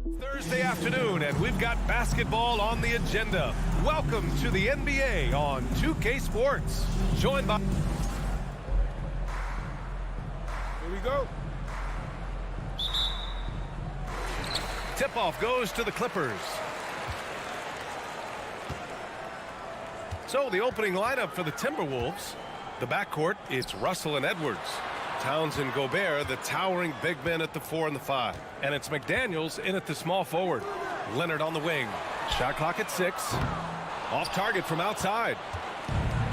Thursday afternoon, and we've got basketball on the agenda. Welcome to the NBA on 2K Sports. Joined by... Here we go. Tip-off goes to the Clippers. So the opening lineup for the Timberwolves. The backcourt, it's Russell and Edwards. Towns and Gobert, the towering big men at the 4 and the 5. And it's McDaniels in at the small forward. Leonard on the wing. Shot clock at 6. Off target from outside.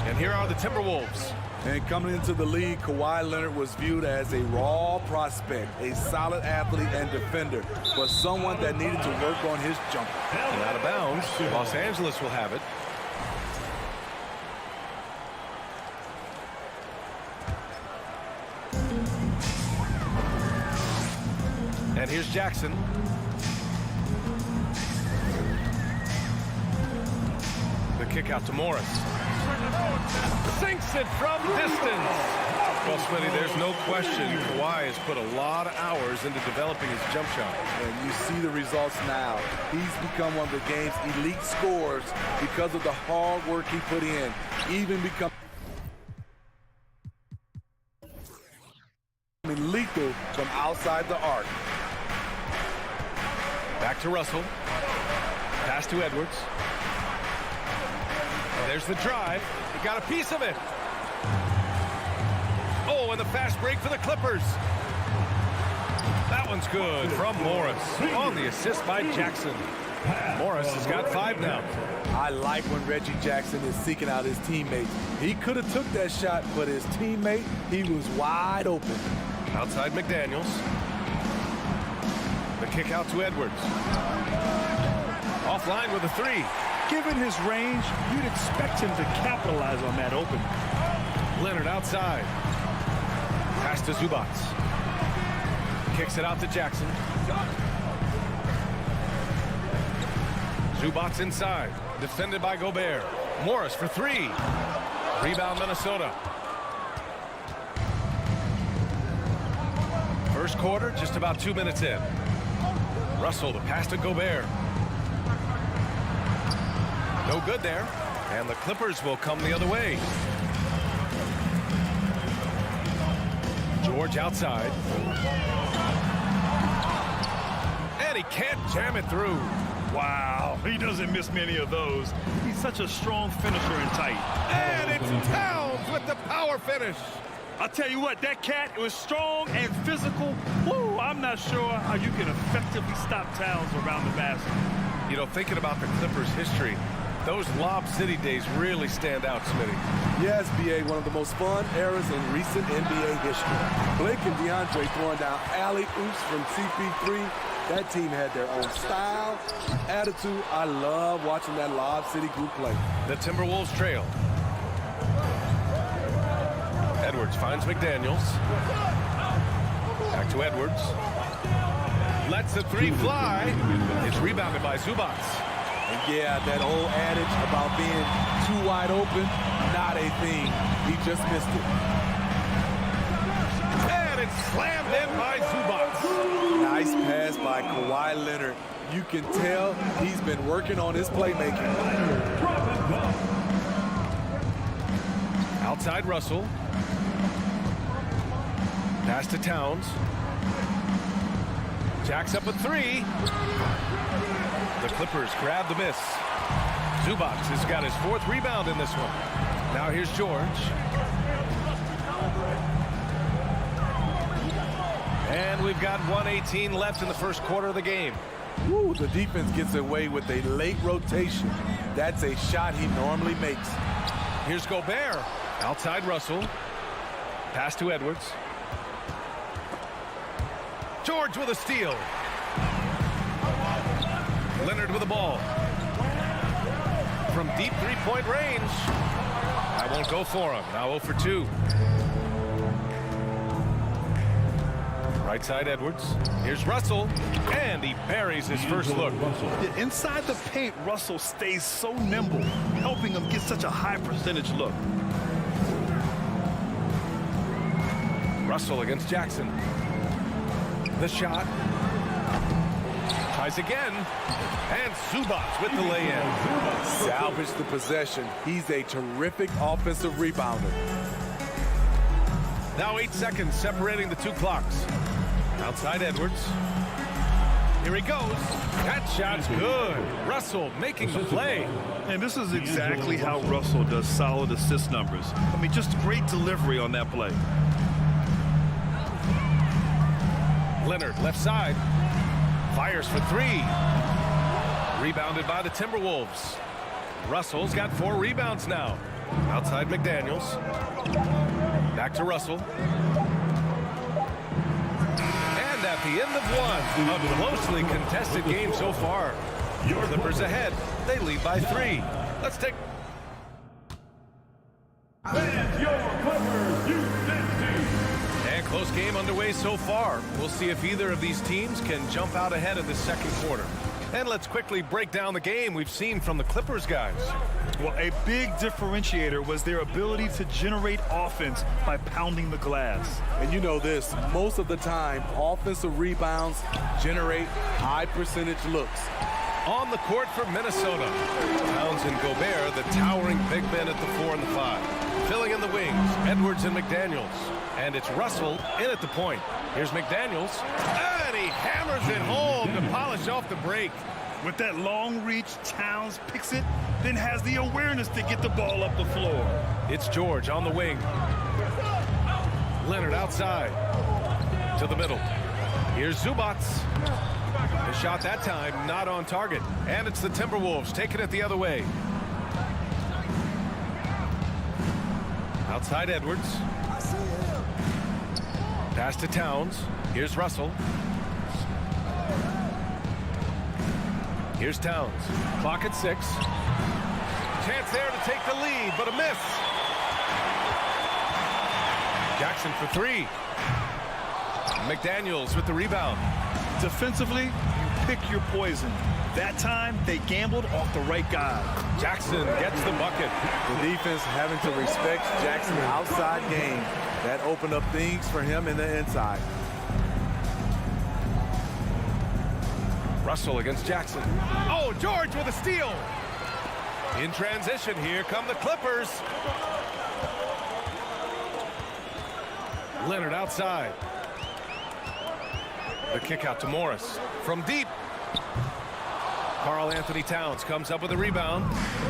And here are the Timberwolves. And coming into the league, Kawhi Leonard was viewed as a raw prospect, a solid athlete and defender, but someone that needed to work on his jumper. And out of bounds, Los Angeles will have it. And here's Jackson. The kick out to Morris. Sinks it from distance. Well, Smitty, there's no question Kawhi has put a lot of hours into developing his jump shot. And you see the results now. He's become one of the game's elite scorers because of the hard work he put in. Even become lethal from outside the arc. Back to Russell. Pass to Edwards. There's the drive. He got a piece of it. Oh, and the fast break for the Clippers. That one's good from Morris. On the assist by Jackson. Morris has got 5 now. I like when Reggie Jackson is seeking out his teammates. He could have took that shot, but his teammate, he was wide open. Outside McDaniels. The kick out to Edwards. Offline with a 3. Given his range, you'd expect him to capitalize on that open. Leonard outside. Pass to Zubac. Kicks it out to Jackson. Zubac inside. Defended by Gobert. Morris for 3. Rebound Minnesota. First quarter, just about 2 minutes in. Russell, the pass to Gobert. No good there. And the Clippers will come the other way. George outside. And he can't jam it through. Wow, he doesn't miss many of those. He's such a strong finisher and tight. And it's Towns with the power finish. I'll tell you what, that cat was strong and physical. Woo, I'm not sure how you can effectively stop Towns around the basket. You know, thinking about the Clippers' history, those Lob City days really stand out, Smitty. Yes, B.A., one of the most fun eras in recent NBA history. Blake and DeAndre throwing down alley-oops from CP3. That team had their own style, attitude. I love watching that Lob City group play. The Timberwolves trail. Edwards finds McDaniels. Back to Edwards. Lets the 3 fly. It's rebounded by Zubac. And yeah, that old adage about being too wide open, not a thing. He just missed it. And it's slammed in by Zubac. Nice pass by Kawhi Leonard. You can tell he's been working on his playmaking. Outside Russell. Pass to Towns. Jacks up a 3. The Clippers grab the miss. Zubac has got his 4th rebound in this one. Now here's George. And we've got 1:18 left in the first quarter of the game. Woo, the defense gets away with a late rotation. That's a shot he normally makes. Here's Gobert. Outside Russell. Pass to Edwards. George with a steal. Leonard with the ball. From deep 3-point range. I won't go for him. Now 0 for 2. Right side Edwards. Here's Russell. And he buries his first look. Inside the paint, Russell stays so nimble, helping him get such a high percentage look. Russell against Jackson. The shot. Tries again. And Zubats with the lay-in. Salvage the possession. He's a terrific offensive rebounder. Now 8 seconds separating the two clocks. Outside Edwards. Here he goes. That shot's good. Russell making the play. And this is exactly how Russell does solid assist numbers. I mean, just great delivery on that play. Leonard, left side. Fires for three. Rebounded by the Timberwolves. Russell's got 4 rebounds now. Outside McDaniels. Back to Russell. And at the end of one, a closely contested game so far. Clippers ahead. They lead by 3. Let's take... And close game underway so far. We'll see if either of these teams can jump out ahead of the second quarter. And let's quickly break down the game we've seen from the Clippers guys. Well, a big differentiator was their ability to generate offense by pounding the glass. And you know this, most of the time, offensive rebounds generate high percentage looks. On the court for Minnesota, Towns and Gobert, the towering big men at the 4 and the 5. Filling in the wings, Edwards and McDaniels. And it's Russell in at the point. Here's McDaniels, and he hammers it home to polish off the break. With that long reach, Towns picks it, then has the awareness to get the ball up the floor. It's George on the wing. Leonard outside to the middle. Here's Zubats. The shot that time not on target. And it's the Timberwolves taking it the other way. Outside Edwards. Pass to Towns. Here's Russell. Here's Towns. Clock at 6. Chance there to take the lead, but a miss. Jackson for 3. McDaniels with the rebound. Defensively, you pick your poison. That time, they gambled off the right guy. Jackson gets the bucket. The defense having to respect Jackson's outside game. That opened up things for him in the inside. Russell against Jackson. Oh, George with a steal. In transition, here come the Clippers. Leonard outside. The kick out to Morris. From deep. Karl Anthony Towns comes up with a rebound.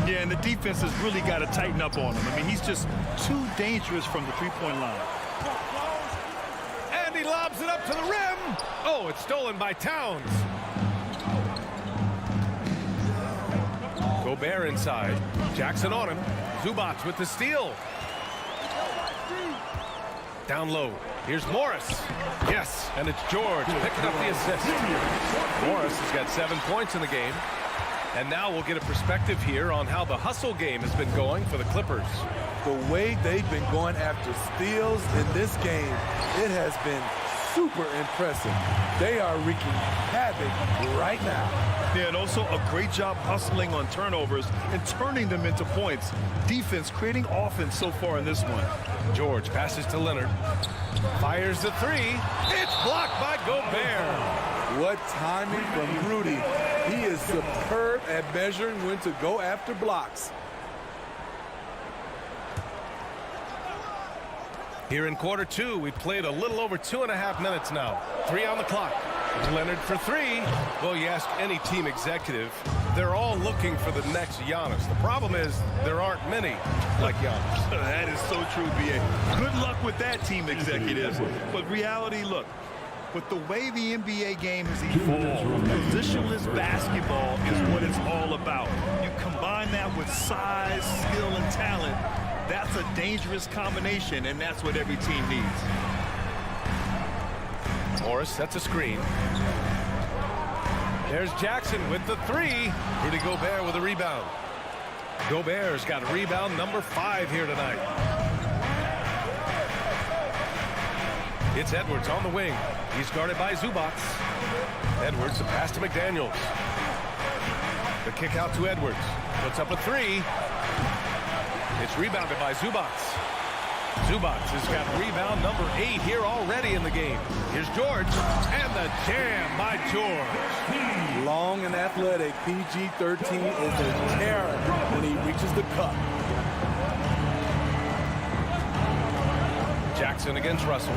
Yeah, and the defense has really got to tighten up on him. I mean, he's just too dangerous from the three-point line. And he lobs it up to the rim. Oh, it's stolen by Towns. Gobert inside. Jackson on him. Zubats with the steal. Down low. Here's Morris. Yes, and it's George picking up the assist. Morris has got 7 points in the game. And now we'll get a perspective here on how the hustle game has been going for the Clippers. The way they've been going after steals in this game, it has been super impressive. They are wreaking havoc right now. Yeah, and also a great job hustling on turnovers and turning them into points. Defense creating offense so far in this one. George passes to Leonard. Fires the 3. It's blocked by Gobert. What timing from Rudy. He is superb at measuring when to go after blocks. Here in quarter 2, we've played a little over 2.5 minutes now. 3 on the clock. Leonard for 3. Well, you ask any team executive, they're all looking for the next Giannis. The problem is there aren't many like Giannis. That is so true, B.A. Good luck with that, team executives. But reality, look, with the way the NBA game has evolved, positionless basketball is what it's all about. You combine that with size, skill, and talent, that's a dangerous combination, and that's what every team needs. Morris sets a screen. There's Jackson with the 3. Rudy Gobert with a rebound. Gobert's got rebound number 5 here tonight. It's Edwards on the wing. He's guarded by Zubats. Edwards, a pass to McDaniels. The kick out to Edwards. Puts up a 3. It's rebounded by Zubats. Zubats has got rebound number 8 here already in the game. Here's George, and the jam by George. Long and athletic, PG-13 is a terror when he reaches the cup. Jackson against Russell.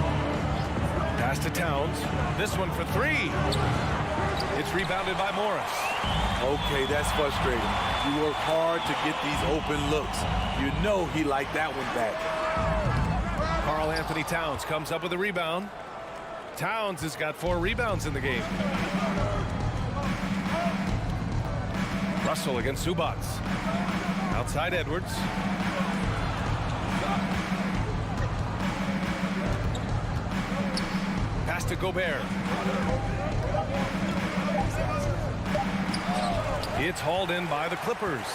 Pass to Towns. This one for 3. It's rebounded by Morris. Okay, that's frustrating. You work hard to get these open looks. You know he liked that one back. Karl Anthony Towns comes up with a rebound. Towns has got 4 rebounds in the game. Russell against Zubats. Outside Edwards. Pass to Gobert. It's hauled in by the Clippers.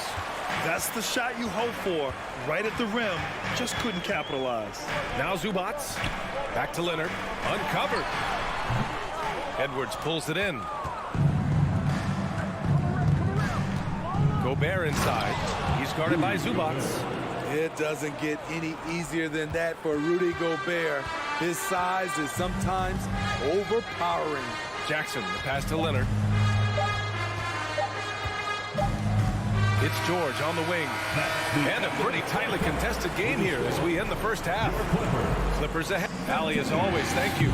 That's the shot you hope for. Right at the rim. Just couldn't capitalize. Now Zubats. Back to Leonard. Uncovered. Edwards pulls it in. Gobert inside. He's guarded by Zubats. It doesn't get any easier than that for Rudy Gobert. His size is sometimes overpowering. Jackson, the pass to Leonard. It's George on the wing. And a pretty tightly contested game here as we end the first half. Clippers ahead. Allie, as always, thank you.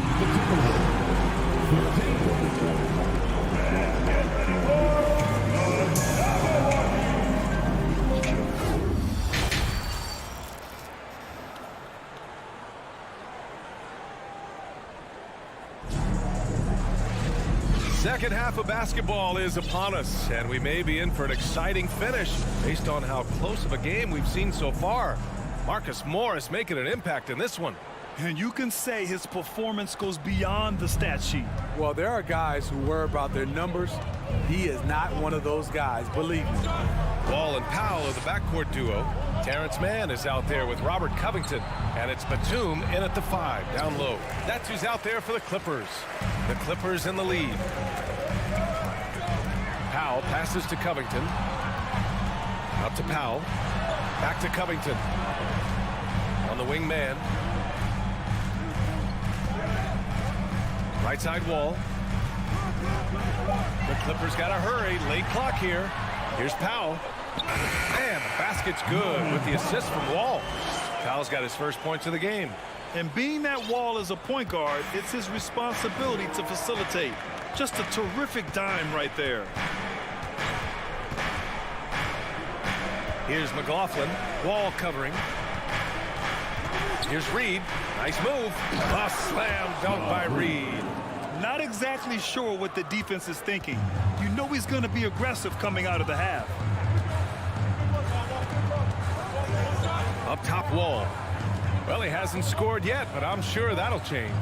Second half of basketball is upon us, and we may be in for an exciting finish based on how close of a game we've seen so far. Marcus Morris making an impact in this one. And you can say his performance goes beyond the stat sheet. Well, there are guys who worry about their numbers. He is not one of those guys, believe me. Wall and Powell are the backcourt duo. Terrence Mann is out there with Robert Covington, and it's Batum in at the 5, down low. That's who's out there for the Clippers. The Clippers in the lead. Powell passes to Covington. Up to Powell. Back to Covington. On the wing man. Right side Wall. The Clippers got to hurry. Late clock here. Here's Powell. And the basket's good with the assist from Wall. Powell's got his first points of the game. And being that Wall is a point guard, it's his responsibility to facilitate. Just a terrific dime right there. Here's McLaughlin. Wall covering. Here's Reed. Nice move. A slam dunk by Reed. Not exactly sure what the defense is thinking. You know he's going to be aggressive coming out of the half. Up top Wall. Well, he hasn't scored yet, but I'm sure that'll change.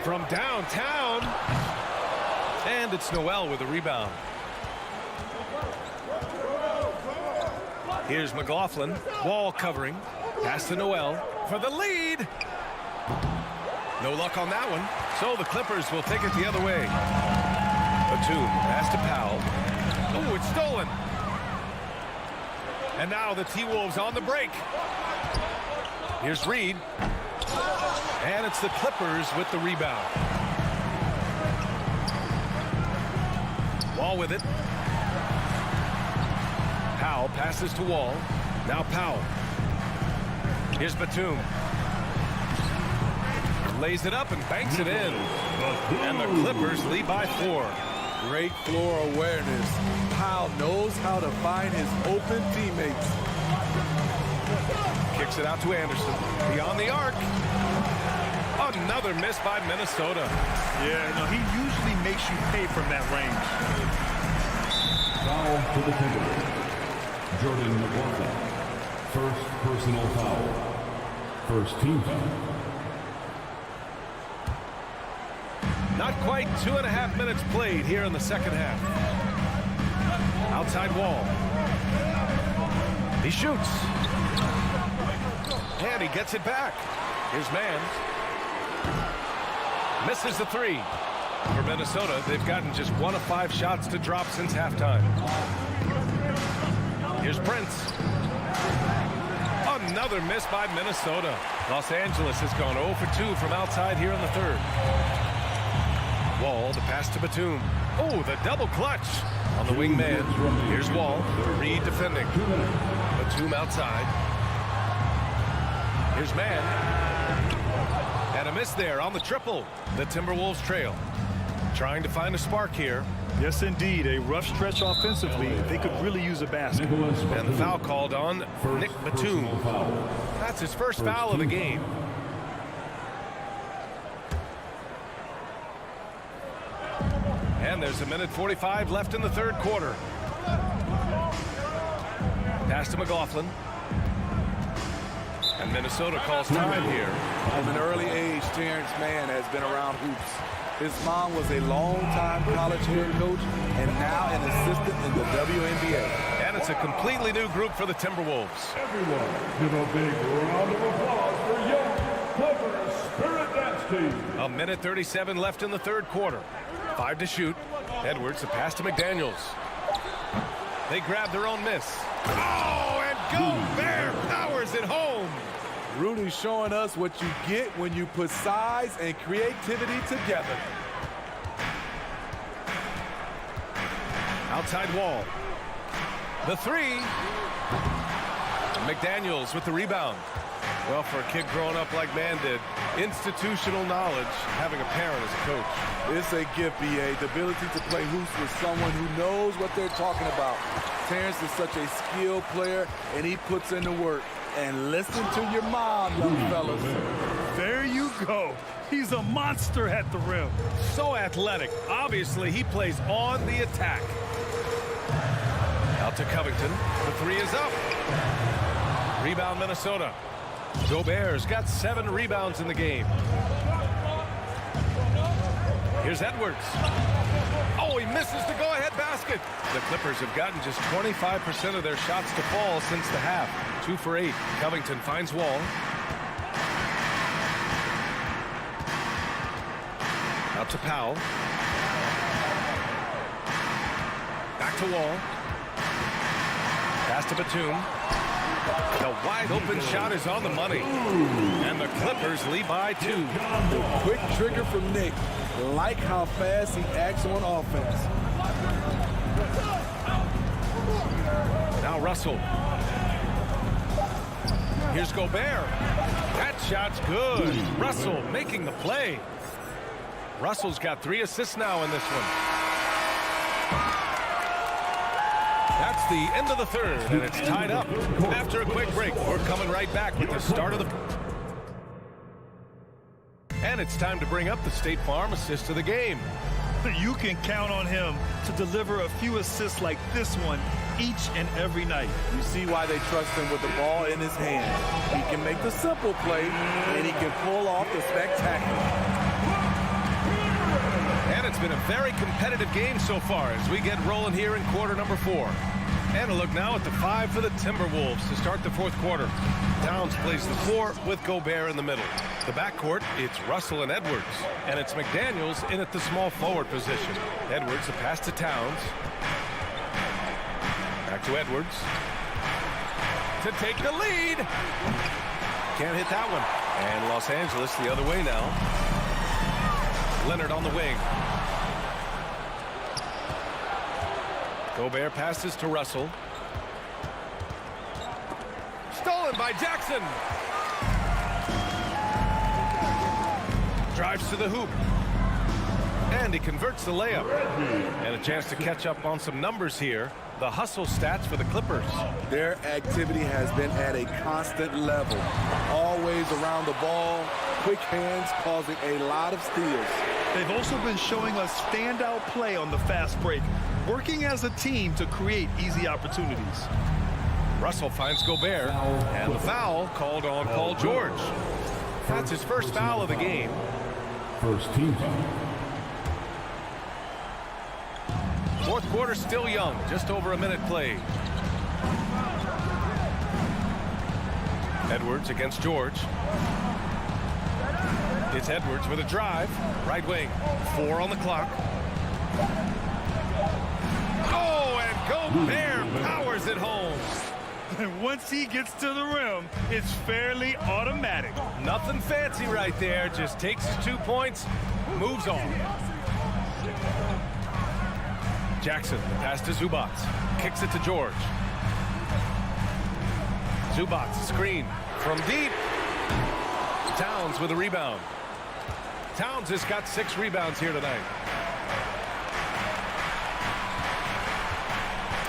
From downtown. And it's Noel with a rebound. Here's McLaughlin. Wall covering. Pass to Noel for the lead. No luck on that one. So the Clippers will take it the other way. Batum pass to Powell. Oh, it's stolen. And now the T-Wolves on the break. Here's Reed. And it's the Clippers with the rebound. Wall with it. Powell passes to Wall. Now Powell. Here's Batum. Lays it up and banks it in. And the Clippers lead by 4. Great floor awareness. Powell knows how to find his open teammates. Kicks it out to Anderson. Beyond the arc. Another miss by Minnesota. Yeah, no, he usually makes you pay from that range. Foul to the Timberwolves. Jordan McLaughlin. First personal foul. First team foul. Not quite 2.5 minutes played here in the second half. Outside Wall. He shoots. And he gets it back. Here's Mann. Misses the 3. For Minnesota, they've gotten just 1 of 5 shots to drop since halftime. Here's Prince. Another miss by Minnesota. Los Angeles has gone 0 for 2 from outside here in the third. Wall, the pass to Batum. Oh, the double clutch on the wing man. Here's Wall. Reed defending. Batum outside. Here's Mann. And a miss there on the triple. The Timberwolves trail. Trying to find a spark here. Yes, indeed. A rough stretch offensively. They could really use a basket. And the foul called on Nick Batum. That's his first foul of the game. And there's 1:45 left in the third quarter. Pass to McLaughlin. And Minnesota calls time here. From an early age, Terrence Mann has been around hoops. His mom was a long-time college head coach and now an assistant in the WNBA. And it's a completely new group for the Timberwolves. Everyone, give a big round of applause for young Clippers Spirit Dance Team. 1:37 left in the third quarter. 5 to shoot. Edwards, the pass to McDaniels. They grab their own miss. Oh, and Gobert powers it home. Rudy's showing us what you get when you put size and creativity together. Outside Wall. The three. McDaniels with the rebound. Well, for a kid growing up like Mann did, institutional knowledge, having a parent as a coach. It's a gift, B.A. The ability to play hoops with someone who knows what they're talking about. Terrence is such a skilled player, and he puts in the work. And listen to your mom, young fellas. There you go. He's a monster at the rim. So athletic. Obviously, he plays on the attack. Out to Covington. The three is up. Rebound, Minnesota. Gobert's got 7 rebounds in the game. Here's Edwards. Oh, he misses the go-ahead basket. The Clippers have gotten just 25% of their shots to fall since the half. 2 for 8. Covington finds Wall. Out to Powell. Back to Wall. Pass to Batum. The wide open shot is on the money. And the Clippers lead by 2. Quick trigger from Nick. Like how fast he acts on offense. Now Russell. Here's Gobert. That shot's good. Russell making the play. Russell's got 3 assists now in this one. That's the end of the third, and it's tied up. After a quick break, we're coming right back with the start of the... And it's time to bring up the State Farm assist of the game. You can count on him to deliver a few assists like this one each and every night. You see why they trust him with the ball in his hand. He can make the simple play, and he can pull off the spectacular. And it's been a very competitive game so far as we get rolling here in quarter number 4. And a look now at the 5 for the Timberwolves to start the fourth quarter. Towns plays the 4 with Gobert in the middle. The backcourt, it's Russell and Edwards. And it's McDaniels in at the small forward position. Edwards, the pass to Towns. Back to Edwards. To take the lead. Can't hit that one. And Los Angeles the other way now. Leonard on the wing. Gobert passes to Russell. Stolen by Jackson. Drives to the hoop. And he converts the layup. And a chance to catch up on some numbers here. The hustle stats for the Clippers. Their activity has been at a constant level. Always around the ball. Quick hands causing a lot of steals. They've also been showing us standout play on the fast break, working as a team to create easy opportunities. Russell finds Gobert, and the foul called on Paul George. That's his first foul of the game. First team foul. Fourth quarter still young, just over a minute played. Edwards against George. It's Edwards with a drive. Right wing. 4 on the clock. Oh, and Gobert powers it home. And once he gets to the rim, it's fairly automatic. Nothing fancy right there. Just takes his 2 points, moves on. Jackson, the pass to Zubac. Kicks it to George. Zubac, screen from deep. Towns with a rebound. Towns has got 6 rebounds here tonight.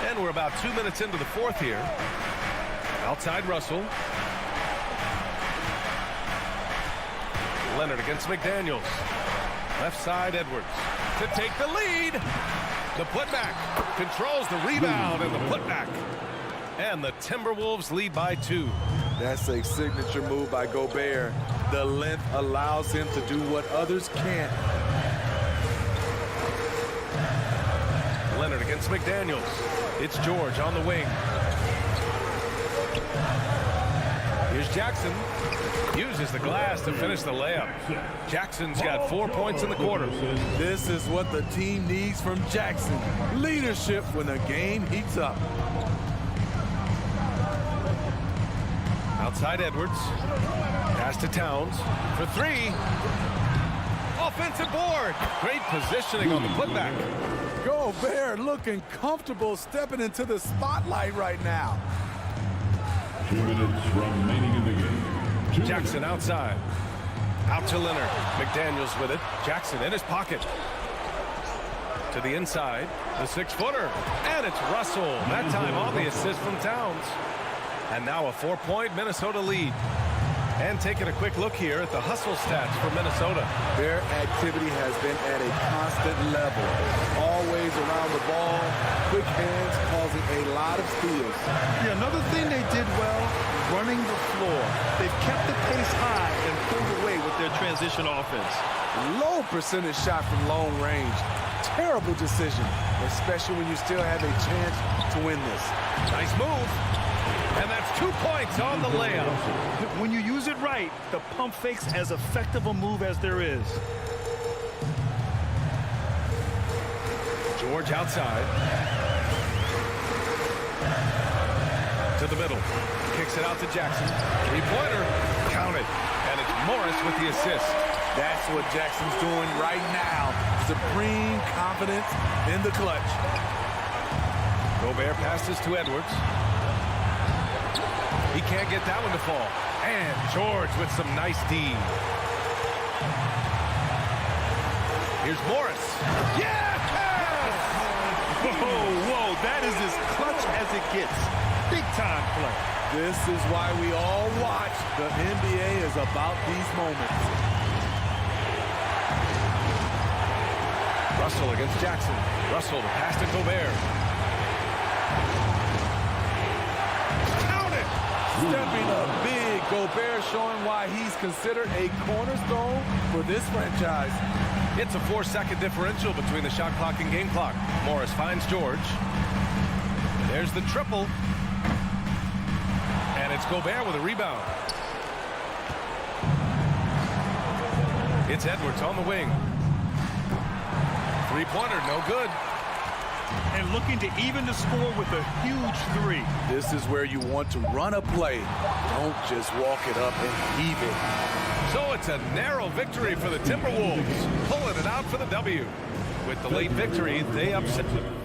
And we're about 2 minutes into the fourth here. Outside Russell. Leonard against McDaniels. Left side Edwards to take the lead. The putback controls the rebound and the putback. And the Timberwolves lead by 2. That's a signature move by Gobert. The length allows him to do what others can't. Leonard against McDaniels. It's George on the wing. Here's Jackson. Uses the glass to finish the layup. Jackson's got 4 points in the quarter. This is what the team needs from Jackson. Leadership when the game heats up. Outside Edwards. Pass to Towns for 3. Offensive board. Great positioning on the putback. Gobert looking comfortable stepping into the spotlight right now. 2 minutes remaining in the game. Jackson outside. Out to Leonard. McDaniels with it. Jackson in his pocket. To the inside. The 6-footer. And it's Russell. That time on the assist from Towns. And now a 4-point Minnesota lead. And taking a quick look here at the hustle stats for Minnesota. Their activity has been at a constant level. Always around the ball. Quick hands causing a lot of steals. Yeah, another thing they did well, running the floor. They've kept the pace high and pulled away with their transition offense. Low percentage shot from long range. Terrible decision, especially when you still have a chance to win this. Nice move. And that's 2 points on the layup. When you use it right, the pump fake's as effective a move as there is. George outside. To the middle. Kicks it out to Jackson. 3-pointer. Counted. And it's Morris with the assist. That's what Jackson's doing right now. Supreme confidence in the clutch. Gobert passes to Edwards. He can't get that one to fall. And George with some nice D. Here's Morris. Yes! Whoa, that is as clutch as it gets. Big time play. This is why we all watch. The NBA is about these moments. Russell against Jackson. Russell to pass to Gobert. Stepping up big, Gobert showing why he's considered a cornerstone for this franchise. It's a 4-second differential between the shot clock and game clock. Morris finds George. There's the triple. And it's Gobert with a rebound. It's Edwards on the wing. 3-pointer, no good. And looking to even the score with a huge 3. This is where you want to run a play. Don't just walk it up and heave it. So it's a narrow victory for the Timberwolves, pulling it out for the W. With the late victory, they upset them.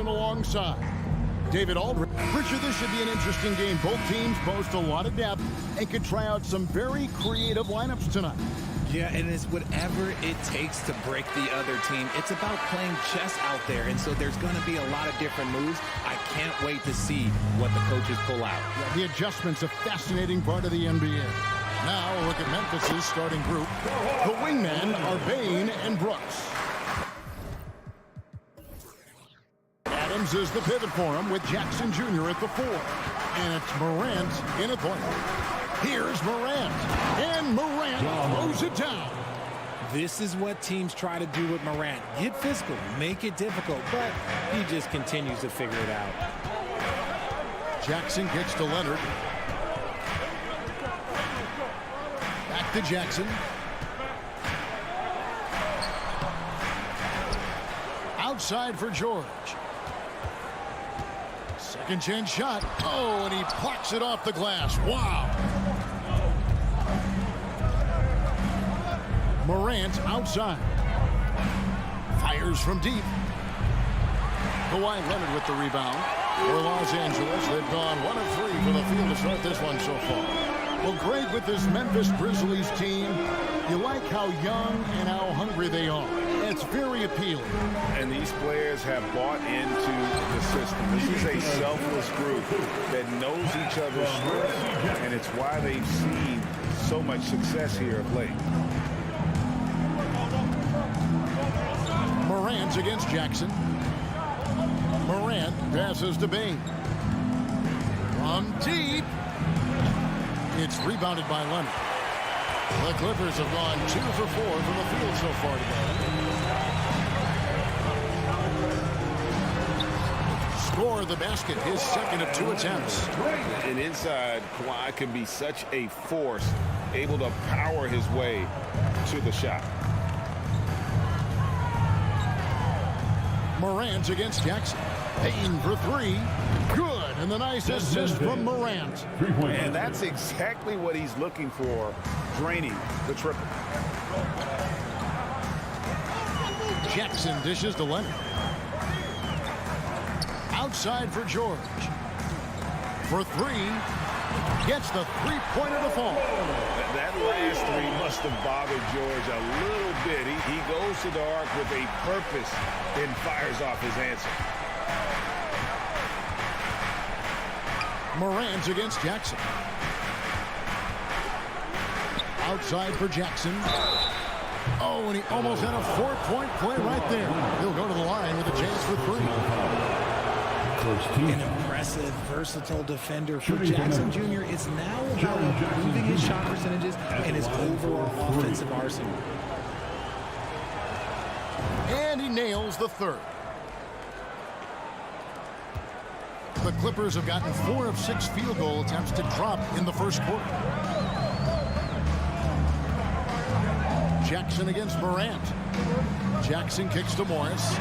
Alongside David Aldridge. Richard, this should be an interesting game. Both teams boast a lot of depth and could try out some very creative lineups tonight. Yeah, and it's whatever it takes to break the other team. It's about playing chess out there, and so there's going to be a lot of different moves. I can't wait to see what the coaches pull out. Yeah, the adjustment's a fascinating part of the NBA. Now, a look at Memphis's starting group. The wingmen are Bain and Brooks. Adams is the pivot for him with Jackson Jr. at the 4. And it's Morant in at point. Here's Morant. And Morant throws it down. This is what teams try to do with Morant. Get physical, make it difficult, but he just continues to figure it out. Jackson gets to Leonard. Back to Jackson. Outside for George. Second chance shot. Oh, and he plucks it off the glass. Wow. Morant outside. Fires from deep. Kawhi Leonard with the rebound. For Los Angeles, they've gone 1 of 3 for the field to start this one so far. Well, great with this Memphis Grizzlies team. You like how young and how hungry they are. It's It's very appealing. And these players have bought into the system. This is a selfless group that knows each other's strengths, and it's why they've seen so much success here of late. Morant against Jackson. Morant passes to Bain. From deep. It's rebounded by Leonard. The Clippers have gone 2 for 4 from the field so far today. Score the basket, his second of 2 attempts. And inside, Kawhi can be such a force, able to power his way to the shot. Morant against Jackson. Payton for 3. Good. And the nice assist from Morant. And that's exactly what he's looking for, draining the triple. Jackson dishes to Leonard. Outside for George. For 3. Gets the three-pointer to fall. That last 3 must have bothered George a little bit. He goes to the arc with a purpose, then fires off his answer. Morant against Jackson. Outside for Jackson. Oh, and he almost had a 4-point play right there. He'll go to the line with a chance for 3. An impressive, versatile defender for Jackson Jr. It's now about improving his shot percentages and his overall offensive arsenal. And he nails the 3rd. The Clippers have gotten 4 of 6 field goal attempts to drop in the first quarter. Jackson against Morant. Jackson kicks to Morris.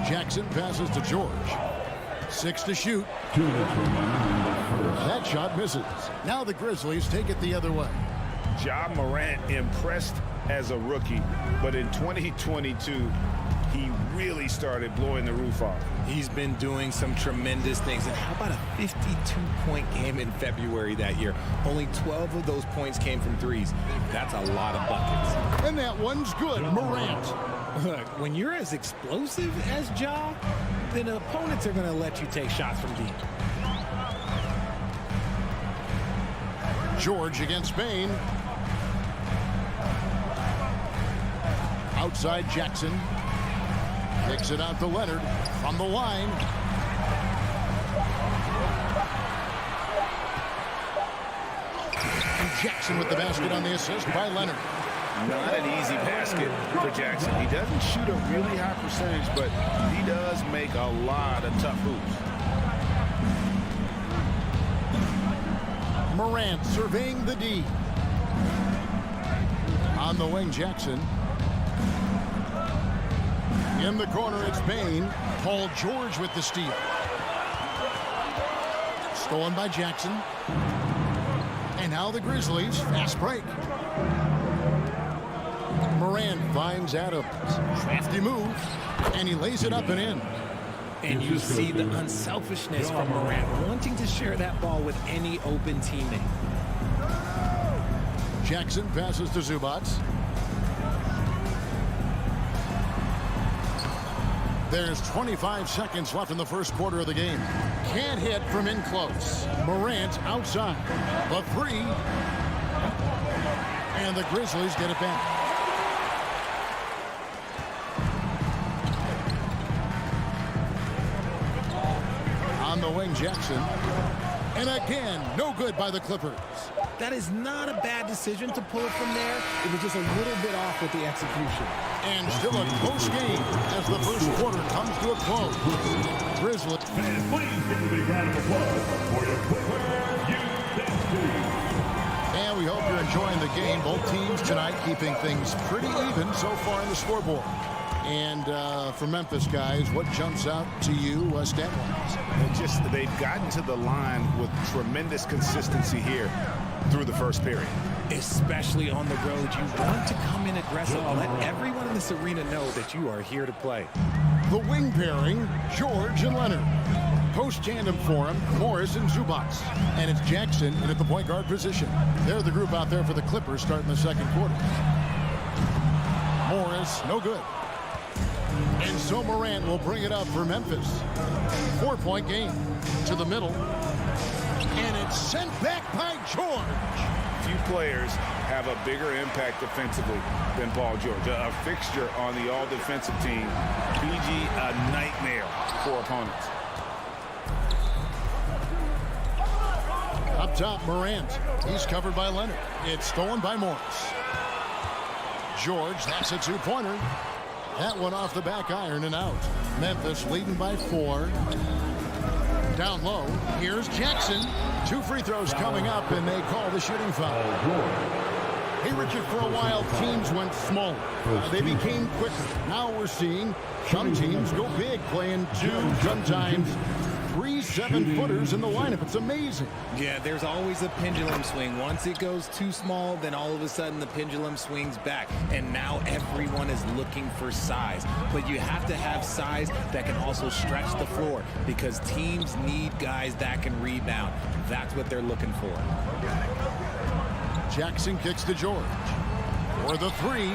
Jackson passes to George. 6 to shoot. That shot misses. Now the Grizzlies take it the other way. Ja Morant impressed as a rookie, but in 2022, he really started blowing the roof off. He's been doing some tremendous things. And how about a 52-point game in February that year? Only 12 of those points came from threes. That's a lot of buckets. And that one's good. Morant. Look, when you're as explosive as Ja, then opponents are going to let you take shots from deep. George against Bain. Outside Jackson. Kicks it out to Leonard from the line. And Jackson with the basket on the assist by Leonard. Not an easy basket for Jackson. He doesn't shoot a really high percentage, but he does make a lot of tough hoops. Morant surveying the D. On the wing, Jackson. In the corner, it's Bain. Paul George with the steal. Stolen by Jackson. And now the Grizzlies. Fast break. Morant finds Adams. Crafty move. And he lays it up and in. And you see the unselfishness from Morant, wanting to share that ball with any open teammate. Jackson passes to Zubac. There's 25 seconds left in the first quarter of the game. Can't hit from in close. Morant outside. The 3. And the Grizzlies get it back. On the wing, Jackson. And again, no good by the Clippers. That is not a bad decision to pull it from there. It was just a little bit off with the execution. And still a close game as the first quarter comes to a close. Grizzlies. And please give a big round of applause for your Clippers USA. And we hope you're enjoying the game. Both teams tonight keeping things pretty even so far in the scoreboard. And for Memphis, guys, what jumps out to you stat-wise? They've gotten to the line with tremendous consistency here through the first period. Especially on the road, you want to come in aggressive. Let everyone in this arena know that you are here to play. The wing pairing, George and Leonard. Post tandem for him, Morris and Zubac. And it's Jackson in at the point guard position. They're the group out there for the Clippers starting the second quarter. Morris, no good. And so Morant will bring it up for Memphis. 4-point game to the middle. And it's sent back by George. Few players have a bigger impact defensively than Paul George. A fixture on the all-defensive team. PG, a nightmare for opponents. Up top, Morant. He's covered by Leonard. It's stolen by Morris. George, that's a two-pointer. That one off the back iron and out. Memphis leading by 4. Down low, here's Jackson. 2 free throws coming up, and they call the shooting foul. Hey, Richard, for a while, teams went smaller. They became quicker. Now we're seeing some teams go big, playing 2, sometimes 3 7-footers in the lineup. It's amazing. Yeah, there's always a pendulum swing. Once it goes too small, then all of a sudden the pendulum swings back. And now everyone is looking for size. But you have to have size that can also stretch the floor because teams need guys that can rebound. That's what they're looking for. Jackson kicks to George. For the 3.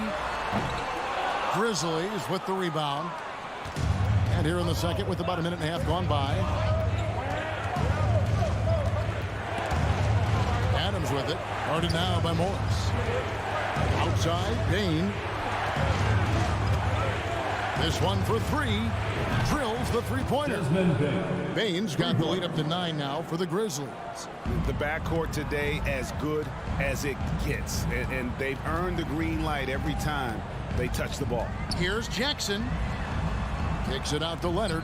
Grizzlies with the rebound. And here in the second with about a minute and a half gone by. Adams with it. Guarded now by Morris. Outside, Bain. This one for 3. Drills the three-pointer. Bain's got the lead up to 9 now for the Grizzlies. The backcourt today as good as it gets. And they've earned the green light every time they touch the ball. Here's Jackson. Kicks it out to Leonard.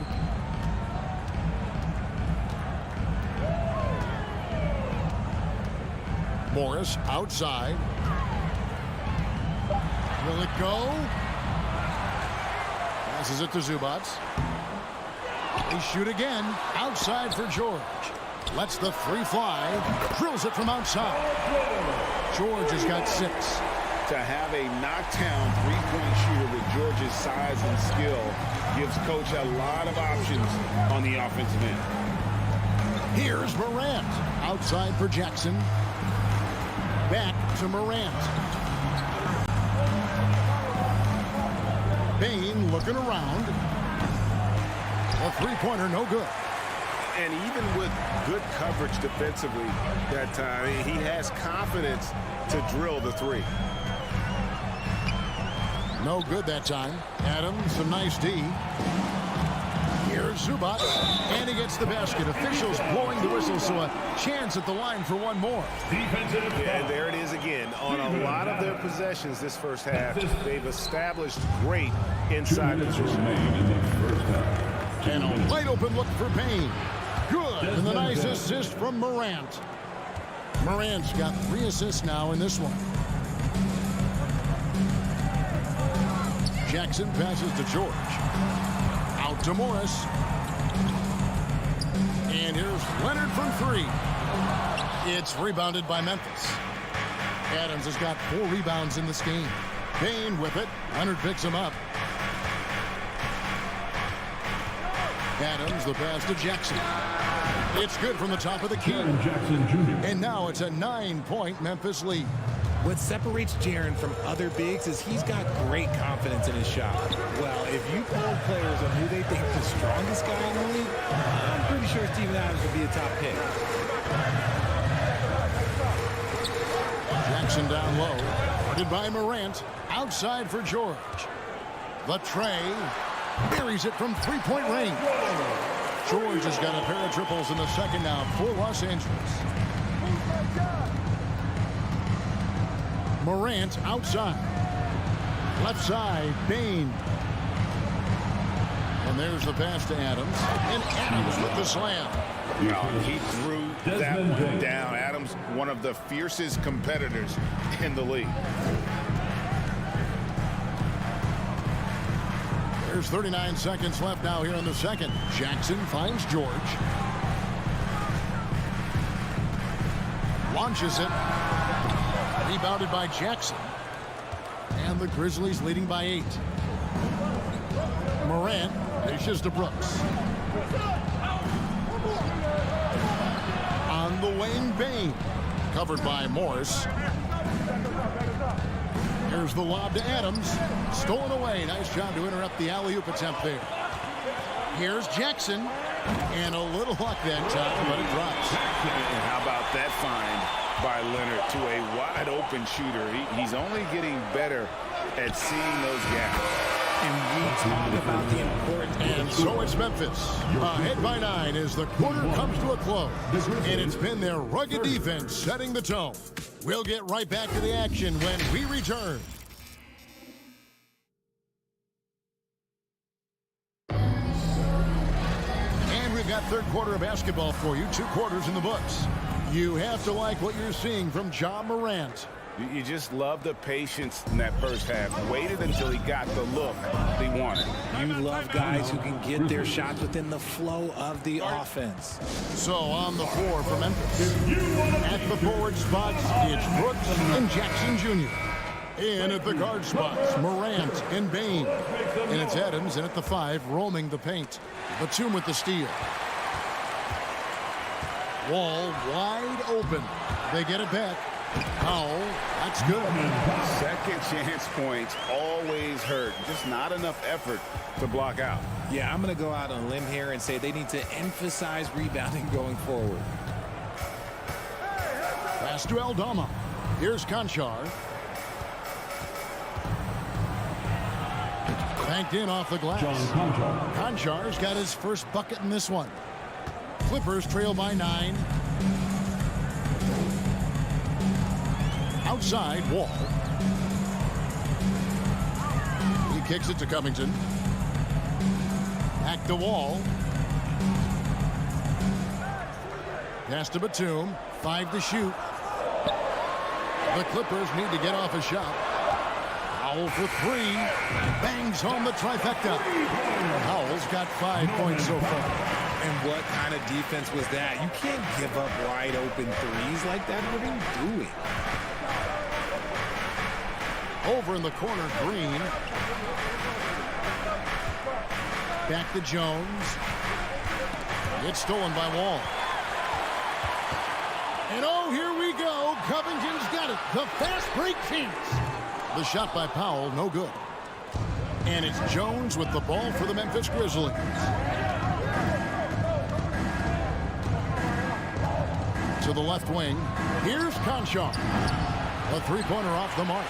Morris outside. Will it go? Passes it to Zubac. They shoot again. Outside for George. Lets the 3 fly. Drills it from outside. George has got 6. To have a knockdown three-point shooter with George's size and skill gives Coach a lot of options on the offensive end. Here's Morant. Outside for Jackson. Back to Morant. Bain looking around. A three-pointer, no good. And even with good coverage defensively that time, he has confidence to drill the 3. No good that time. Adams, some nice D. Here's Zubac, and he gets the basket. Officials blowing the whistle, so a chance at the line for one more. And there it is again. On a lot of their possessions this first half, they've established great inside position. And a wide open look for Payne. Good, and the nice assist from Morant. Morant's got 3 assists now in this one. Jackson passes to George. Out to Morris. And here's Leonard from 3. It's rebounded by Memphis. Adams has got 4 rebounds in this game. Bain with it. Leonard picks him up. Adams, the pass to Jackson. It's good from the top of the key. And now it's a 9-point Memphis lead. What separates Jaren from other bigs is he's got great confidence in his shot. Well, if you poll players on who they think the strongest guy in the league, I'm pretty sure Steven Adams would be a top pick. Jackson down low. Guarded by Morant. Outside for George. The tray. Buries it from 3-point range. George has got a pair of triples in the second now for Los Angeles. Morant outside. Left side, Bain. And there's the pass to Adams. And Adams with the slam. He threw that one down. Adams, one of the fiercest competitors in the league. There's 39 seconds left now here in the second. Jackson finds George. Launches it. Rebounded by Jackson. And the Grizzlies leading by 8. Morant dishes to Brooks. On the wing, Bain. Covered by Morris. Here's the lob to Adams. Stolen away. Nice job to interrupt the alley-oop attempt there. Here's Jackson. And a little luck that time, but it drops. And how about that find by Leonard to a wide-open shooter? He's only getting better at seeing those gaps. And we talk about the importance. And so it's Memphis. Ahead by 9 as the quarter comes to a close. And it's been their rugged defense setting the tone. We'll get right back to the action when we return. And we've got third quarter of basketball for you. 2 quarters in the books. You have to like what you're seeing from Ja Morant. You just love the patience in that first half. Waited until he got the look he wanted. You love guys who can get their shots within the flow of the offense. So on the floor for Memphis. At the forward spots, it's Brooks and Jackson Jr. In at the guard spots, Morant and Bain. And it's Adams in at the 5, roaming the paint. Batum with the steal. Wall wide open. They get it back. Powell, that's good. Second chance points always hurt. Just not enough effort to block out. Yeah, I'm going to go out on a limb here and say they need to emphasize rebounding going forward. Pass to Aldama. Here's Conchar. Banked in off the glass. Conchar's got his first bucket in this one. Clippers trail by 9. Outside, Wall. He kicks it to Covington. Back to Wall. Pass to Batum. 5 to shoot. The Clippers need to get off a shot. Powell for 3. Bangs home the trifecta. Powell's got 5 points so far. And what kind of defense was that? You can't give up wide open threes like that. What are you doing? Over in the corner, Green. Back to Jones. It's stolen by Wall. And oh, here we go. Covington's got it. The fast break chance. The shot by Powell, no good. And it's Jones with the ball for the Memphis Grizzlies. To the left wing. Here's Conchar. A 3-pointer off the mark.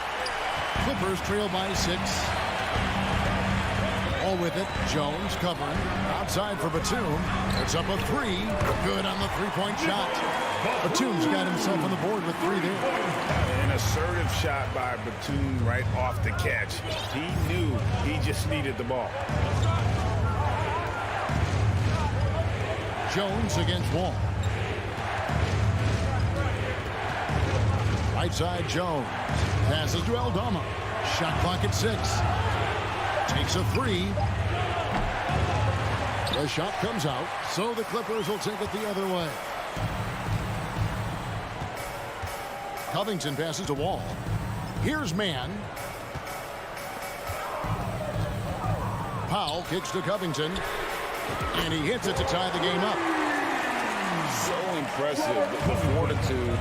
Clippers trail by 6. All with it. Jones covering. Outside for Batum. It's up a 3. Good on the 3-point shot. Batum's got himself on the board with 3 there. An assertive shot by Batum right off the catch. He knew he just needed the ball. Jones against Wall. Right side, Jones. Passes to Aldama. Shot clock at 6. Takes a 3. The shot comes out, so the Clippers will take it the other way. Covington passes to Wall. Here's Mann. Powell kicks to Covington. And he hits it to tie the game up. So impressive. The fortitude,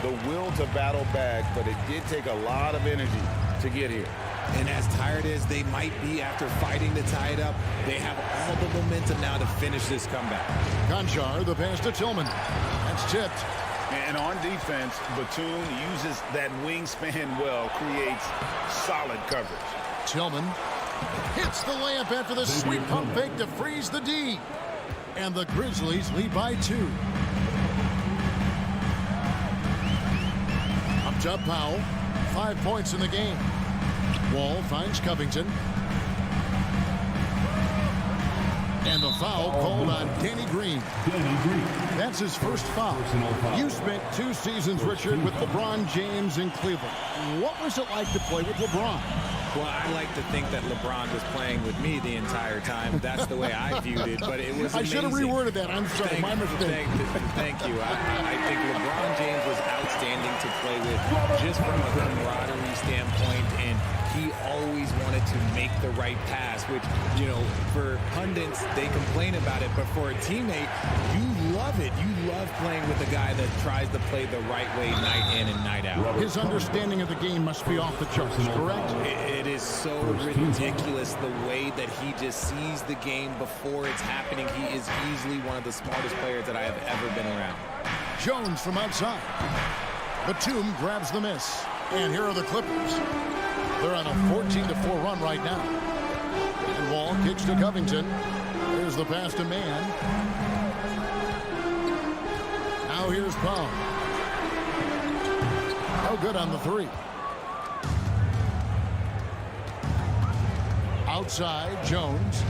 the will to battle back, but it did take a lot of energy to get here. And as tired as they might be after fighting to tie it up, they have all the momentum now to finish this comeback. Conchar, the pass to Tillman. That's tipped. And on defense, Batum uses that wingspan well, creates solid coverage. Tillman hits the layup after the sweet pump fake to freeze the D. And the Grizzlies lead by 2. Up top, Powell. 5 points in the game. Wall finds Covington. And the foul called on Danny Green. That's his first foul. You spent 2 seasons, Richard, with LeBron James in Cleveland. What was it like to play with LeBron? Well, I like to think that LeBron was playing with me the entire time. That's the way I viewed it, but it was amazing. I should have reworded that. I'm sorry, my mistake. Thank you. I think LeBron James was outstanding to play with just from a camaraderie standpoint, and he always wanted to make the right pass, which, you know, for pundits, they complain about it, but for a teammate, you love it. You love playing with a guy that tries to play the right way night in and night out. His understanding of the game must be off the charts, correct? It is so ridiculous the way that he just sees the game before it's happening. He is easily one of the smartest players that I have ever been around. Jones from outside. Batum grabs the miss. And here are the Clippers. They're on a 14-4 run right now. And Wall kicks to Covington. There's the pass to Mann. Now here's Powell. No good on the three. Outside, Jones.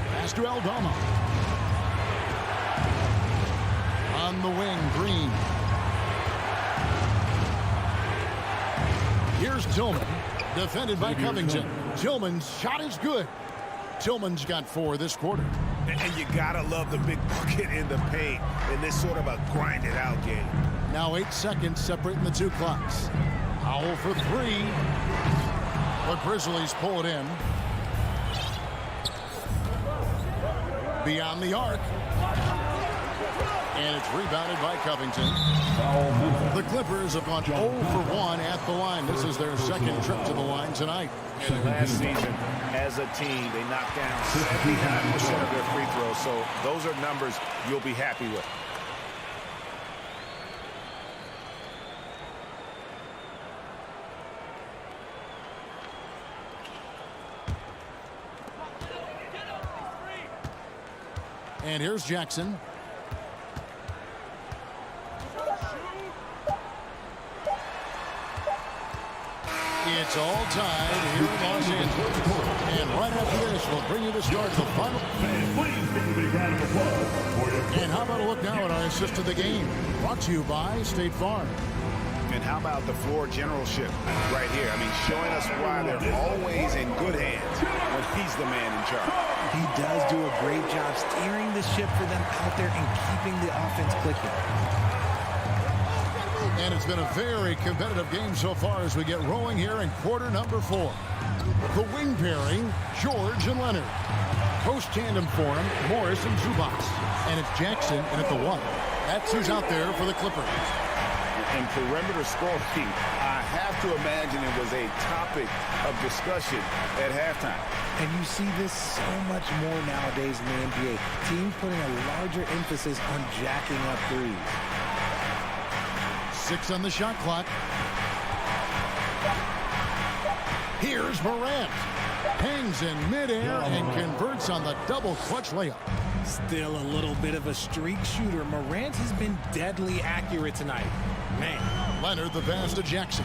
Pass to Aldama. On the wing, Green. Here's Tillman, defended by Covington. Tillman's shot is good. Tillman's got 4 this quarter. And you gotta love the big bucket in the paint in this sort of a grinded-out game. Now 8 seconds separating the 2 clocks. Powell for 3. The Grizzlies pull it in. Beyond the arc. And it's rebounded by Covington. The Clippers have gone 0 for 1 at the line. This is their second trip to the line tonight. And last season, as a team, they knocked down 79% of their free throws. So those are numbers you'll be happy with. And here's Jackson. It's all tied here in Los Angeles. And right after this, we'll bring you the start of the final. And how about a look now at our assist of the game? Brought to you by State Farm. And how about the floor generalship right here? I mean, showing us why they're always in good hands when he's the man in charge. He does do a great job steering the ship for them out there and keeping the offense clicking. And it's been a very competitive game so far as we get rolling here in quarter number 4. The wing pairing, George and Leonard. Post tandem for him, Morris and Zubac. And it's Jackson in at the 1. That's who's out there for the Clippers. And perimeter scoring, I have to imagine it was a topic of discussion at halftime. And you see this so much more nowadays in the NBA. Teams putting a larger emphasis on jacking up threes. 6 on the shot clock. Here's Morant. Hangs in midair and converts on the double clutch layup. Still a little bit of a streak shooter. Morant has been deadly accurate tonight. Man. Leonard the pass to Jackson.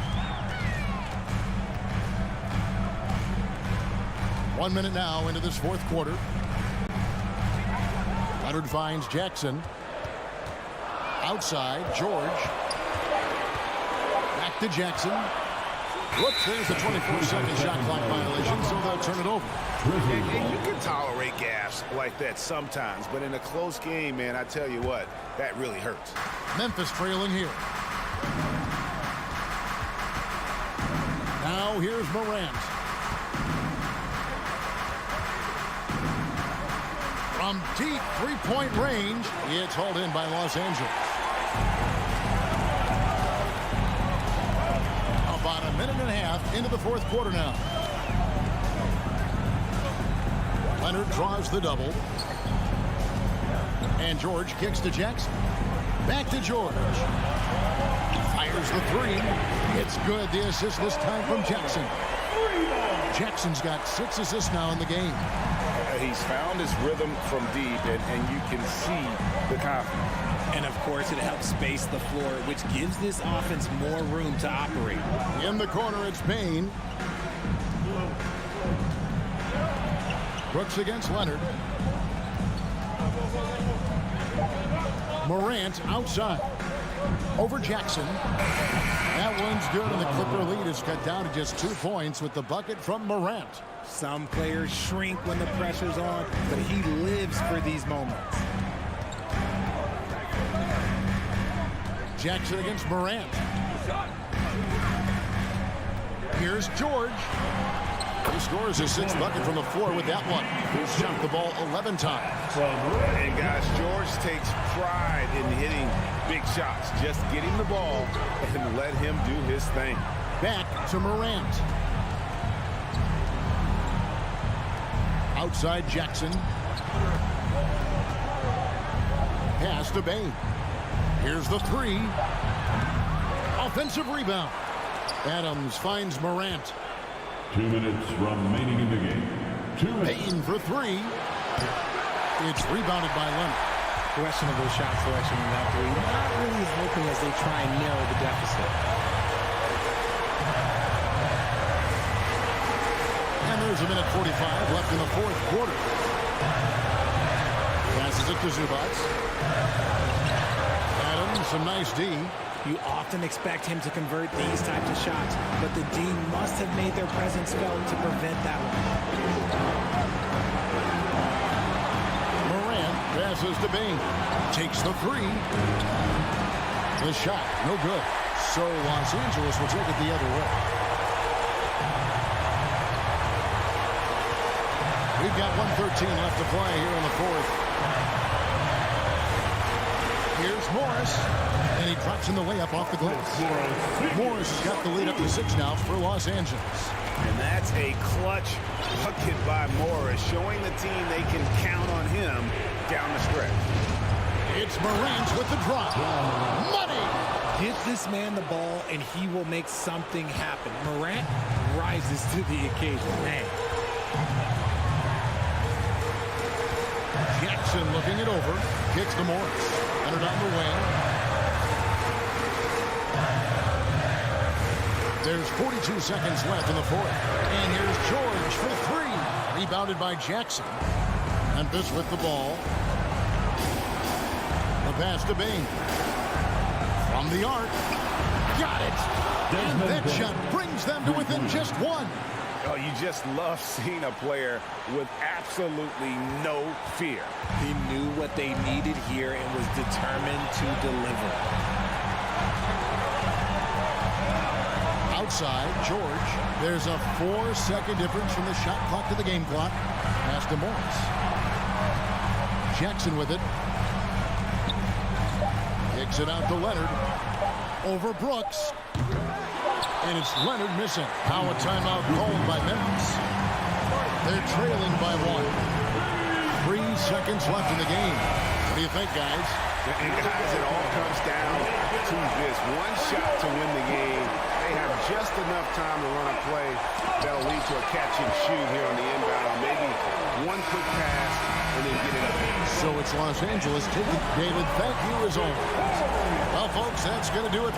1 minute now into this 4th quarter. Leonard finds Jackson. Outside, George. Back to Jackson. Whoops, there's the 24-second shot clock violation, so they'll turn it over. And you can tolerate gaffes like that sometimes, but in a close game, man, I tell you what, that really hurts. Memphis trailing here. Now here's Morant. From deep three-point range, it's hauled in by Los Angeles. About a minute and a half into the 4th quarter now. Leonard draws the double. And George kicks to Jackson. Back to George. Fires the 3. It's good. The assist this time from Jackson. Jackson's got 6 assists now in the game. He's found his rhythm from deep, and you can see the confidence. And, of course, it helps space the floor, which gives this offense more room to operate. In the corner, it's Payne. Brooks against Leonard. Morant outside. Over Jackson. That one's good, and the Clipper lead is cut down to just 2 points with the bucket from Morant. Some players shrink when the pressure's on, but he lives for these moments. Jackson against Morant. Here's George. He scores his 6th bucket from the floor with that one. He's shot the ball 11 times. And guys, George takes pride in hitting big shots. Just get him the ball and let him do his thing. Back to Morant. Outside Jackson. Pass to Bain. Here's the 3. Offensive rebound. Adams finds Morant. 2 minutes remaining in the game. 2 minutes. Bain for 3. It's rebounded by Leonard. Questionable shot selection in that 3. Not really helping as they try and narrow the deficit. And there's a minute 45 left in the 4th quarter. Passes it to Zubac. Adams, some nice D. You often expect him to convert these types of shots, but the D must have made their presence felt to prevent that one. Morant passes to Bain. Takes the 3. The shot, no good. So Los Angeles will take it the other way. We've got 1:13 left to play here in the 4th. Here's Morris, and he drops in the layup off the glass. Morris has got the lead up to 6 now for Los Angeles. And that's a clutch bucket by Morris, showing the team they can count on him down the stretch. It's Morant with the drop. Money! Give this man the ball, and he will make something happen. Morant rises to the occasion. Man. Jackson looking it over. Kicks to Morris. Entered on the wing. There's 42 seconds left in the 4th. And here's George for 3. Rebounded by Jackson. Memphis with the ball. The pass to Bain. From the arc. Got it. And that shot brings them to within just 1. Oh, you just love seeing a player with absolutely no fear. He knew what they needed here and was determined to deliver. Outside, George. There's a 4-second difference from the shot clock to the game clock. Pass to Morris. Jackson with it. Kicks it out to Leonard. Over Brooks. And it's Leonard missing. Power timeout called by Memphis. They're trailing by 1. 3 seconds left in the game. What do you think, guys? And guys, it all comes down to this. One shot to win the game. They have just enough time to run a play that'll lead to a catch and shoot here on the inbound. Maybe one quick pass and then get it up. So it's Los Angeles taking. David, thank you as always. Well, folks, that's going to do it.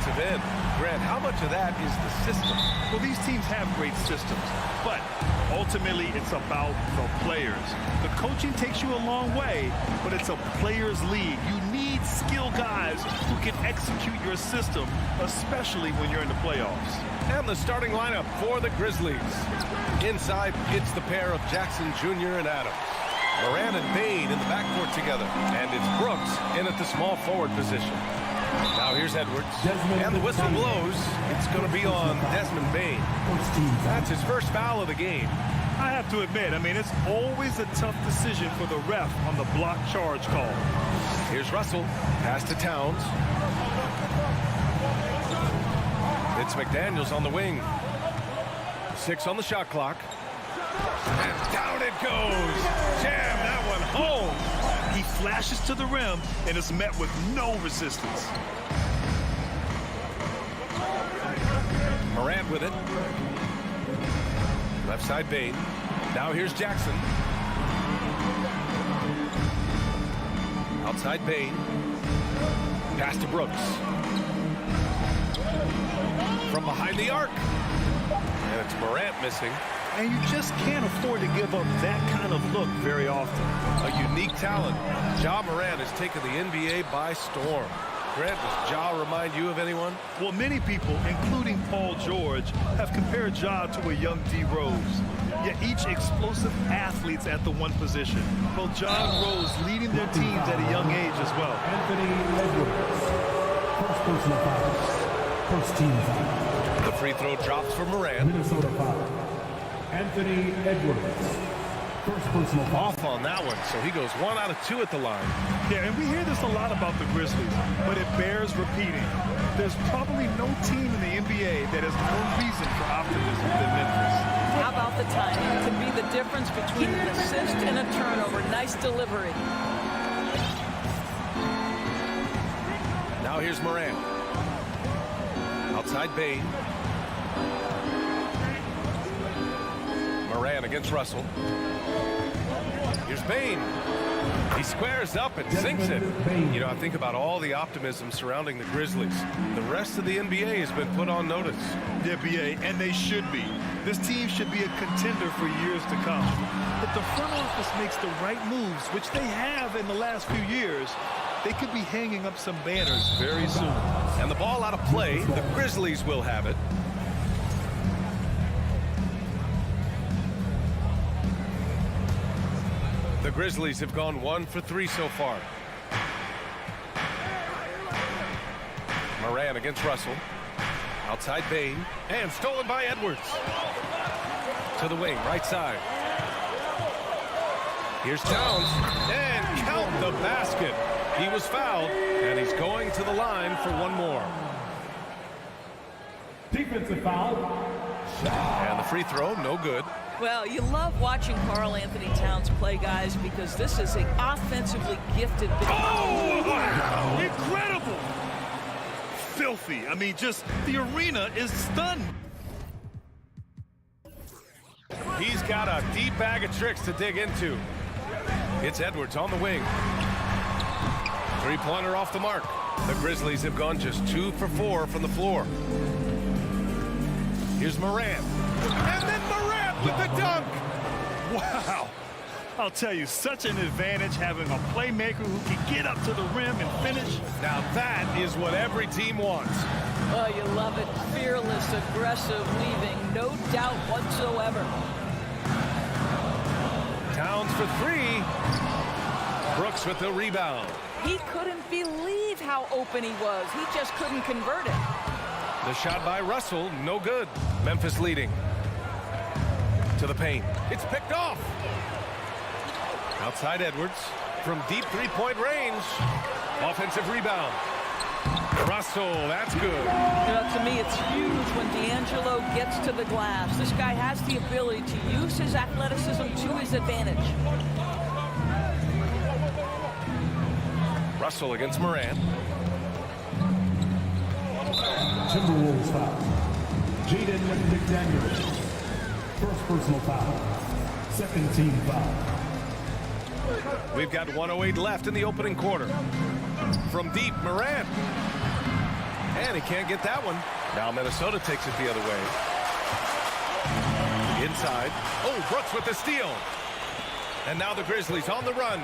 defensive end. Grant, how much of that is the system? Well, these teams have great systems, but ultimately it's about the players. The coaching takes you a long way, but it's a players' league. You need skilled guys who can execute your system, especially when you're in the playoffs. And the starting lineup for the Grizzlies. Inside, it's the pair of Jackson Jr. and Adams. Moran and Bain in the backcourt together. And it's Brooks in at the small forward position. Now here's Edwards. And the whistle blows. It's going to be on Desmond Bain. That's his first foul of the game. I have to admit, I mean, it's always a tough decision for the ref on the block charge call. Here's Russell. Pass to Towns. It's McDaniels on the wing. 6 on the shot clock. And down it goes. Jam that one home. He flashes to the rim and is met with no resistance. Morant with it. Left side Bain. Now here's Jackson. Outside Bain. Pass to Brooks. From behind the arc. And it's Morant missing. And you just can't afford to give up that kind of look very often. A unique talent. Ja Morant has taken the NBA by storm. Grant, does Ja remind you of anyone? Well, many people, including Paul George, have compared Ja to a young D. Rose. Yet each explosive athletes at the one position. Well, Ja and Rose leading their teams at a young age as well. Anthony Edwards. First personal foul. First team foul. The free throw drops for Morant. Minnesota foul. Anthony Edwards. First personal foul. Off on that one, so he goes 1 out of 2 at the line. Yeah, and we hear this a lot about the Grizzlies, but it bears repeating. There's probably no team in the NBA that has more reason for optimism than Memphis. How about the timing? Could be the difference between an assist and a turnover. Nice delivery. Now here's Morant. Outside Bain. Moran against Russell. Here's Bain. He squares up and sinks it. You know, I think about all the optimism surrounding the Grizzlies. The rest of the NBA has been put on notice. Yeah, BA, and they should be. This team should be a contender for years to come. If the front office makes the right moves, which they have in the last few years, they could be hanging up some banners very soon. And the ball out of play. The Grizzlies will have it. The Grizzlies have gone 1 for 3 so far. Moran against Russell. Outside Bain. And stolen by Edwards. To the wing, right side. Here's Towns. And count the basket. He was fouled, and he's going to the line for one more. Defensive foul. And the free throw, no good. Well, you love watching Karl Anthony Towns play, guys, because this is an offensively gifted big. Oh, wow. Incredible. Filthy. I mean, just the arena is stunned. He's got a deep bag of tricks to dig into. It's Edwards on the wing. Three-pointer off the mark. The Grizzlies have gone just 2 for 4 from the floor. Here's Morant. And then Morant with the dunk. Wow. I'll tell you, such an advantage having a playmaker who can get up to the rim and finish. Now that is what every team wants. Oh, you love it. Fearless, aggressive, leaving. No doubt whatsoever. Towns for 3. Brooks with the rebound. He couldn't believe how open he was. He just couldn't convert it. The shot by Russell, no good. Memphis leading. To the paint. It's picked off. Outside Edwards. From deep three-point range. Offensive rebound. Russell, that's good. You know, to me, it's huge when D'Angelo gets to the glass. This guy has the ability to use his athleticism to his advantage. Russell against Morant. Timberwolves foul. Jaden McDaniels. First personal foul. Second team foul. We've got 1:08 left in the opening quarter. From deep, Morant. And he can't get that one. Now Minnesota takes it the other way. Inside. Oh, Brooks with the steal. And now the Grizzlies on the run.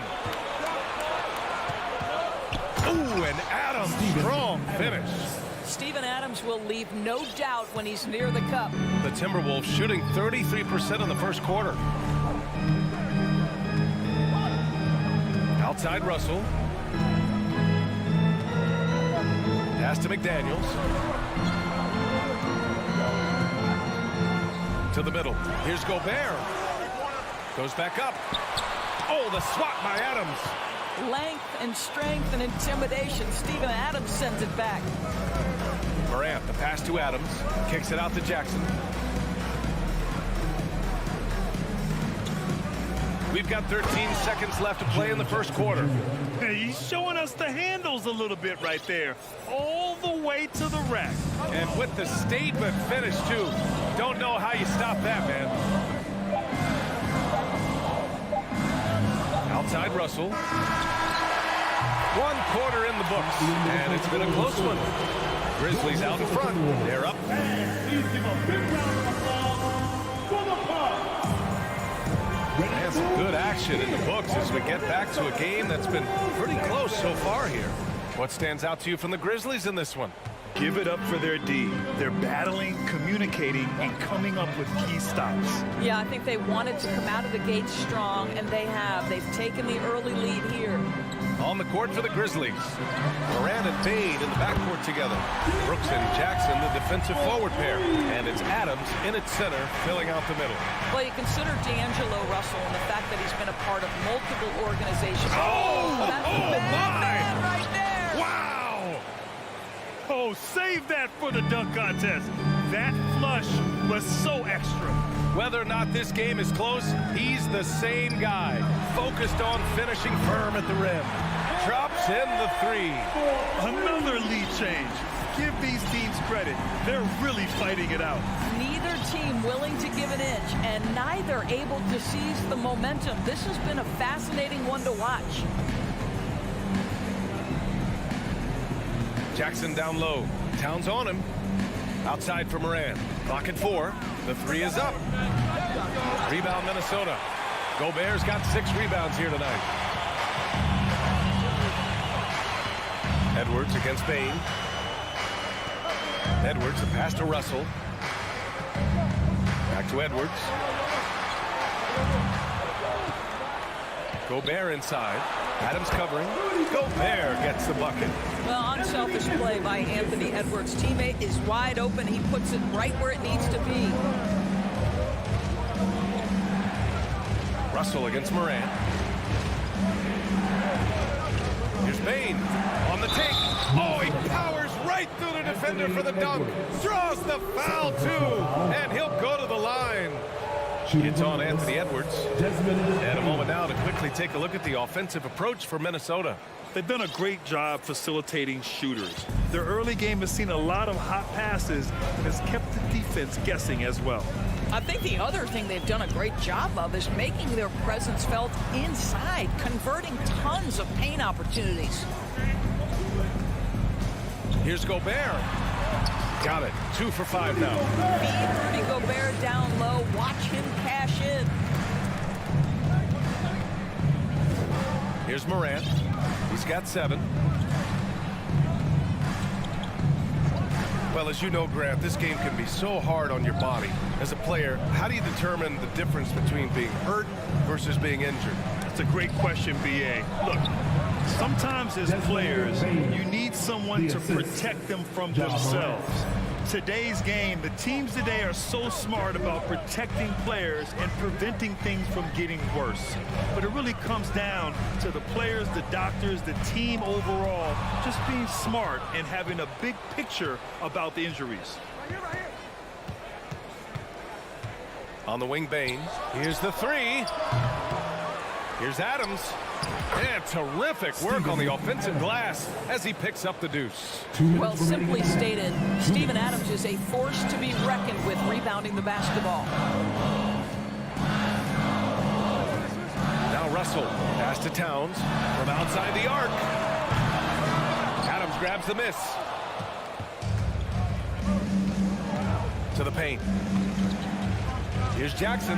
Ooh, and Adams, strong finish. Steven Adams will leave no doubt when he's near the cup. The Timberwolves shooting 33% in the first quarter. Outside Russell. Pass to McDaniels. To the middle. Here's Gobert. Goes back up. Oh, the swat by Adams. Length and strength and intimidation. Steven Adams sends it back. Morant, the pass to Adams. Kicks it out to Jackson. We've got 13 seconds left to play in the first quarter. Hey, he's showing us the handles a little bit right there. All the way to the rack. And with the statement finish, too. Don't know how you stop that, man. Outside Russell. 1 quarter in the books. And it's been a close one. Grizzlies out in front. They're up. And some good action in the books as we get back to a game that's been pretty close so far here. What stands out to you from the Grizzlies in this one? Give it up for their D. They're battling, communicating, and coming up with key stops. Yeah, I think they wanted to come out of the gate strong, and they have. They've taken the early lead here. On the court for the Grizzlies. Morant and Payne in the backcourt together. Brooks and Jackson, the defensive forward pair. And it's Adams in its center, filling out the middle. Well, you consider D'Angelo Russell and the fact that he's been a part of multiple organizations. That's the big man right there. Wow! Oh, save that for the dunk contest. That flush was so extra. Whether or not this game is close, he's the same guy. Focused on finishing firm at the rim. Drops in the 3. Another lead change. Give these teams credit. They're really fighting it out. Neither team willing to give an inch, and neither able to seize the momentum. This has been a fascinating one to watch. Jackson down low. Towns on him. Outside for Morant. Clock at 4. The 3 is up. Rebound Minnesota. Gobert's got 6 rebounds here tonight. Edwards against Payne. Edwards, the pass to Russell. Back to Edwards. Gobert inside. Adams covering. Gobert gets the bucket. Well, unselfish play by Anthony Edwards. Teammate is wide open. He puts it right where it needs to be. Russell against Morant. Here's Payne on the take. Oh, he powers right through the defender for the dunk. Draws the foul, too. And he'll go to the line. It's on Anthony Edwards. And a moment now to quickly take a look at the offensive approach for Minnesota. They've done a great job facilitating shooters. Their early game has seen a lot of hot passes and has kept the defense guessing as well. I think the other thing they've done a great job of is making their presence felt inside, converting tons of paint opportunities. Here's Gobert. Got it. 2 for 5 now. Feed Rudy Gobert down low. Watch him cash in. Here's Morant. He's got 7. Well, as you know, Grant, this game can be so hard on your body. As a player, how do you determine the difference between being hurt versus being injured? That's a great question, B.A. Look, sometimes as players, you need someone to protect them from themselves. Today's game, the teams today are so smart about protecting players and preventing things from getting worse. But it really comes down to the players, the doctors, the team overall, just being smart and having a big picture about the injuries. On the wing, Bain. Here's the 3. Here's Adams. And terrific work on the offensive glass as he picks up the deuce. Well, simply stated, Steven Adams is a force to be reckoned with rebounding the basketball. Now Russell, pass to Towns from outside the arc. Adams grabs the miss. To the paint. Here's Jackson.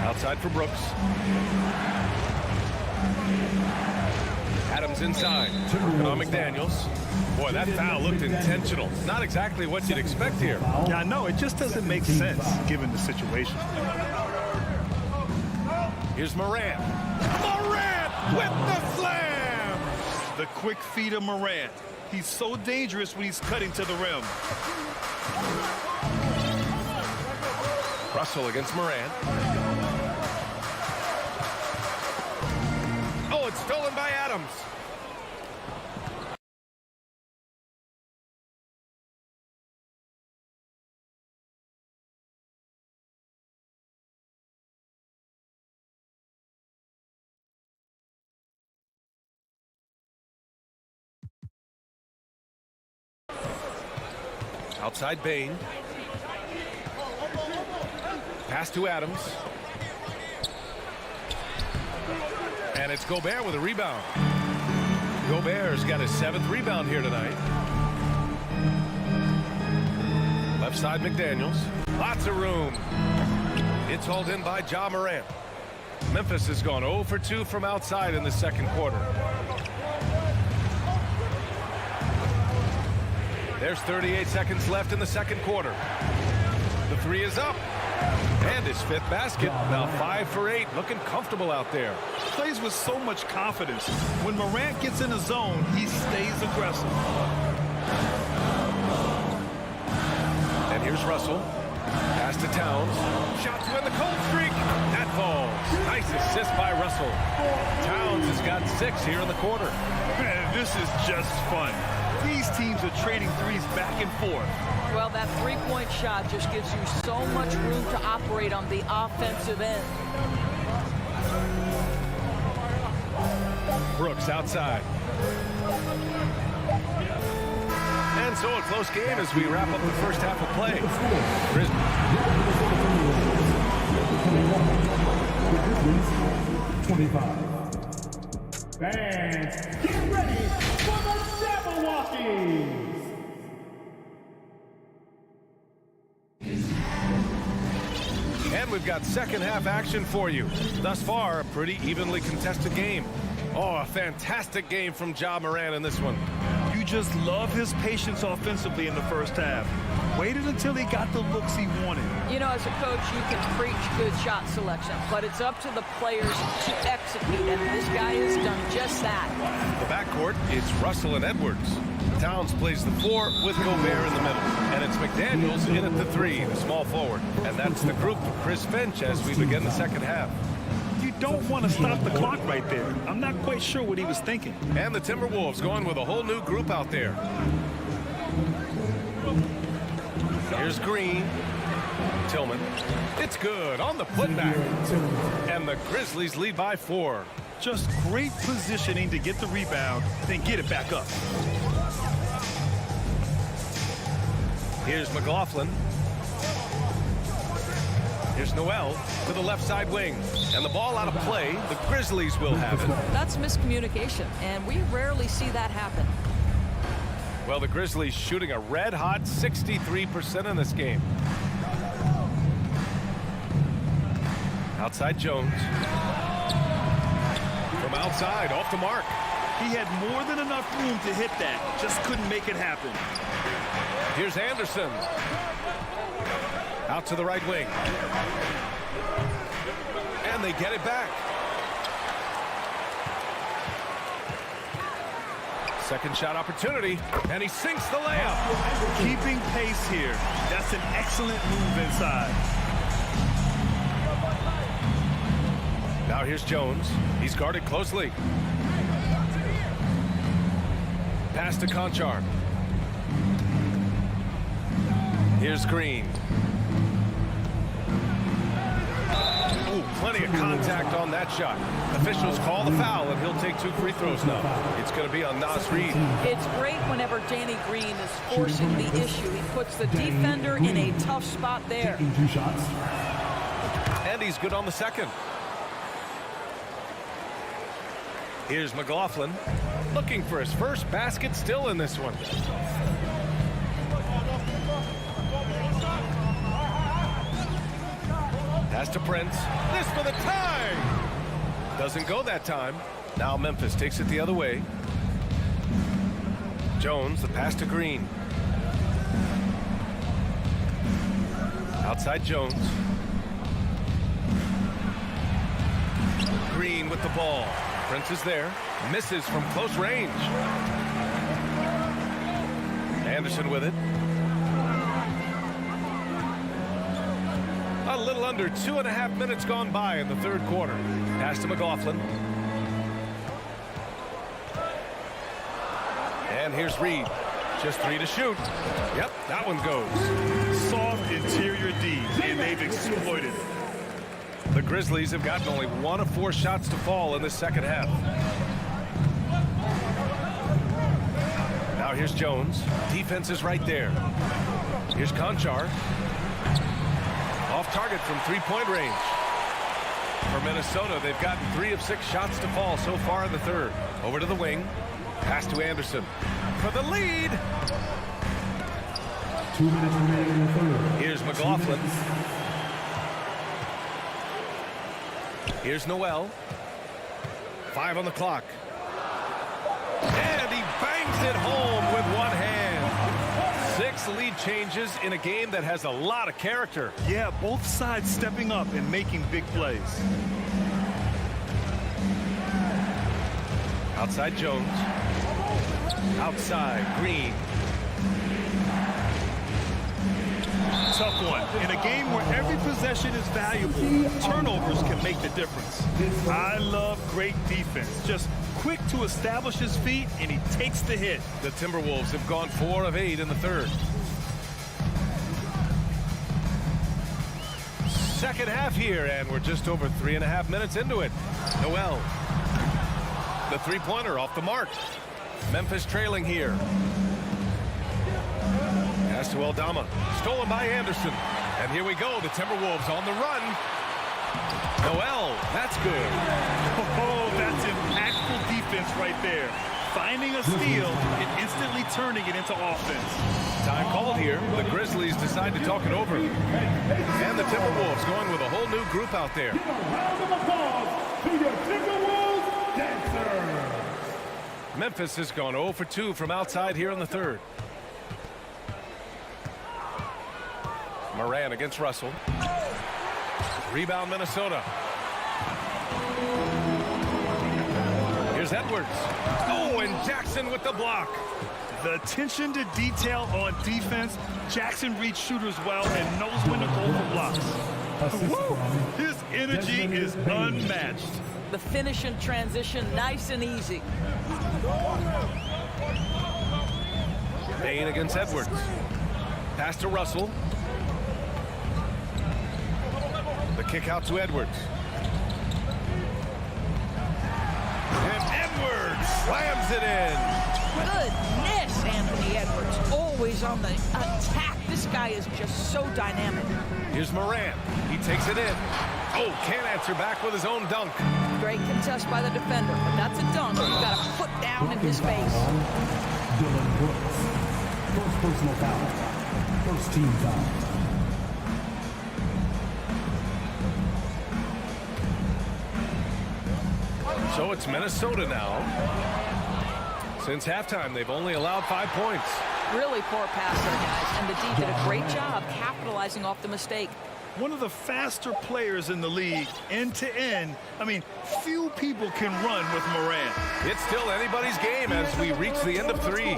Outside for Brooks. Adams inside. Working on McDaniels. Boy, that foul looked intentional. Not exactly what you'd expect here. Yeah, I know. It just doesn't make sense given the situation. Here's Morant. Morant with the slam! The quick feet of Morant. He's so dangerous when he's cutting to the rim. Russell against Morant. Oh, it's stolen by Adams. Outside Bain. Pass to Adams. And it's Gobert with a rebound. Gobert's got his 7th rebound here tonight. Left side McDaniels. Lots of room. It's hauled in by Ja Morant. Memphis has gone 0 for 2 from outside in the second quarter. There's 38 seconds left in the second quarter. The 3 is up. And his 5th basket. Now 5 for 8. Looking comfortable out there. Plays with so much confidence. When Morant gets in the zone, he stays aggressive. And here's Russell. Pass to Towns. Shot to win the cold streak. That falls. Nice assist by Russell. Towns has got 6 here in the quarter. Man, this is just fun. These teams are trading threes back and forth. Well, that three-point shot just gives you so much room to operate on the offensive end. Brooks outside. And so a close game as we wrap up the first half of play. Fans, get ready for the Jabberwockies! And we've got second half action for you. Thus far, a pretty evenly contested game. Oh, a fantastic game from Ja Morant in this one. You just love his patience offensively in the first half. Waited until he got the looks he wanted. You know, as a coach, you can preach good shot selection, but it's up to the players to execute, and this guy has done just that. The backcourt, it's Russell and Edwards. Towns plays the 4 with Gobert in the middle. And it's McDaniels in at the 3, the small forward. And that's the group for Chris Finch as we begin the second half. You don't want to stop the clock right there. I'm not quite sure what he was thinking. And the Timberwolves going with a whole new group out there. Here's Green. Tillman. It's good on the putback. And the Grizzlies lead by 4. Just great positioning to get the rebound, then get it back up. Here's McLaughlin. Here's Noel to the left side wing. And the ball out of play. The Grizzlies will have it. That's miscommunication, and we rarely see that happen. Well, the Grizzlies shooting a red-hot 63% in this game. Outside Jones. From outside, off the mark. He had more than enough room to hit that. Just couldn't make it happen. Here's Anderson. Out to the right wing. And they get it back. Second shot opportunity, and he sinks the layup. Keeping pace here. That's an excellent move inside. Now here's Jones. He's guarded closely. Pass to Conchar. Here's Green. Ooh, plenty of contact on that shot. Officials call the foul, and he'll take 2 free throws now. It's going to be on Nas Reed. It's great whenever Danny Green is forcing the issue. He puts the defender in a tough spot there. And he's good on the second. Here's McLaughlin, looking for his first basket still in this one. Pass to Prince. This for the tie. Doesn't go that time. Now Memphis takes it the other way. Jones, the pass to Green. Outside Jones. Green with the ball. Prince is there. Misses from close range. Anderson with it. A little under 2.5 minutes gone by in the third quarter. Pass to McLaughlin. And here's Reed. Just 3 to shoot. Yep, that one goes. Soft interior D, and they've exploited it. The Grizzlies have gotten only 1 of 4 shots to fall in the second half. Now here's Jones. Defense is right there. Here's Conchar. Off target from 3-point range. For Minnesota, they've gotten 3 of 6 shots to fall so far in the third. Over to the wing. Pass to Anderson. For the lead. 2 minutes remaining in the third. Here's McLaughlin. Here's Noel. 5 on the clock. And he bangs it home with one hand. 6 lead changes in a game that has a lot of character. Yeah, both sides stepping up and making big plays. Outside Jones. Outside Green. Tough one. In a game where every possession is valuable, turnovers can make the difference. I love great defense. Just quick to establish his feet, and he takes the hit. The Timberwolves have gone 4 of 8 in the third. Second half here, and we're just over 3.5 minutes into it. Noel. The three-pointer off the mark. Memphis trailing here. Pass to Aldama. Stolen by Anderson. And here we go. The Timberwolves on the run. Noel. That's good. Oh, that's impactful defense right there. Finding a steal and instantly turning it into offense. Time called here. The Grizzlies decide to talk it over. And the Timberwolves going with a whole new group out there. Memphis has gone 0 for 2 from outside here in the third. Moran against Russell. Rebound Minnesota. Here's Edwards. Oh, and Jackson with the block. The attention to detail on defense. Jackson reads shooters well and knows when to go for blocks. Woo! His energy is unmatched. The finish in transition, nice and easy. Payne against Edwards. Pass to Russell. The kick out to Edwards. And Edwards slams it in. Goodness, Anthony Edwards, always on the attack. This guy is just so dynamic. Here's Moran. He takes it in. Oh, can't answer back with his own dunk. Great contest by the defender. If that's a dunk, you got to put down in his face. Dylan Brooks. First personal foul. First team foul. So it's Minnesota now. Since halftime, they've only allowed 5 points. Really poor pass there, guys, and the D did a great job capitalizing off the mistake. One of the faster players in the league, end to end. I mean, few people can run with Moran. It's still anybody's game as we reach the end of 3.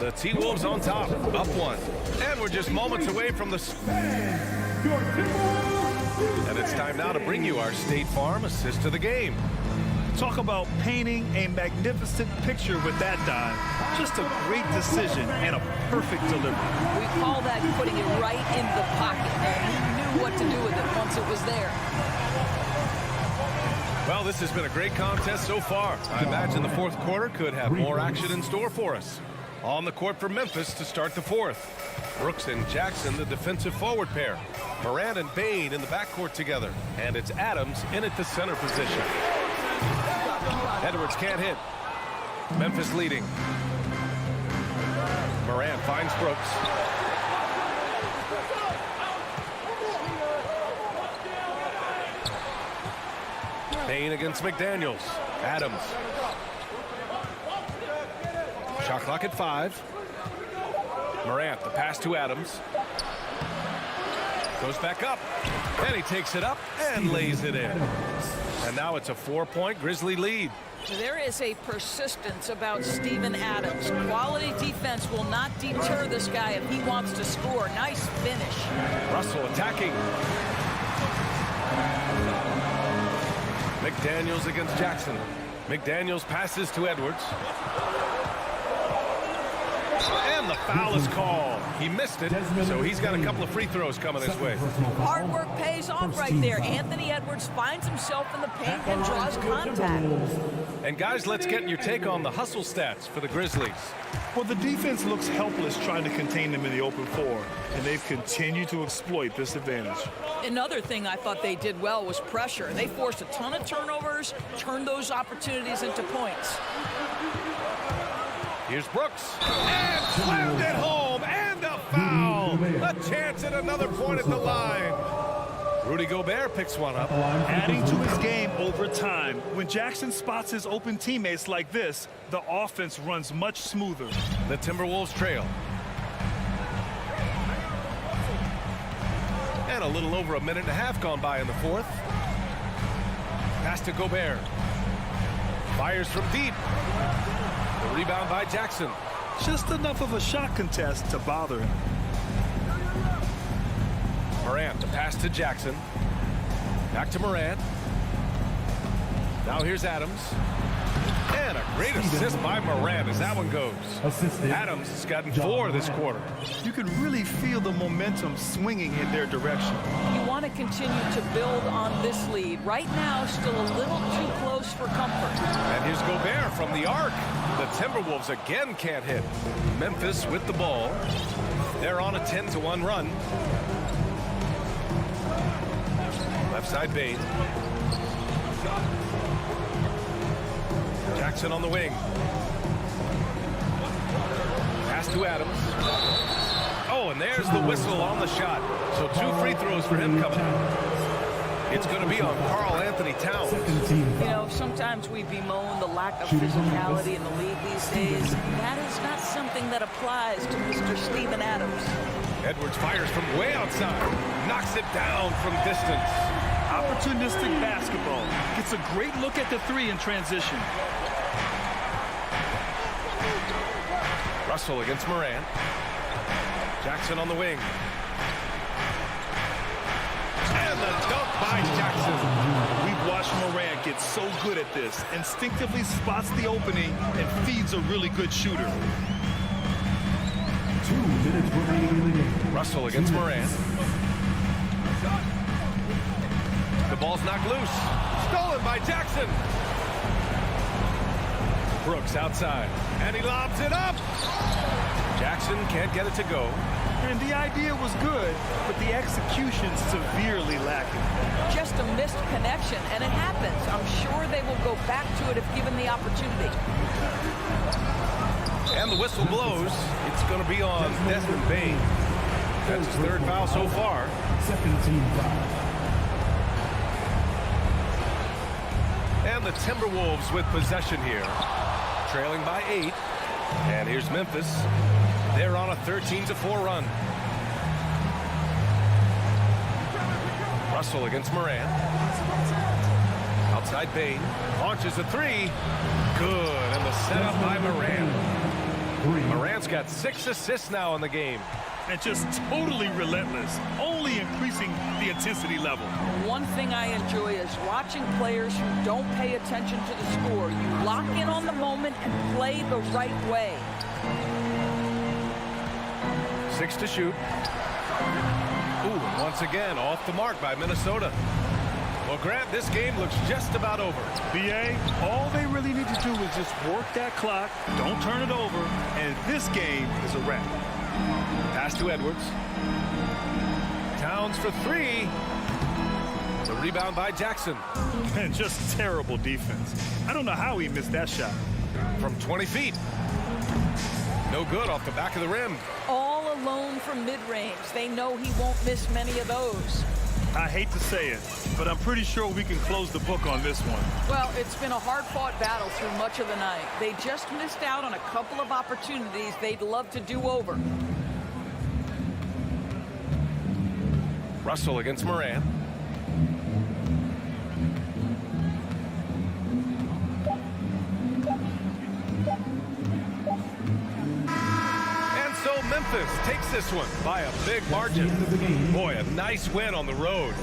The T-Wolves on top, up 1. And we're just moments away from the... And it's time now to bring you our State Farm assist of the game. Talk about painting a magnificent picture with that dive. Just a great decision and a perfect delivery. We call that putting it right in the pocket. He knew what to do with it once it was there. Well, this has been a great contest so far. I imagine the fourth quarter could have more action in store for us. On the court for Memphis to start the fourth. Brooks and Jackson, the defensive forward pair. Moran and Payne in the backcourt together. And it's Adams in at the center position. Edwards can't hit. Memphis leading. Moran finds Brooks. Payne against McDaniels. Adams. Shot clock at 5. Morant, the pass to Adams. Goes back up. And he takes it up and lays it in. And now it's a 4-point Grizzly lead. There is a persistence about Steven Adams. Quality defense will not deter this guy if he wants to score. Nice finish. Russell attacking. McDaniels against Jackson. McDaniels passes to Edwards. And the foul is called. He missed it, so he's got a couple of free throws coming his way. Hard work pays off right there. Anthony Edwards finds himself in the paint and draws contact. And guys, let's get your take on the hustle stats for the Grizzlies. Well, the defense looks helpless trying to contain them in the open floor, and they've continued to exploit this advantage. Another thing I thought they did well was pressure. They forced a ton of turnovers, turned those opportunities into points. Here's Brooks. And slammed it home. And a foul. A chance at another point at the line. Rudy Gobert picks one up. Adding to his game over time. When Jackson spots his open teammates like this, the offense runs much smoother. The Timberwolves trail. And a little over a minute and a half gone by in the fourth. Pass to Gobert. Fires from deep. The rebound by Jackson. Just enough of a shot contest to bother him. Morant, the pass to Jackson. Back to Morant. Now here's Adams. And a great assist by Morant as that one goes. Adams has gotten 4 this quarter. You can really feel the momentum swinging in their direction. You want to continue to build on this lead. Right now, still a little too close for comfort. And here's Gobert from the arc. The Timberwolves again can't hit. Memphis with the ball. They're on a 10-1 run. Left side Bain. Jackson on the wing. Pass to Adams. Oh, and there's the whistle on the shot. So 2 free throws for him coming out. It's going to be on Karl Anthony Towns. You know, sometimes we bemoan the lack of physicality in the league these days. That is not something that applies to Mr. Steven Adams. Edwards fires from way outside. Knocks it down from distance. Opportunistic basketball. Gets a great look at the 3 in transition. Russell against Morant. Jackson on the wing. And the dunk by Jackson. We've watched Morant get so good at this. Instinctively spots the opening and feeds a really good shooter. 2 minutes remaining in the game. Russell against Morant. The ball's knocked loose. Stolen by Jackson. Brooks outside. And he lobs it up. Jackson can't get it to go. And the idea was good, but the execution severely lacking. Just a missed connection, and it happens. I'm sure they will go back to it if given the opportunity. And the whistle blows. It's going to be on Desmond Bain. That's his 3rd foul so far. Second team foul. And the Timberwolves with possession here. Trailing by 8. And here's Memphis. They're on a 13-4 run. Russell against Morant. Outside Bain. Launches a 3. Good. And the setup by Morant. Morant's got 6 assists now in the game. And just totally relentless, only increasing the intensity level. One thing I enjoy is watching players who don't pay attention to the score. You lock in on the moment and play the right way. 6 to shoot. Ooh, once again, off the mark by Minnesota. Well, Grant, this game looks just about over. BA, all they really need to do is just work that clock, don't turn it over, and this game is a wrap. Pass to Edwards. Towns for 3. The rebound by Jackson. And just terrible defense. I don't know how he missed that shot. From 20 feet. No good off the back of the rim. All alone from mid-range. They know he won't miss many of those. I hate to say it, but I'm pretty sure we can close the book on this one. Well, it's been a hard-fought battle through much of the night. They just missed out on a couple of opportunities they'd love to do over. Russell against Moran. And so Memphis takes this one by a big margin. Boy, a nice win on the road.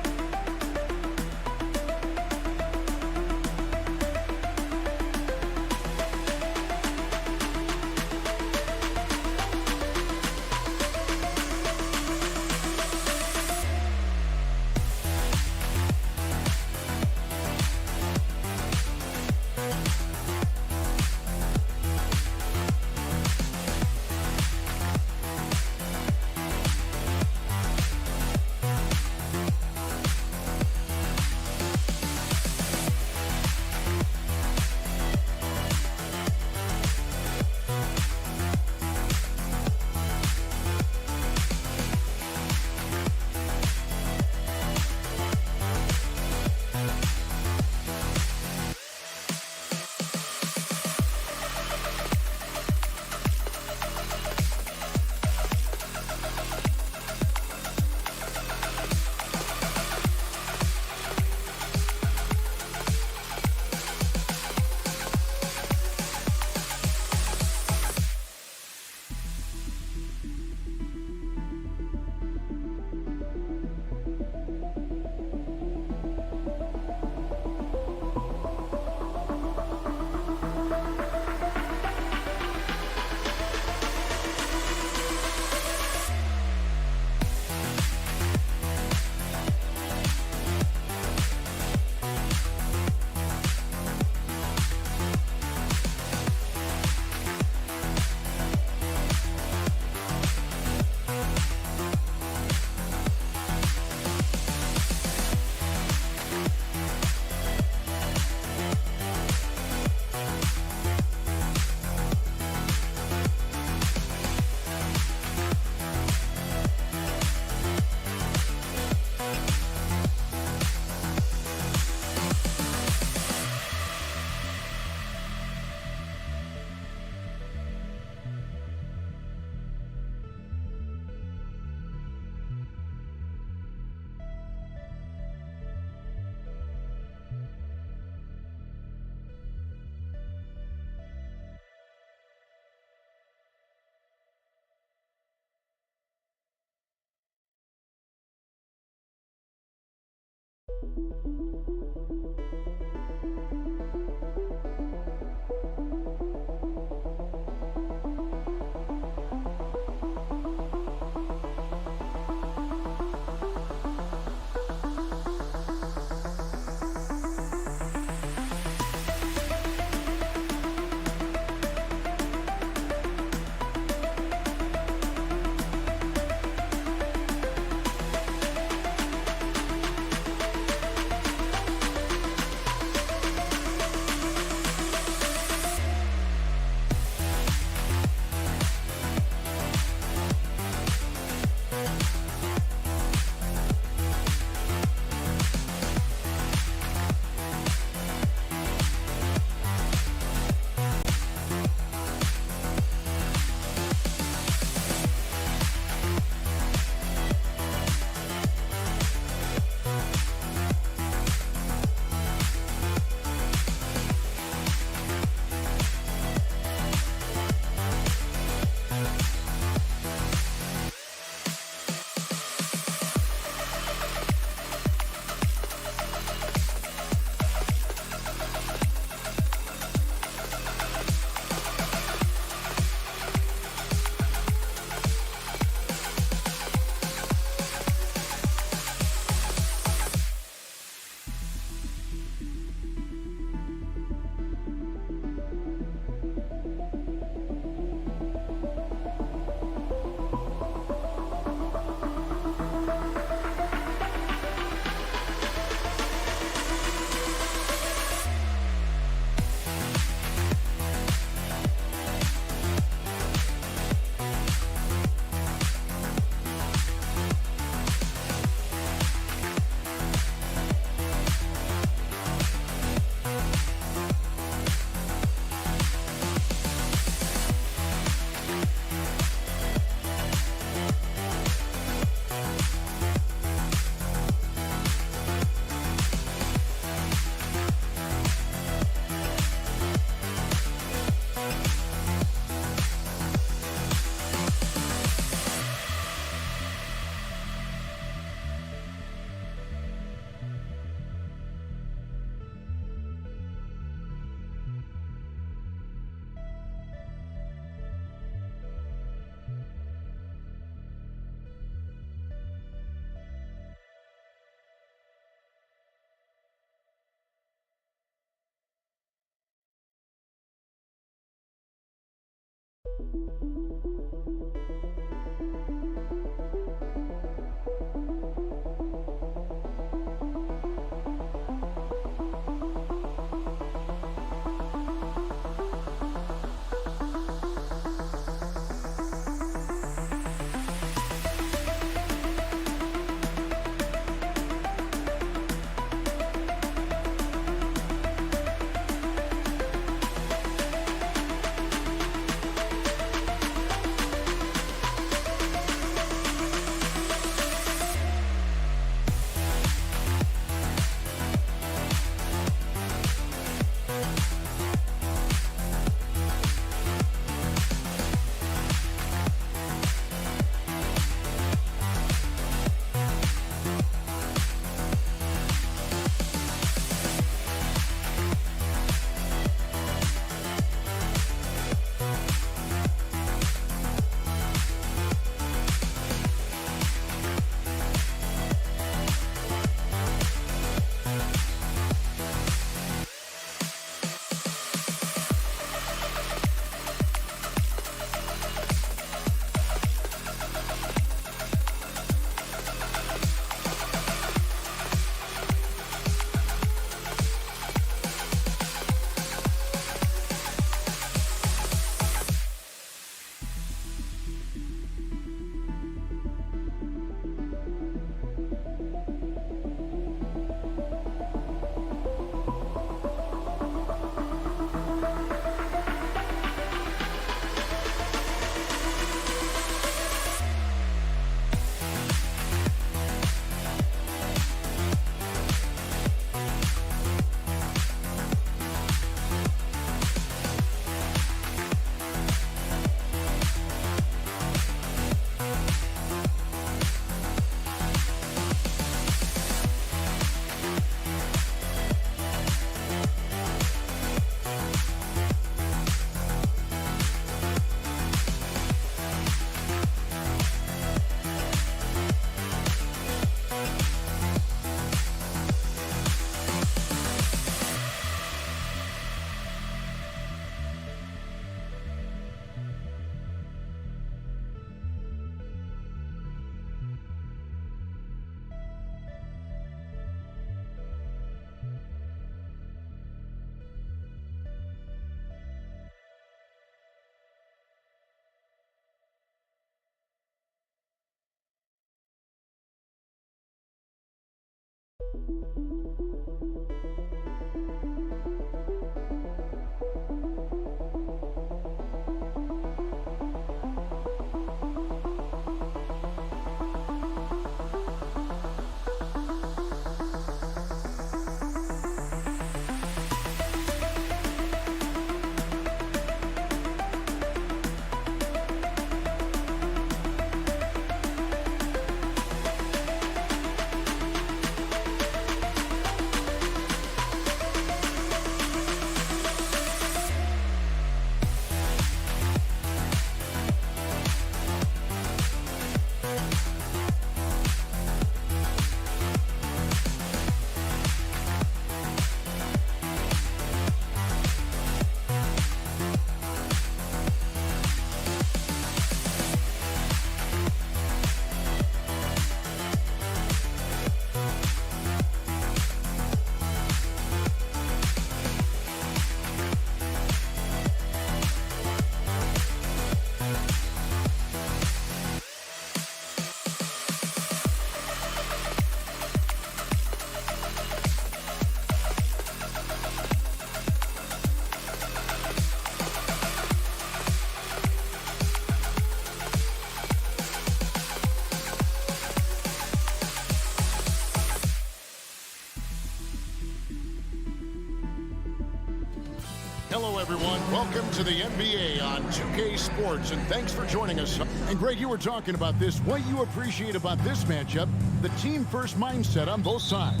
Hello, everyone. Welcome to the NBA on 2K Sports, and thanks for joining us. And, Greg, you were talking about this. What you appreciate about this matchup, the team-first mindset on both sides.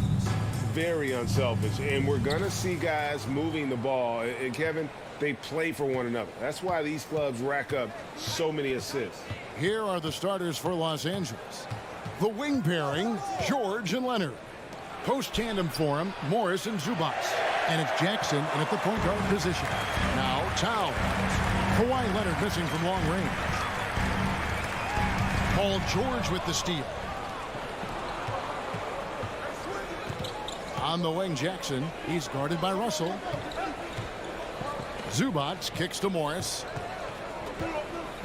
Very unselfish, and we're going to see guys moving the ball. And, Kevin, they play for one another. That's why these clubs rack up so many assists. Here are the starters for Los Angeles. The wing pairing, George and Leonard. Post tandem for him, Morris and Zubac. And it's Jackson in at the point guard position. Now Towns. Kawhi Leonard missing from long range. Paul George with the steal. On the wing, Jackson. He's guarded by Russell. Zubac kicks to Morris.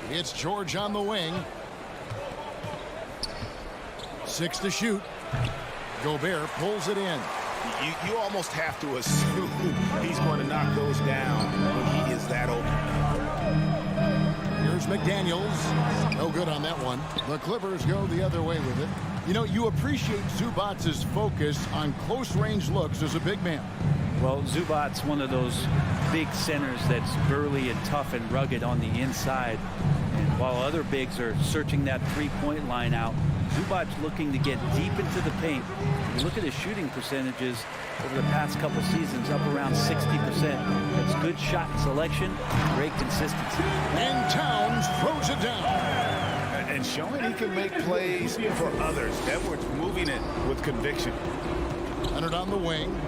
It's George on the wing. 6 to shoot. Gobert pulls it in. You almost have to assume he's going to knock those down when he is that open. Here's McDaniels. No good on that one. The Clippers go the other way with it. You know, you appreciate Zubac's focus on close-range looks as a big man. Well, Zubac's one of those big centers that's burly and tough and rugged on the inside. And while other bigs are searching that three-point line out, Zubac's looking to get deep into the paint. You look at his shooting percentages over the past couple seasons, up around 60%. That's good shot selection, great consistency. And Towns throws it down. And showing he can make plays for others. Edwards moving it with conviction. Leonard on the wing.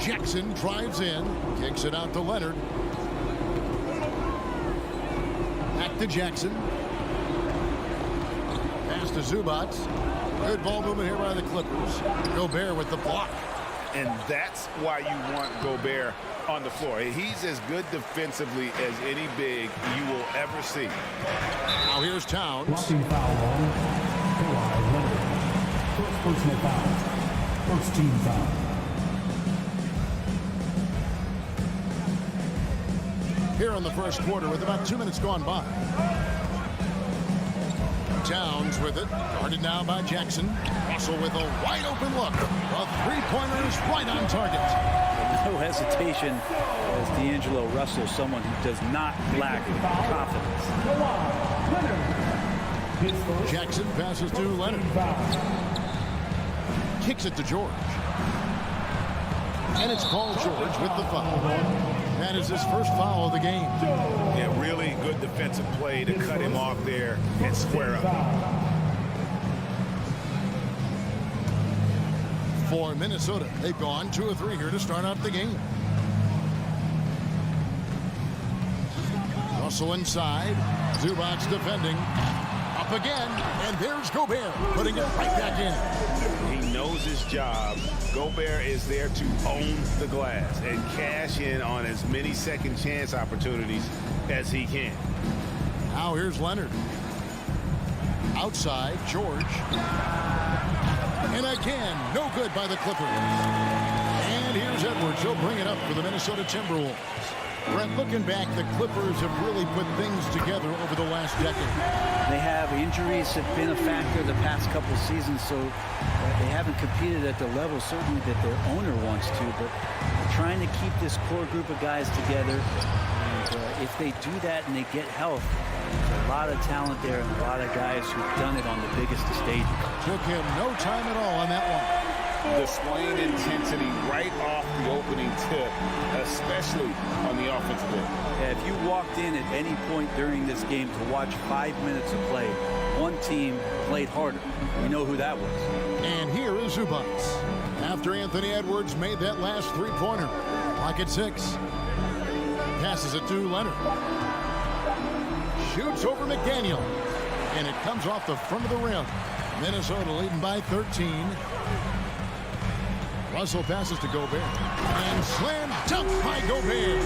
Jackson drives in, kicks it out to Leonard. Back to Jackson. Pass to Zubac. Good ball movement here by the Clippers. Gobert with the block. And that's why you want Gobert on the floor. He's as good defensively as any big you will ever see. Now here's Towns. Blocking foul on Kawhi Leonard. First personal foul. First team foul. Here in the first quarter with about 2 minutes gone by. Towns with it. Guarded now by Jackson. Russell with a wide open look. A three-pointer is right on target. No hesitation as D'Angelo Russell, someone who does not lack confidence. Jackson passes to Leonard. Kicks it to George. And it's Paul George with the foul. That is his first foul of the game. Yeah, really good defensive play to cut him off there and square up. For Minnesota, they've gone 2 of 3 here to start out the game. Russell inside. Zubac defending. Up again, and there's Gobert putting it right back in. He knows his job. Gobert is there to own the glass and cash in on as many second chance opportunities as he can. Now here's Leonard. Outside, George. And again, no good by the Clippers. And here's Edwards. He'll bring it up for the Minnesota Timberwolves. Brent, looking back, the Clippers have really put things together over the last decade. They have injuries have been a factor the past couple seasons, so they haven't competed at the level certainly that their owner wants to, but they're trying to keep this core group of guys together. And if they do that and they get health, there's a lot of talent there and a lot of guys who've done it on the biggest of stages. Took him no time at all on that one. Displaying intensity right off the opening tip, especially on the offensive end. Yeah, if you walked in at any point during this game to watch 5 minutes of play, one team played harder. We know who that was. And here is Zubac. After Anthony Edwards made that last three-pointer. Clock at 6. Passes it to Leonard. Shoots over McDaniel. And it comes off the front of the rim. Minnesota leading by 13. Russell passes to Gobert. And slam dunk by Gobert.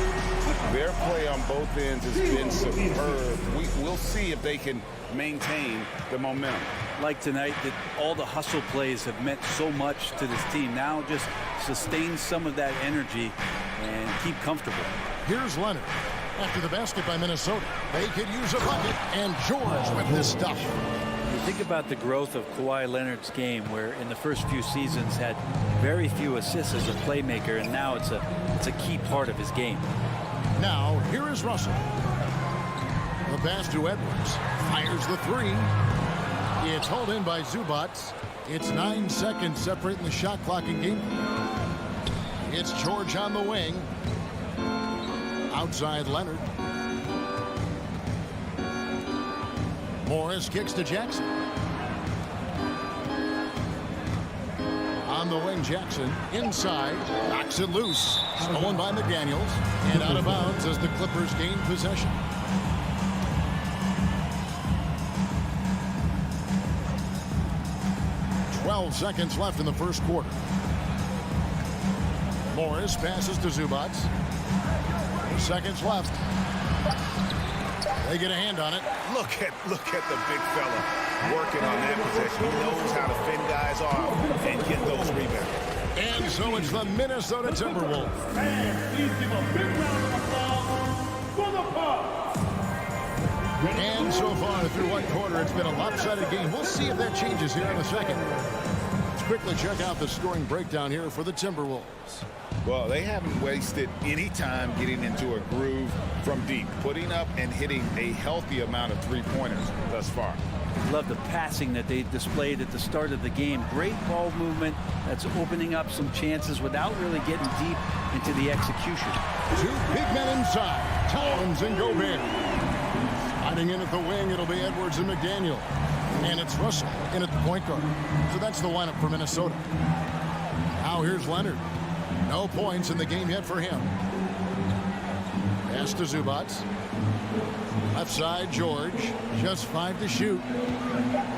Their play on both ends has been superb. We'll see if they can maintain the momentum. Like tonight, that all the hustle plays have meant so much to this team. Now just sustain some of that energy and keep comfortable. Here's Leonard. After the basket by Minnesota, they could use a bucket. And George with this stuff. You think about the growth of Kawhi Leonard's game, where in the first few seasons had very few assists as a playmaker, and now it's a key part of his game. Now here is Russell. The pass to Edwards. Fires the three. It's hauled in by Zubac. It's 9 seconds separating the shot clock and game. It's George on the wing. Outside Leonard. Morris kicks to Jackson. On On the wing, Jackson inside, knocks it loose. Stolen by McDaniels, and out of bounds as the Clippers gain possession. Seconds left in the first quarter. Morris passes to Zubac. Seconds left. They get a hand on it. Look at the big fella working on that possession. He knows how to fend guys off and get those rebounds. And so it's the Minnesota Timberwolves. Please give a big round of applause for the Bucks. And so far through one quarter, it's been a lopsided game. We'll see if that changes here in a second. Let's quickly check out the scoring breakdown here for the Timberwolves. Well, they haven't wasted any time getting into a groove from deep, putting up and hitting a healthy amount of three-pointers thus far. Love the passing that they displayed at the start of the game. Great ball movement that's opening up some chances without really getting deep into the execution. Two big men inside, Towns and Gobert. Sliding in at the wing, it'll be Edwards and McDaniel. And it's Russell in at the point guard. So that's the lineup for Minnesota. Now here's Leonard. No points in the game yet for him. Pass to Zubac. Left side, George. Just 5 to shoot.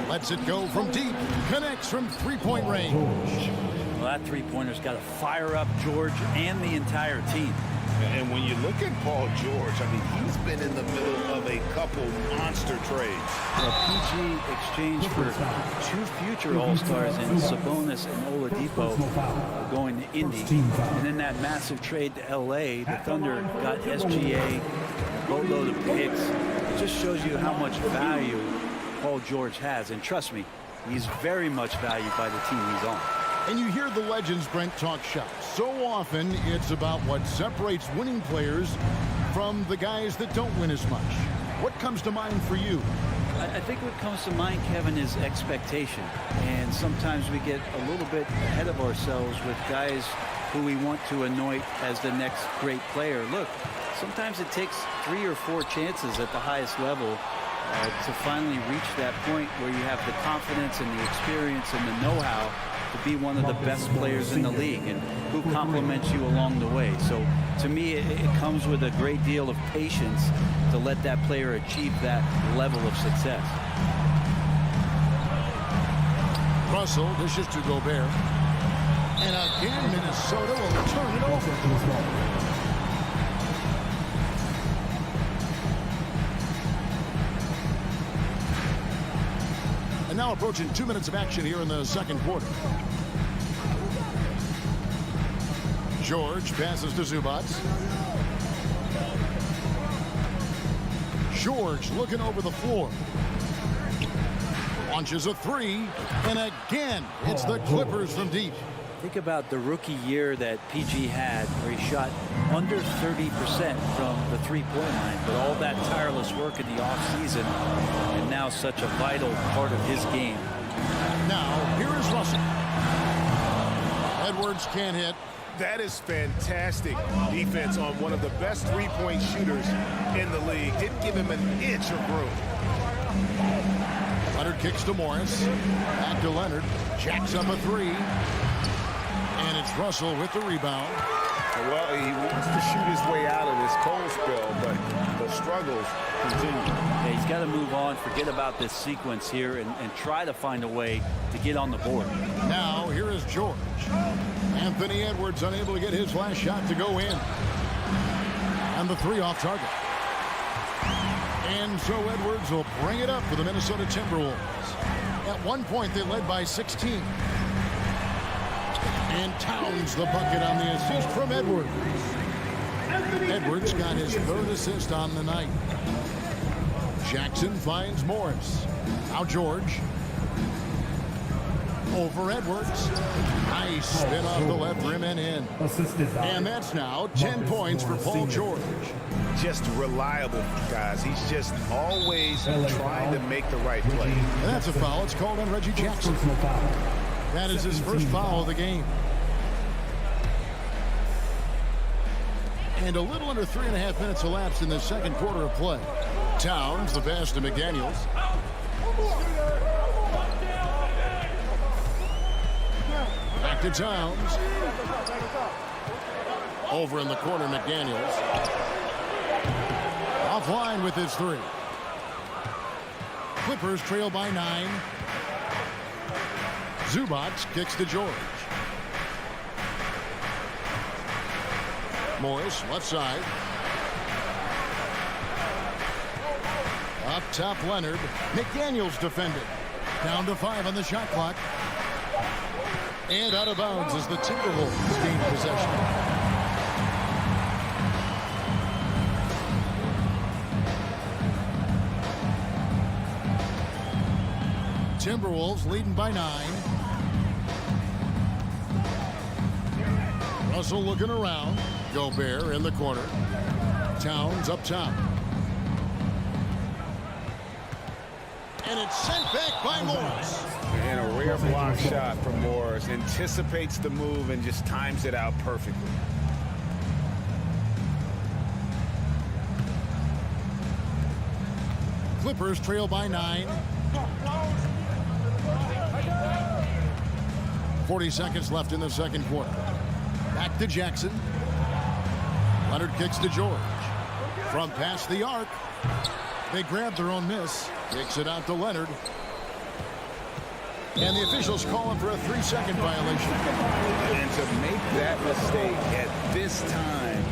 Lets it go from deep. Connects from three-point range. Well, that three-pointer's got to fire up George and the entire team. And when you look at Paul George, I mean, he's been in the middle of a couple monster trades. PG exchanged for 2 future All-Stars in Sabonis and Oladipo going to Indy. And then that massive trade to L.A., the Thunder got SGA, a boatload of picks. It just shows you how much value Paul George has. And trust me, he's very much valued by the team he's on. And you hear the legends, Brent, talk shop. So often it's about what separates winning players from the guys that don't win as much. What comes to mind for you? I think what comes to mind, Kevin, is expectation. And sometimes we get a little bit ahead of ourselves with guys who we want to anoint as the next great player. Look, sometimes it takes 3 or 4 chances at the highest level to finally reach that point where you have the confidence and the experience and the know-how to be one of the best players in the league and who compliments you along the way. So to me, it comes with a great deal of patience to let that player achieve that level of success. Russell dishes to Gobert. And again, Minnesota will turn it over. And now approaching 2 minutes of action here in the second quarter. George passes to Zubac. George looking over the floor. Launches a 3. And again, it's the Clippers from deep. Think about the rookie year that PG had where he shot under 30% from the three-point line, but all that tireless work in the offseason and now such a vital part of his game. Now, here is Russell. Edwards can't hit. That is fantastic defense on one of the best three-point shooters in the league. Didn't give him an inch of room. Leonard kicks to Morris. Back to Leonard. Jacks up a 3. And it's Russell with the rebound. Well, he wants to shoot his way out of this cold spell, but the struggles continue. Yeah, he's got to move on, forget about this sequence here, and try to find a way to get on the board. Now, here is George. Anthony Edwards unable to get his last shot to go in. And the 3 off target. And so Edwards will bring it up for the Minnesota Timberwolves. At one point, they led by 16. And Towns the bucket on the assist from Edwards. Edwards got his 3rd assist on the night. Jackson finds Morris. Now George. Over Edwards. Nice spin off the left rim and in. And that's now 10 points for Paul George. Just reliable, guys. He's just always trying to make the right play. And that's a foul. It's called on Reggie Jackson. That is his first foul of the game. And a little under 3.5 minutes elapsed in the second quarter of play. Towns, the pass to McDaniels. Back to Towns. Over in the corner, McDaniels. Offline with his 3. Clippers trail by 9. Zubac kicks to George. Morris, left side. Up top, Leonard. McDaniels defended. Down to 5 on the shot clock. And out of bounds as the Timberwolves gain possession. Timberwolves leading by 9. Russell looking around. Gobert in the corner. Towns up top. And it's sent back by Morris. And a rare block shot from Morris. Anticipates the move and just times it out perfectly. Clippers trail by 9. 40 seconds left in the second quarter. Back to Jackson. Leonard kicks to George. From past the arc. They grab their own miss. Kicks it out to Leonard. And the officials call him for a 3-second violation. And to make that mistake at this time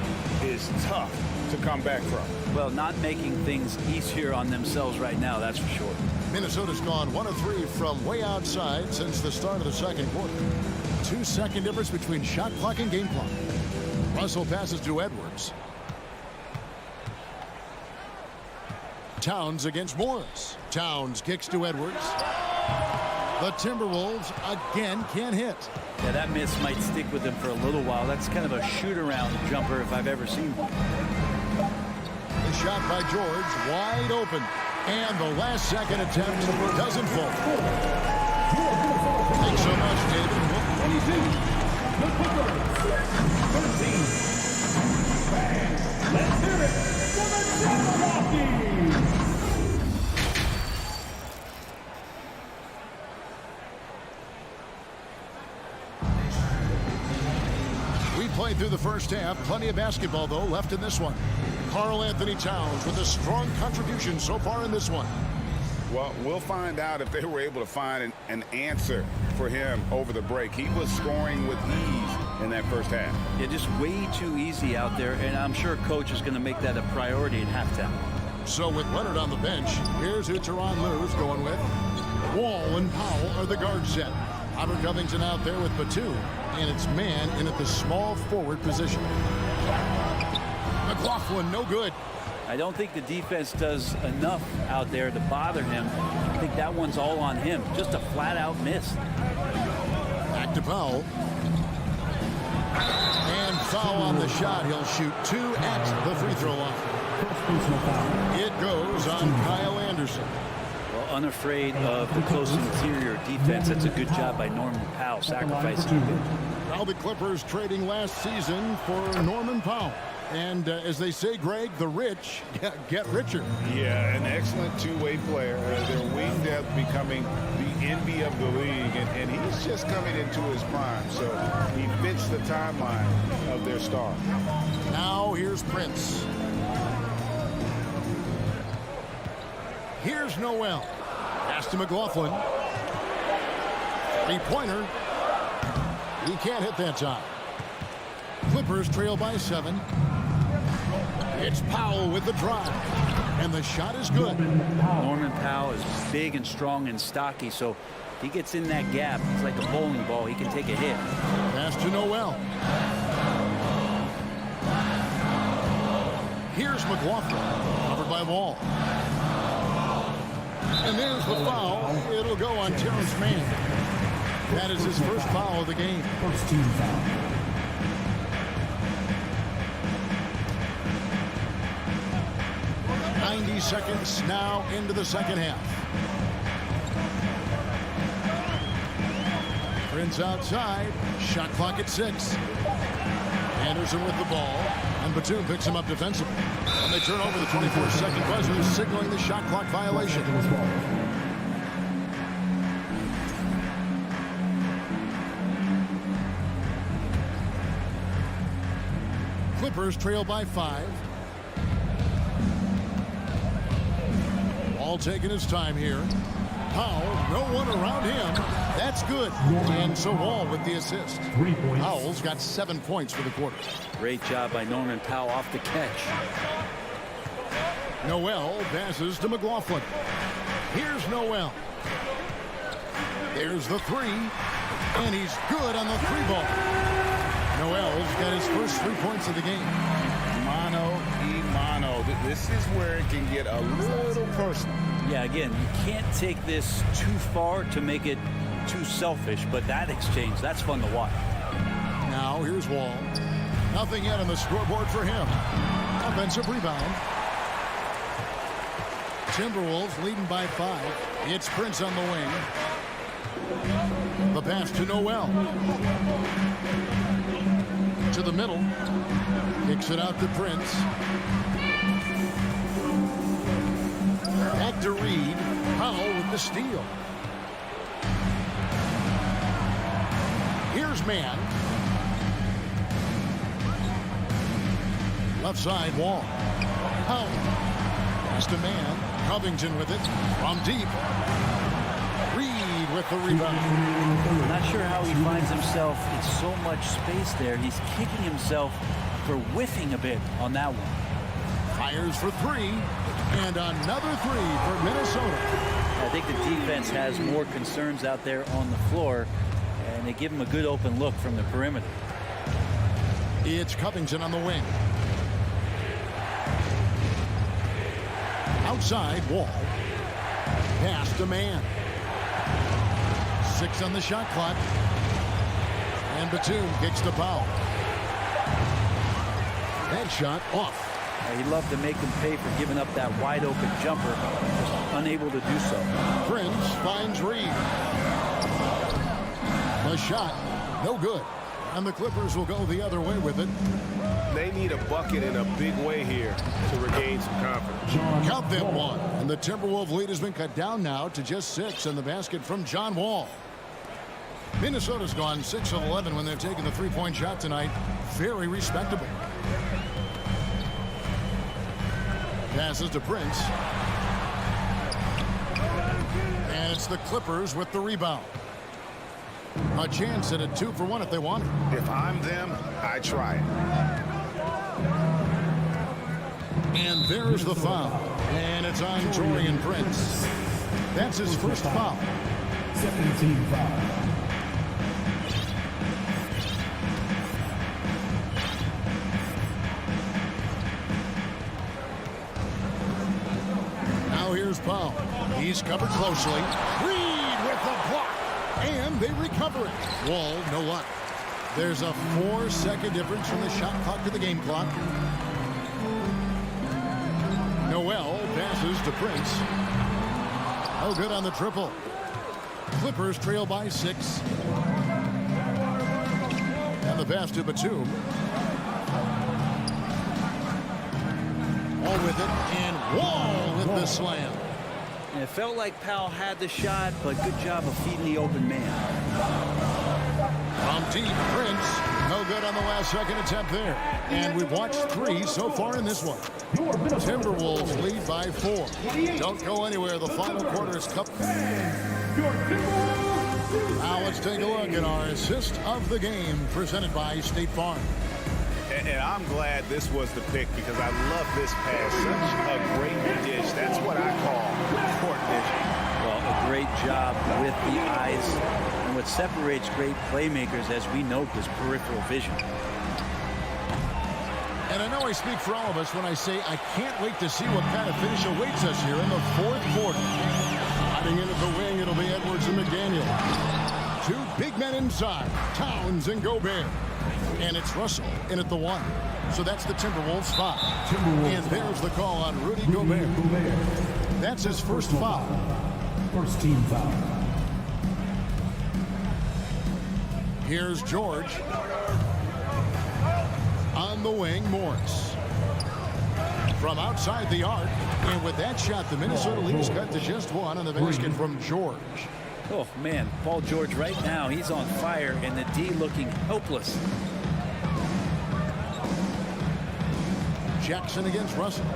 is tough to come back from. Well, not making things easier on themselves right now, that's for sure. Minnesota's gone 1 of 3 from way outside since the start of the second quarter. 2-second difference between shot clock and game clock. Russell passes to Edwards. Towns against Morris. Towns kicks to Edwards. The Timberwolves again can't hit. Yeah, that miss might stick with him for a little while. That's kind of a shoot-around jumper if I've ever seen one. The shot by George, wide open. And the last second attempt doesn't fall. Thanks so much, David. 13. Let's hear it for the Jabberwockies. We played through the first half. Plenty of basketball, though, left in this one. Karl Anthony Towns with a strong contribution so far in this one. Well, we'll find out if they were able to find an answer for him over the break. He was scoring with ease in that first half. Yeah, just way too easy out there, and I'm sure coach is going to make that a priority at halftime. So with Leonard on the bench, here's who Tyronn Lue's going with. Wall and Powell are the guard set. Robert Covington out there with Batum, and it's man in at the small forward position. McLaughlin, no good. I don't think the defense does enough out there to bother him. I think that one's all on him. Just a flat-out miss. Back to Powell. And foul on the shot. He'll shoot 2 at the free throw line. It goes on Kyle Anderson. Well, unafraid of the close interior defense. That's a good job by Norman Powell, sacrificing a bit. Now the Clippers trading last season for Norman Powell. And as they say, Greg, the rich get richer. Yeah, an excellent two-way player. Their wing depth becoming the envy of the league, and he's just coming into his prime. So he fits the timeline of their star. Now here's Prince. Here's Noel. Pass to McLaughlin. 3-pointer. He can't hit that time. Clippers trail by 7. It's Powell with the drive. And the shot is good. Norman Powell is big and strong and stocky, so if he gets in that gap, it's like a bowling ball. He can take a hit. Pass to Noel. Here's McLaughlin. Covered by Wall. And there's the foul. It'll go on Terrence Mann. That is his first foul of the game. First team foul. 90 seconds now into the second half. Prince outside. Shot clock at 6. Anderson with the ball. And Batum picks him up defensively. And they turn over the 24-second buzzer, signaling the shot clock violation. Clippers trail by 5. All taking his time here. Powell, no one around him. That's good. And so Wall with the assist. Powell's got 7 points for the quarter. Great job by Norman Powell off the catch. Noel passes to McLaughlin. Here's Noel. There's the 3. And he's good on the 3-ball. Noel's got his first 3 points of the game. Mano. This is where it can get a little personal. Yeah, again, you can't take this too far to make it too selfish, but that exchange, that's fun to watch. Now here's Wall. Nothing yet on the scoreboard for him. Offensive rebound. Timberwolves leading by 5. It's Prince on the wing. The pass to Noel. To the middle. Kicks it out to Prince. Back to Reed. Powell with the steal. Here's Mann. Left side, Wall. Powell. Pass to Mann. Covington with it. From deep. Reed with the rebound. Not sure how he finds himself in so much space there. He's kicking himself for whiffing a bit on that one. Fires for 3. And another 3 for Minnesota. I think the defense has more concerns out there on the floor, and they give him a good open look from the perimeter. It's Covington on the wing. Outside, Wall. Pass to Mann. 6 on the shot clock. And Batum kicks to Powell. That shot off. He'd love to make him pay for giving up that wide open jumper, just unable to do so. Prince finds Reed. The shot, no good. And the Clippers will go the other way with it. They need a bucket in a big way here to regain some confidence. Count them 1. And the Timberwolves lead has been cut down now to just 6 in the basket from John Wall. Minnesota's gone 6 of 11 when they've taken the 3-point shot tonight. Very respectable. Passes to Prince. And it's the Clippers with the rebound. A chance at a 2-for-1 if they want it. If I'm them, I try it. And there's the foul. And it's on Taurean Prince. That's his first foul. 17 foul. Here's Powell. He's covered closely. Reed with the block. And they recover it. Wall, no luck. There's a 4-second difference from the shot clock to the game clock. Noel passes to Prince. Oh, good on the triple. Clippers trail by 6. And the pass to Batum. All with it, and Wall with the slam. And it felt like Powell had the shot, but good job of feeding the open man. From deep, Prince. No good on the last second attempt there. And we've watched 3 so far in this one. Timberwolves lead by 4. Don't go anywhere. The final quarter is cup. Now let's take a look at our assist of the game presented by State Farm. And I'm glad this was the pick because I love this pass. Such a great dish. That's what I call court vision. Well, a great job with the eyes. And what separates great playmakers, as we note, is peripheral vision. And I know I speak for all of us when I say I can't wait to see what kind of finish awaits us here in the 4th quarter. Hiding into the wing, it'll be Edwards and McDaniel. 2 big men inside, Towns and Gobert. And it's Russell in at the 1. So that's the Timberwolves foul. And there's the call on Rudy Gobert. That's his first foul. First team foul. Here's George. On the wing, Morris. From outside the arc. And with that shot, the Minnesota lead is cut to just 1 on the basket from George. Oh, man, Paul George right now, he's on fire, and the D looking hopeless. Jackson against Russell.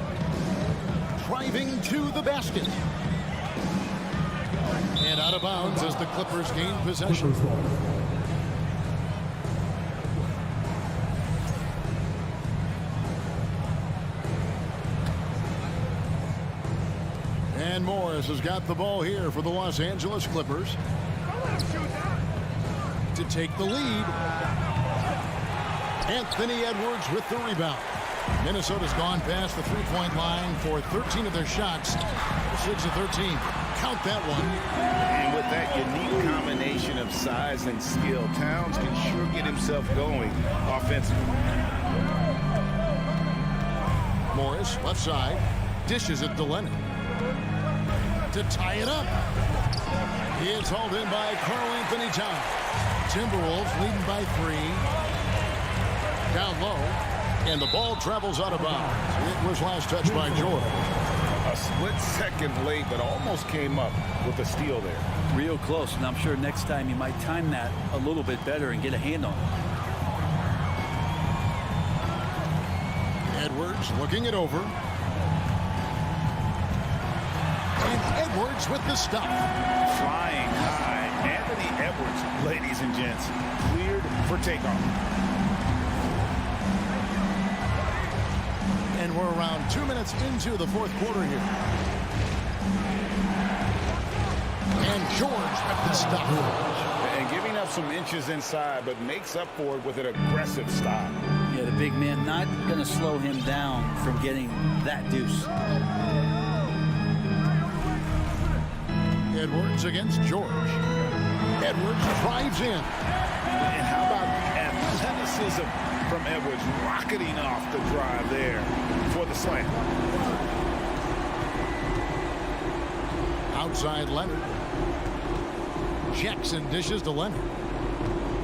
Driving to the basket. And out of bounds as the Clippers gain possession. And Morris has got the ball here for the Los Angeles Clippers to take the lead. Anthony Edwards with the rebound. Minnesota's gone past the three-point line for 13 of their shots. 6 of 13. Count that one. And with that unique combination of size and skill, Towns can sure get himself going offensively. Morris, left side, dishes it to Leonard. To tie it up. He is hauled in by Karl Anthony Towns. Timberwolves leading by 3. Down low. And the ball travels out of bounds. It was last touched by Jordan. A split second late, but almost came up with a steal there. Real close, and I'm sure next time you might time that a little bit better and get a hand on it. Edwards looking it over. And Edwards with the stop. Flying high. Anthony Edwards, ladies and gents, cleared for takeoff. And we're around 2 minutes into the fourth quarter here. And George with the stop. And giving up some inches inside, but makes up for it with an aggressive stop. Yeah, the big man not going to slow him down from getting that deuce. Edwards against George. Edwards drives in. And how about the athleticism from Edwards rocketing off the drive there for the slam. Outside Leonard. Jackson dishes to Leonard.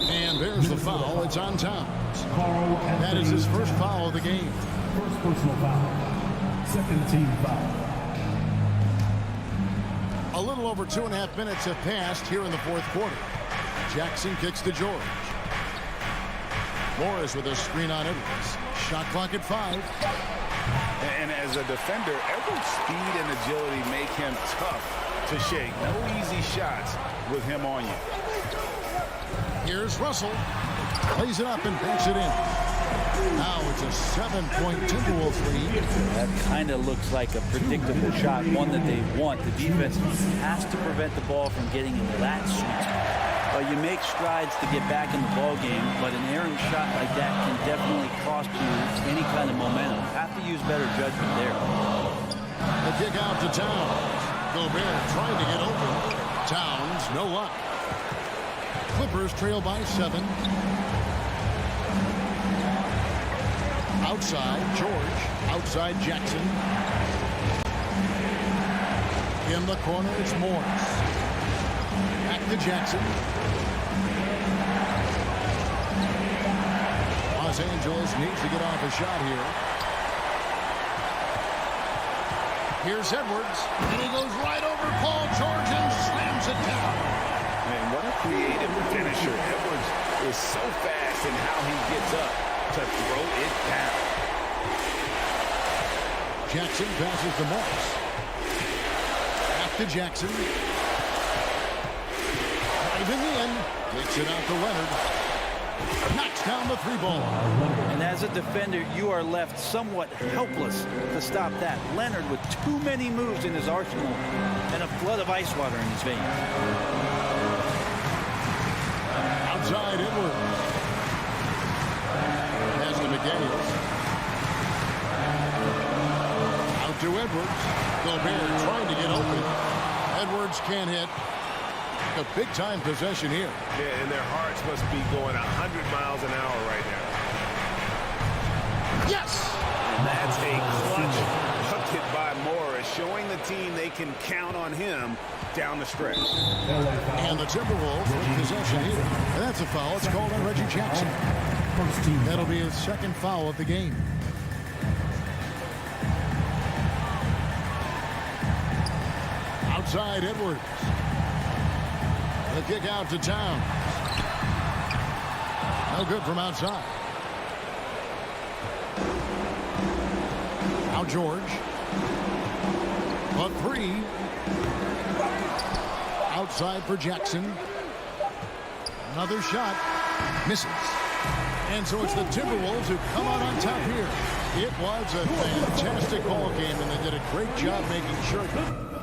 And there's the foul. It's on Towns. That is his first foul of the game. First personal foul. Second team foul. A little over 2.5 minutes have passed here in the fourth quarter. Jackson kicks to George. Morris with a screen on Edwards. Shot clock at 5. And as a defender, Edwards' speed and agility make him tough to shake. No easy shots with him on you. Here's Russell. Plays it up and banks it in. Now it's a 7-point Timberwolves lead. That kind of looks like a predictable shot, one that they want. The defense has to prevent the ball from getting into that sweet spot. You make strides to get back in the ball game, but an errant shot like that can definitely cost you any kind of momentum. You have to use better judgment there. The kick out to Towns. Gobert trying to get open. Towns, no luck. Clippers trail by 7. Outside, George. Outside, Jackson. In the corner, it's Morris. Back to Jackson. Los Angeles needs to get off a shot here. Here's Edwards, and he goes right over Paul George and slams it down. Man, what a creative finisher. Edwards is so fast in how he gets up to throw it down. Jackson passes to Morris. Back to Jackson. Driving in. Kicks it out to Leonard. Knocks down the 3-ball. And as a defender, you are left somewhat helpless to stop that. Leonard with too many moves in his arsenal and a flood of ice water in his veins. Outside Edwards. Pass to McDaniels. Out to Edwards. Gobert trying to get open. Edwards can't hit. A big-time possession here. Yeah, and their hearts must be going 100 miles an hour right now. Yes! And that's a clutch bucket by Morris, showing the team they can count on him down the stretch. And the Timberwolves with possession here. And that's a foul. It's called on Reggie Jackson. That'll be his second foul of the game. Outside Edwards. The kick out to Towns. No good from outside. Now George. A three. Outside for Jackson. Another shot. Misses. And so it's the Timberwolves who come out on top here. It was a fantastic ball game, and they did a great job making sure.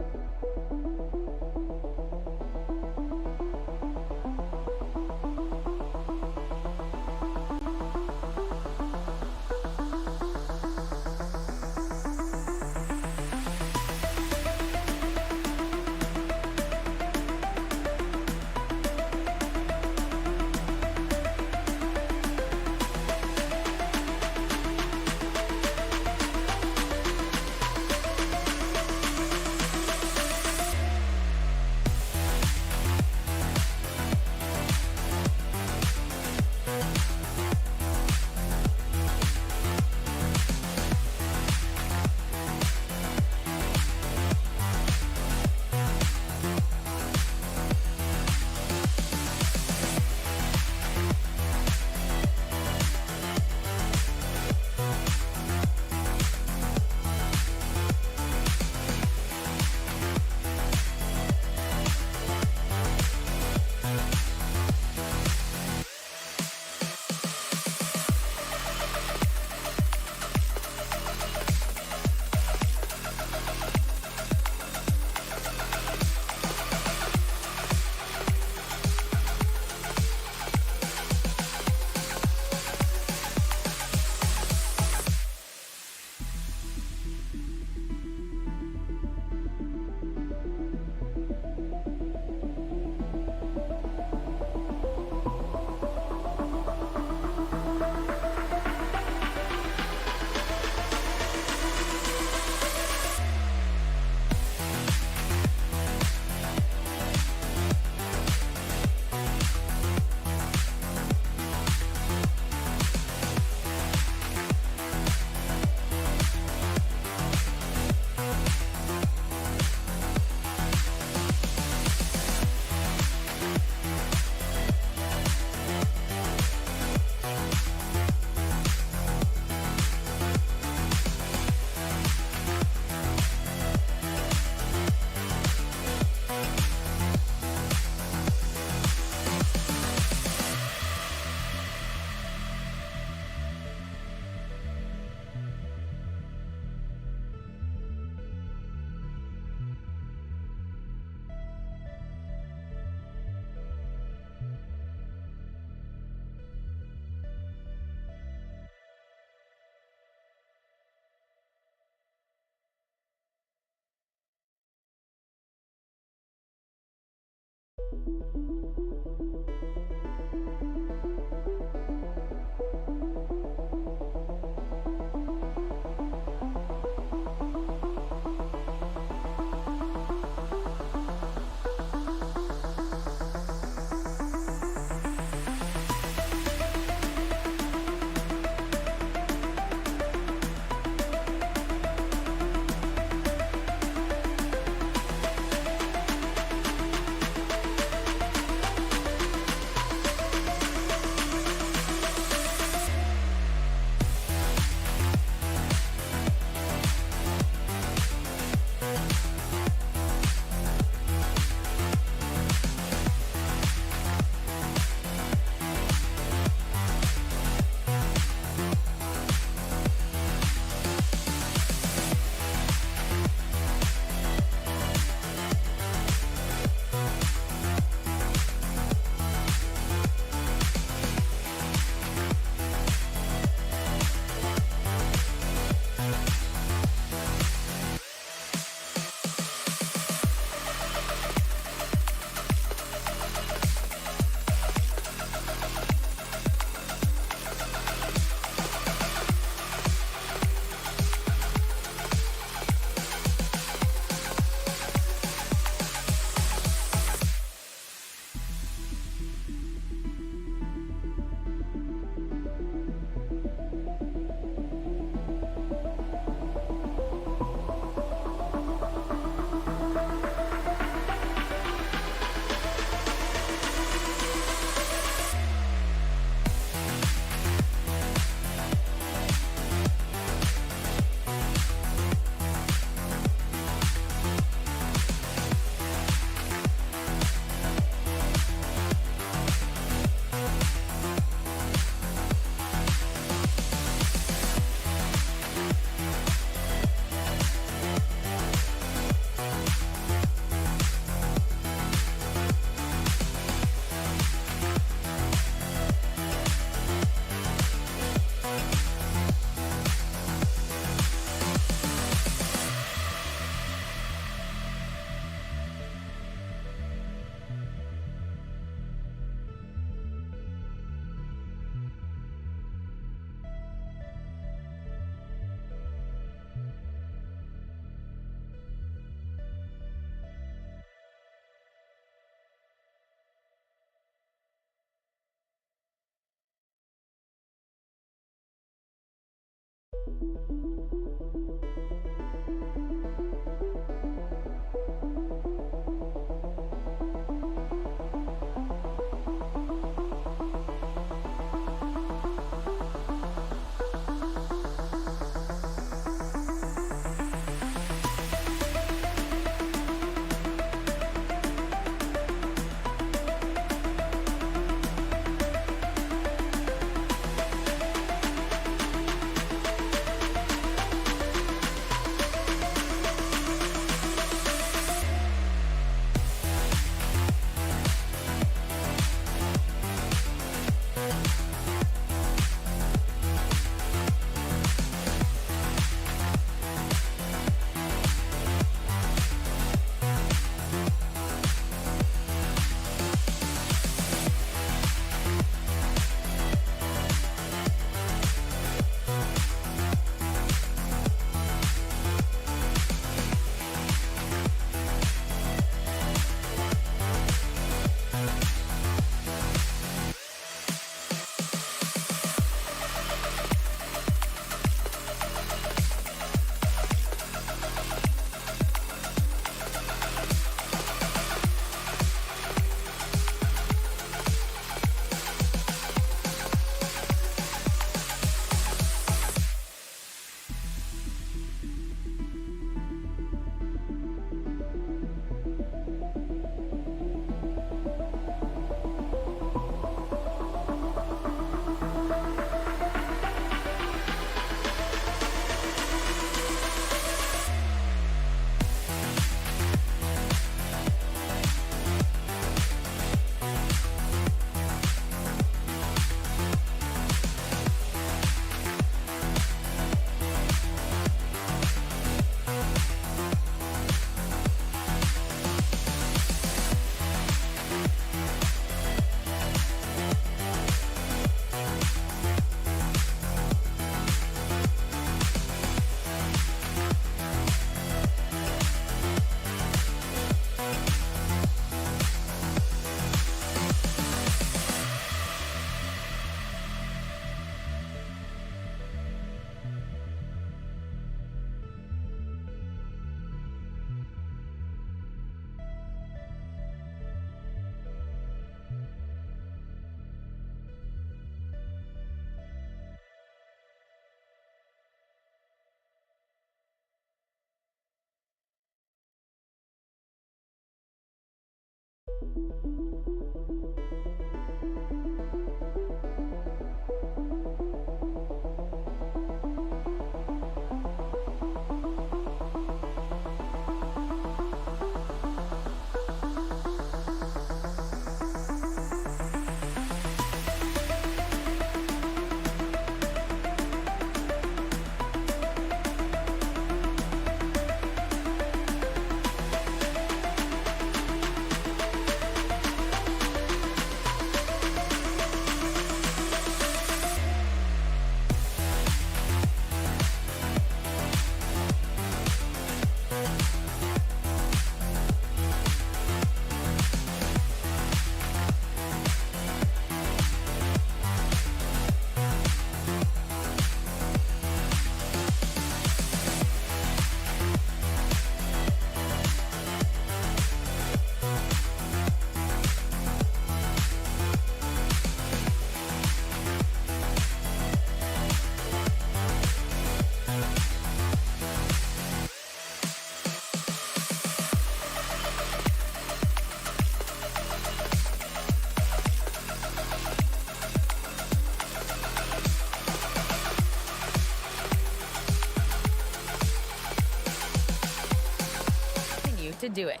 to do it.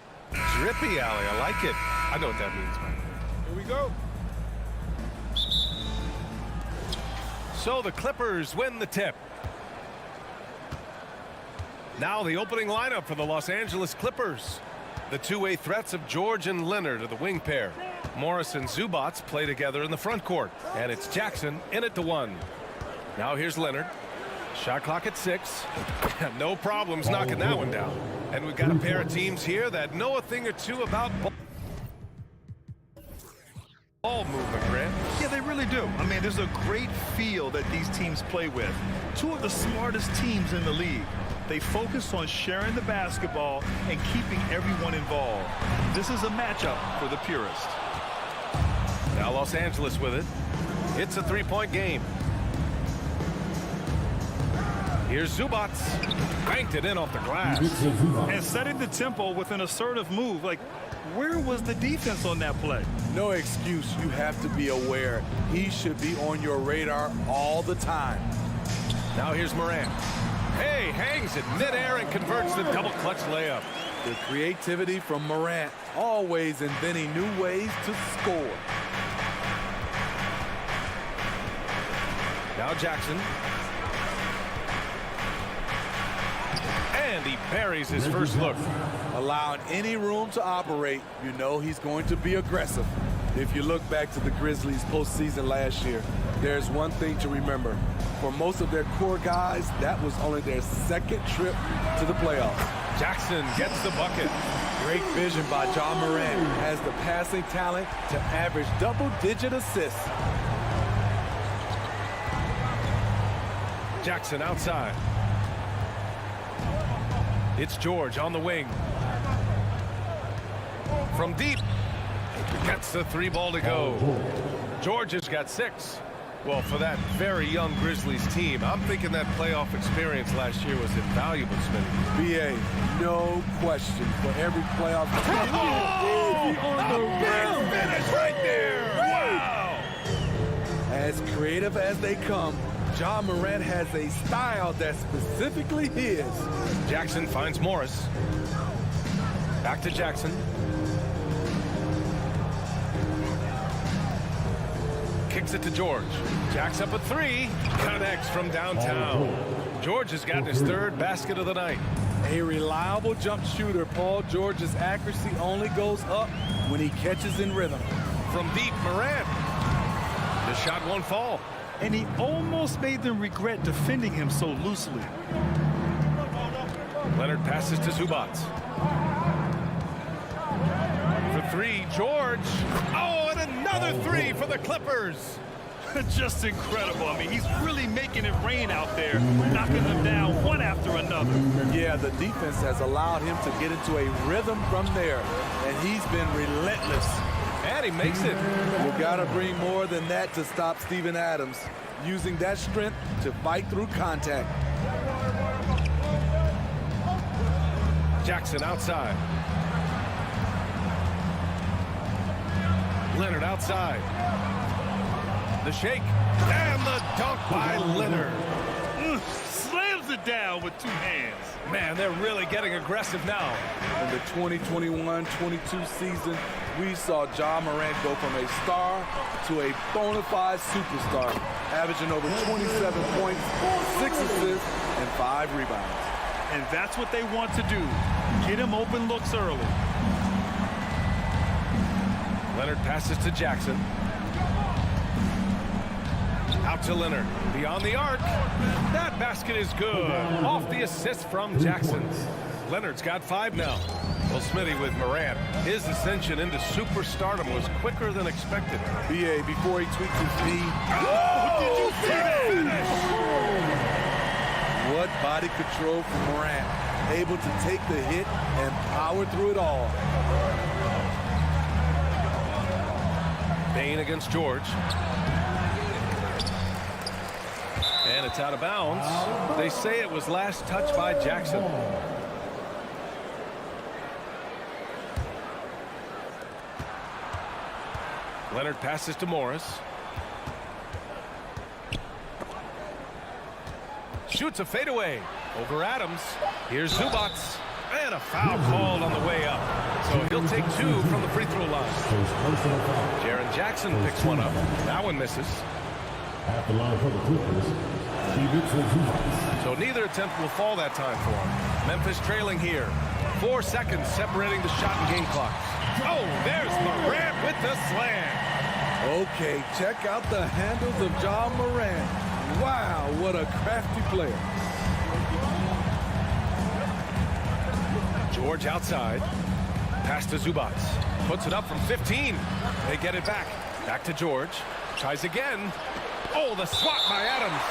Drippy alley, I like it. I know what that means, man. Here we go. So the Clippers win the tip. Now the opening lineup for the Los Angeles Clippers. The two-way threats of George and Leonard are the wing pair. Morris and Zubats play together in the front court. And it's Jackson in at the 1. Now here's Leonard. Shot clock at 6. No problems knocking that one down. And we've got a pair of teams here that know a thing or two about ball movement, Grant. Yeah, they really really do. I mean, there's a great feel that these teams play with. Two of the smartest teams in the league. They focus on sharing the basketball and keeping everyone involved. This is a matchup for the purist. Now Los Angeles with it. It's a three-point game. Here's Zubac. Banked it in off the glass. And setting the tempo with an assertive move. Like, where was the defense on that play? No excuse. You have to be aware. He should be on your radar all the time. Now here's Morant. Hey, hangs it midair and converts the double clutch layup. The creativity from Morant, always inventing new ways to score. Now Jackson. And he buries his first look. Allowing any room to operate, you know he's going to be aggressive. If you look back to the Grizzlies postseason last year, there's one thing to remember. For most of their core guys, that was only their second trip to the playoffs. Jackson gets the bucket. Great vision by Ja Morant. Has the passing talent to average double-digit assists. Jackson outside. It's George on the wing. From deep. Gets the three ball to go. George has got 6. Well, for that very young Grizzlies team, I'm thinking that playoff experience last year was invaluable, Smitty. BA, no question. For every playoff. Finish right there! Wow! As creative as they come, Ja Morant has a style that's specifically his. Jackson finds Morris. Back to Jackson. Kicks it to George. Jack's up a 3. Connects from downtown. George has gotten his 3rd basket of the night. A reliable jump shooter. Paul George's accuracy only goes up when he catches in rhythm. From deep, Morant. The shot won't fall. And he almost made them regret defending him so loosely. Leonard passes to Zubac. For 3, George. Oh, and another 3 for the Clippers. Just incredible. I mean, he's really making it rain out there, knocking them down one after another. Yeah, the defense has allowed him to get into a rhythm from there, and he's been relentless. And he makes it. You gotta bring more than that to stop Steven Adams, using that strength to fight through contact. Jackson outside. Leonard outside. The shake. And the dunk by Leonard. Slams it down with 2 hands. Man, they're really getting aggressive now. In the 2021-22 season, we saw Ja Morant go from a star to a bona fide superstar, averaging over 27 points, 6 assists, and 5 rebounds. And that's what they want to do. Get him open looks early. Leonard passes to Jackson. Out to Leonard. Beyond the arc. That basket is good. Off the assist from Jackson. Leonard's got 5 now. Well, Smitty with Morant, his ascension into superstardom was quicker than expected. BA, before he tweaked his knee. Oh, did you see that? What body control from Morant. Able to take the hit and power through it all. Bain against George. And it's out of bounds. They say it was last touched by Jackson. Leonard passes to Morris. Shoots a fadeaway over Adams. Here's Zubac. And a foul called on the way up. So he'll take 2 from the free throw line. Jaren Jackson picks one up. That one misses. At the line for the Clippers, So neither attempt will fall that time for him. Memphis trailing here. 4 seconds separating the shot and game clock. Oh, there's Morant with the slam. Okay, check out the handles of Ja Morant. Wow, what a crafty player. George outside. Pass to Zubac. Puts it up from 15. They get it back. Back to George. Tries again. Oh, the swat by Adams.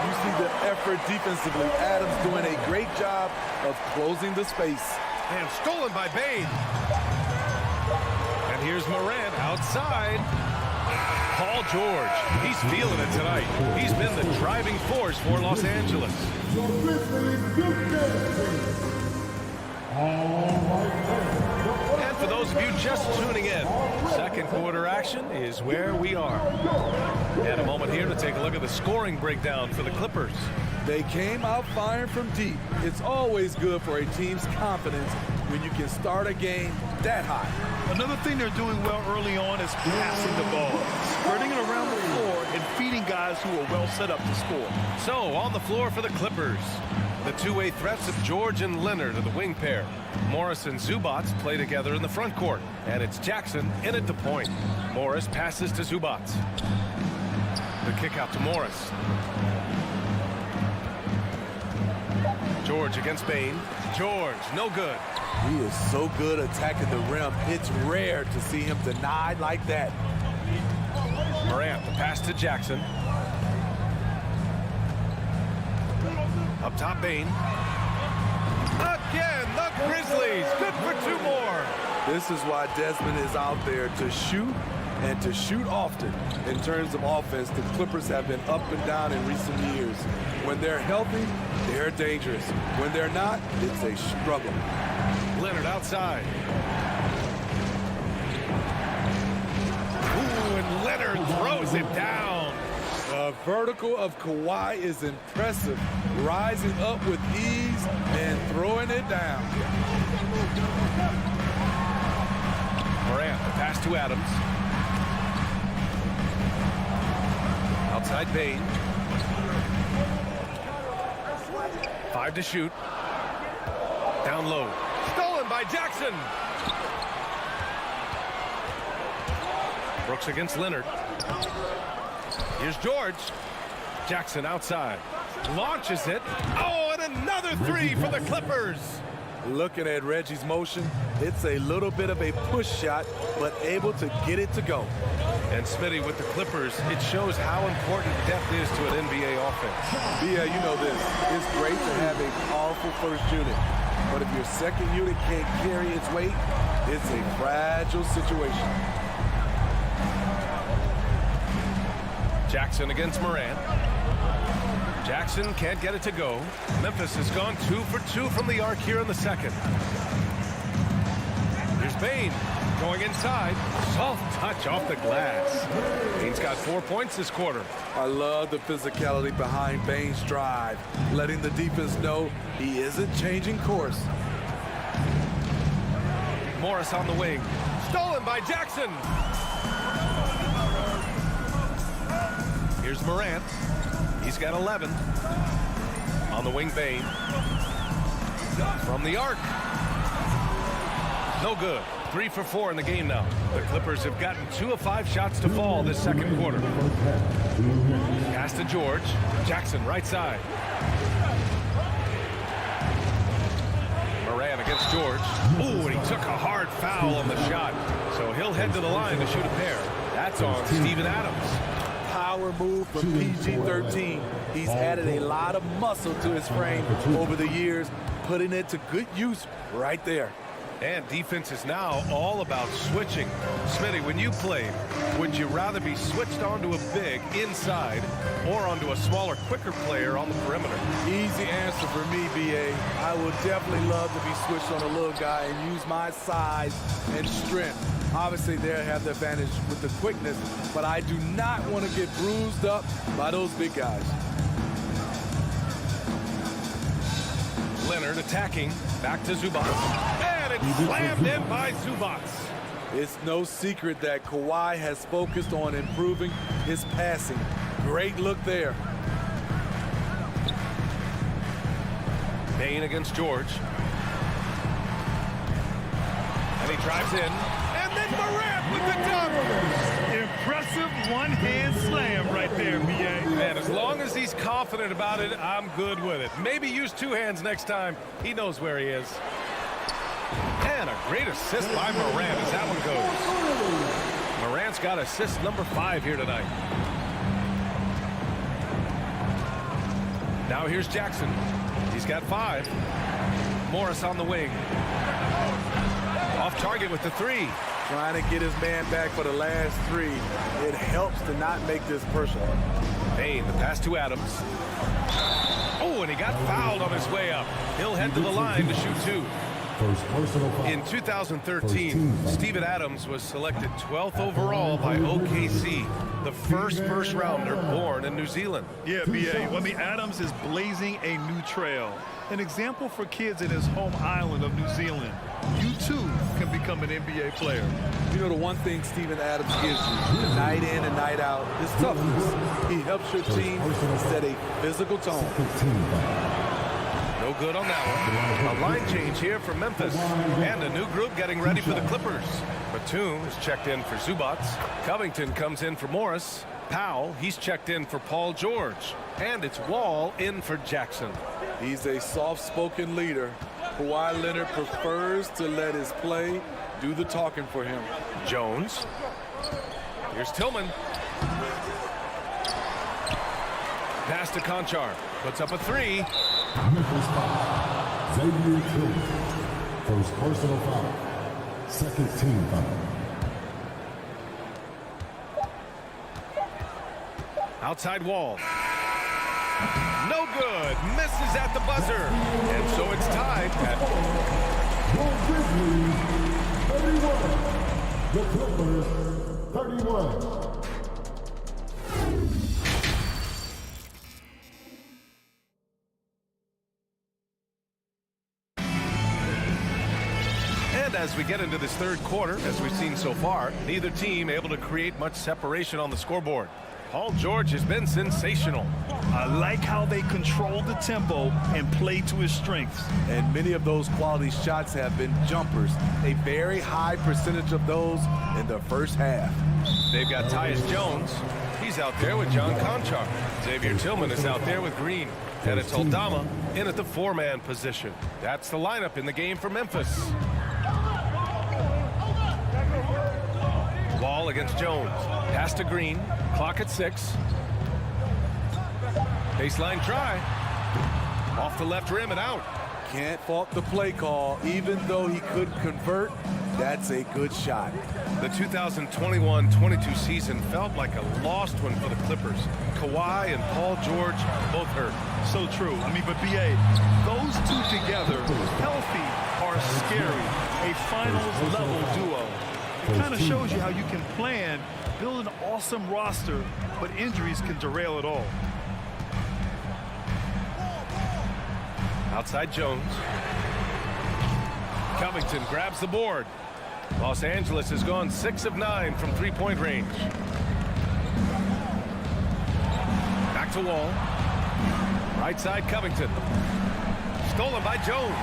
You see the effort defensively. Adams doing a great job of closing the space. And stolen by Bain. And here's Morant outside. Paul George, he's feeling it tonight. He's been the driving force for Los Angeles. And for those of you just tuning in, second quarter action is where we are. And a moment here to take a look at the scoring breakdown for the Clippers. They came out firing from deep. It's always good for a team's confidence when you can start a game that high. Another thing they're doing well early on is passing the ball, spreading it around the floor and feeding guys who are well set up to score. So on the floor for the Clippers, the two-way threats of George and Leonard are the wing pair. Morris and Zubac play together in the front court, and it's Jackson in at the point. Morris passes to Zubac. The kick out to Morris. George against Bain. George, no good. He is so good attacking the rim. It's rare to see him denied like that. Morant, the pass to Jackson. Up top, Bain. Again, the Grizzlies. Good for two more. This is why Desmond is out there to shoot and to shoot often. In terms of offense, the Clippers have been up and down in recent years. When they're healthy, they're dangerous. When they're not, it's a struggle. Leonard outside. Ooh, and Leonard throws it down. The vertical of Kawhi is impressive, rising up with ease and throwing it down. Morant, the pass to Adams. Outside Bain. 5 to shoot. Down low. Stolen by Jackson. Brooks against Leonard. Here's George. Jackson outside. Launches it. Oh, and another three for the Clippers. Looking at Reggie's motion, it's a little bit of a push shot, but able to get it to go. And Smitty with the Clippers, it shows how important depth is to an NBA offense. Yeah, you know this. It's great to have a powerful first unit. But if your second unit can't carry its weight, it's a fragile situation. Jackson against Morant. Jackson can't get it to go. Memphis has gone 2 for 2 from the arc here in the second. Here's Bain going inside. Soft touch off the glass. Bain's got 4 points this quarter. I love the physicality behind Bain's drive, letting the defense know he isn't changing course. Morris on the wing. Stolen by Jackson. Here's Morant. He's got 11. On the wing, Bain. From the arc. No good. 3 for 4 in the game now. The Clippers have gotten 2 of 5 shots to fall this second quarter. Pass to George. Jackson right side. Morant against George. Ooh, and he took a hard foul on the shot. So he'll head to the line to shoot a pair. That's on Steven Adams. Power move from PG-13. He's added a lot of muscle to his frame over the years, putting it to good use right there. And defense is now all about switching. Smitty, when you played, would you rather be switched onto a big inside or onto a smaller, quicker player on the perimeter? Easy answer for me, B.A. I would definitely love to be switched on a little guy and use my size and strength. Obviously, they'll have the advantage with the quickness, but I do not want to get bruised up by those big guys. Leonard attacking. Back to Zubac. And it's slammed in by Zubac. It's no secret that Kawhi has focused on improving his passing. Great look there. Bain against George. And he drives in. And then Morant with the dunk. Impressive one-hand slam right there, B.A. Man, as long as he's confident about it, I'm good with it. Maybe use 2 hands next time. He knows where he is. And a great assist by Morant as that one goes. Morant's He's got assist number 5 here tonight. Now here's Jackson. He's got 5. Morris on the wing. Off target with the 3. Trying to get his man back for the last 3. It helps to not make this personal. Payne, the pass to Adams. Oh, and he got fouled on his way up. He'll head to the line to shoot 2. In 2013, Steven Adams was selected 12th overall by OKC, the first rounder born in New Zealand. Yeah, B.A. Well, I mean, Adams is blazing a new trail. An example for kids in his home island of New Zealand. You, too, can become an NBA player. You know, the one thing Steven Adams gives you, night in and night out, is toughness. He helps your team set a physical tone. No good on that one. A line change here for Memphis. And a new group getting ready for the Clippers. Batum is checked in for Zubac. Covington comes in for Morris. Powell, he's checked in for Paul George. And it's Wall in for Jackson. He's a soft-spoken leader. Kawhi Leonard prefers to let his play do the talking for him. Jones. Here's Tillman. Pass to Conchar. Puts up a 3. Xavier Tillman. First personal foul. Second team foul. Outside Wall. No good. Misses at the buzzer. And so it's tied at the Grizzlies, 31. The Clippers, 31. And as we get into this third quarter, as we've seen so far, neither team able to create much separation on the scoreboard. Paul George has been sensational. I like how they control the tempo and play to his strengths. And many of those quality shots have been jumpers. A very high percentage of those in the first half. They've got Tyus Jones. He's out there with John Conchar. Xavier Tillman is out there with Green. And it's Aldama in at the 4-man position. That's the lineup in the game for Memphis. Wall against Jones. Pass to Green. Clock at 6. Baseline try. Off the left rim and out. Can't fault the play call. Even though he couldn't convert, that's a good shot. The 2021-22 season felt like a lost one for the Clippers. Kawhi and Paul George both hurt. So true. I mean, but B.A., those two together, healthy, are scary. A finals-level duo. It kind of shows you how you can plan, build an awesome roster, but injuries can derail it all. Outside Jones. Covington grabs the board. Los Angeles has gone 6 of 9 from three-point range. Back to Wall. Right side Covington. Stolen by Jones.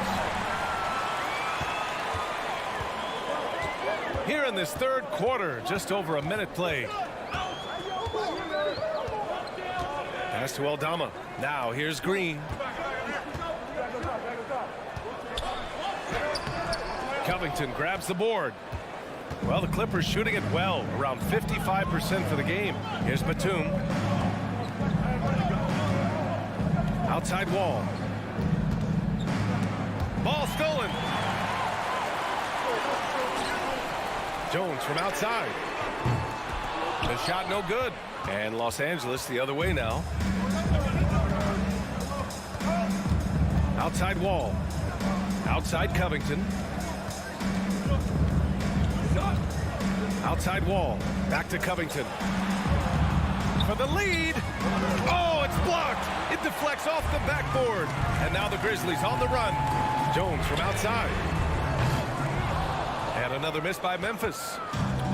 Here in this third quarter, just over a minute played. Pass to Aldama. Now here's Green. Covington grabs the board. Well, the Clippers shooting it well, around 55% for the game. Here's Batum. Outside Wall. Ball stolen. Jones from outside. The shot no good. And Los Angeles the other way now. Outside Wall. Outside Covington. Outside Wall. Back to Covington. For the lead. Oh, it's blocked. It deflects off the backboard. And now the Grizzlies on the run. Jones from outside. And another miss by Memphis.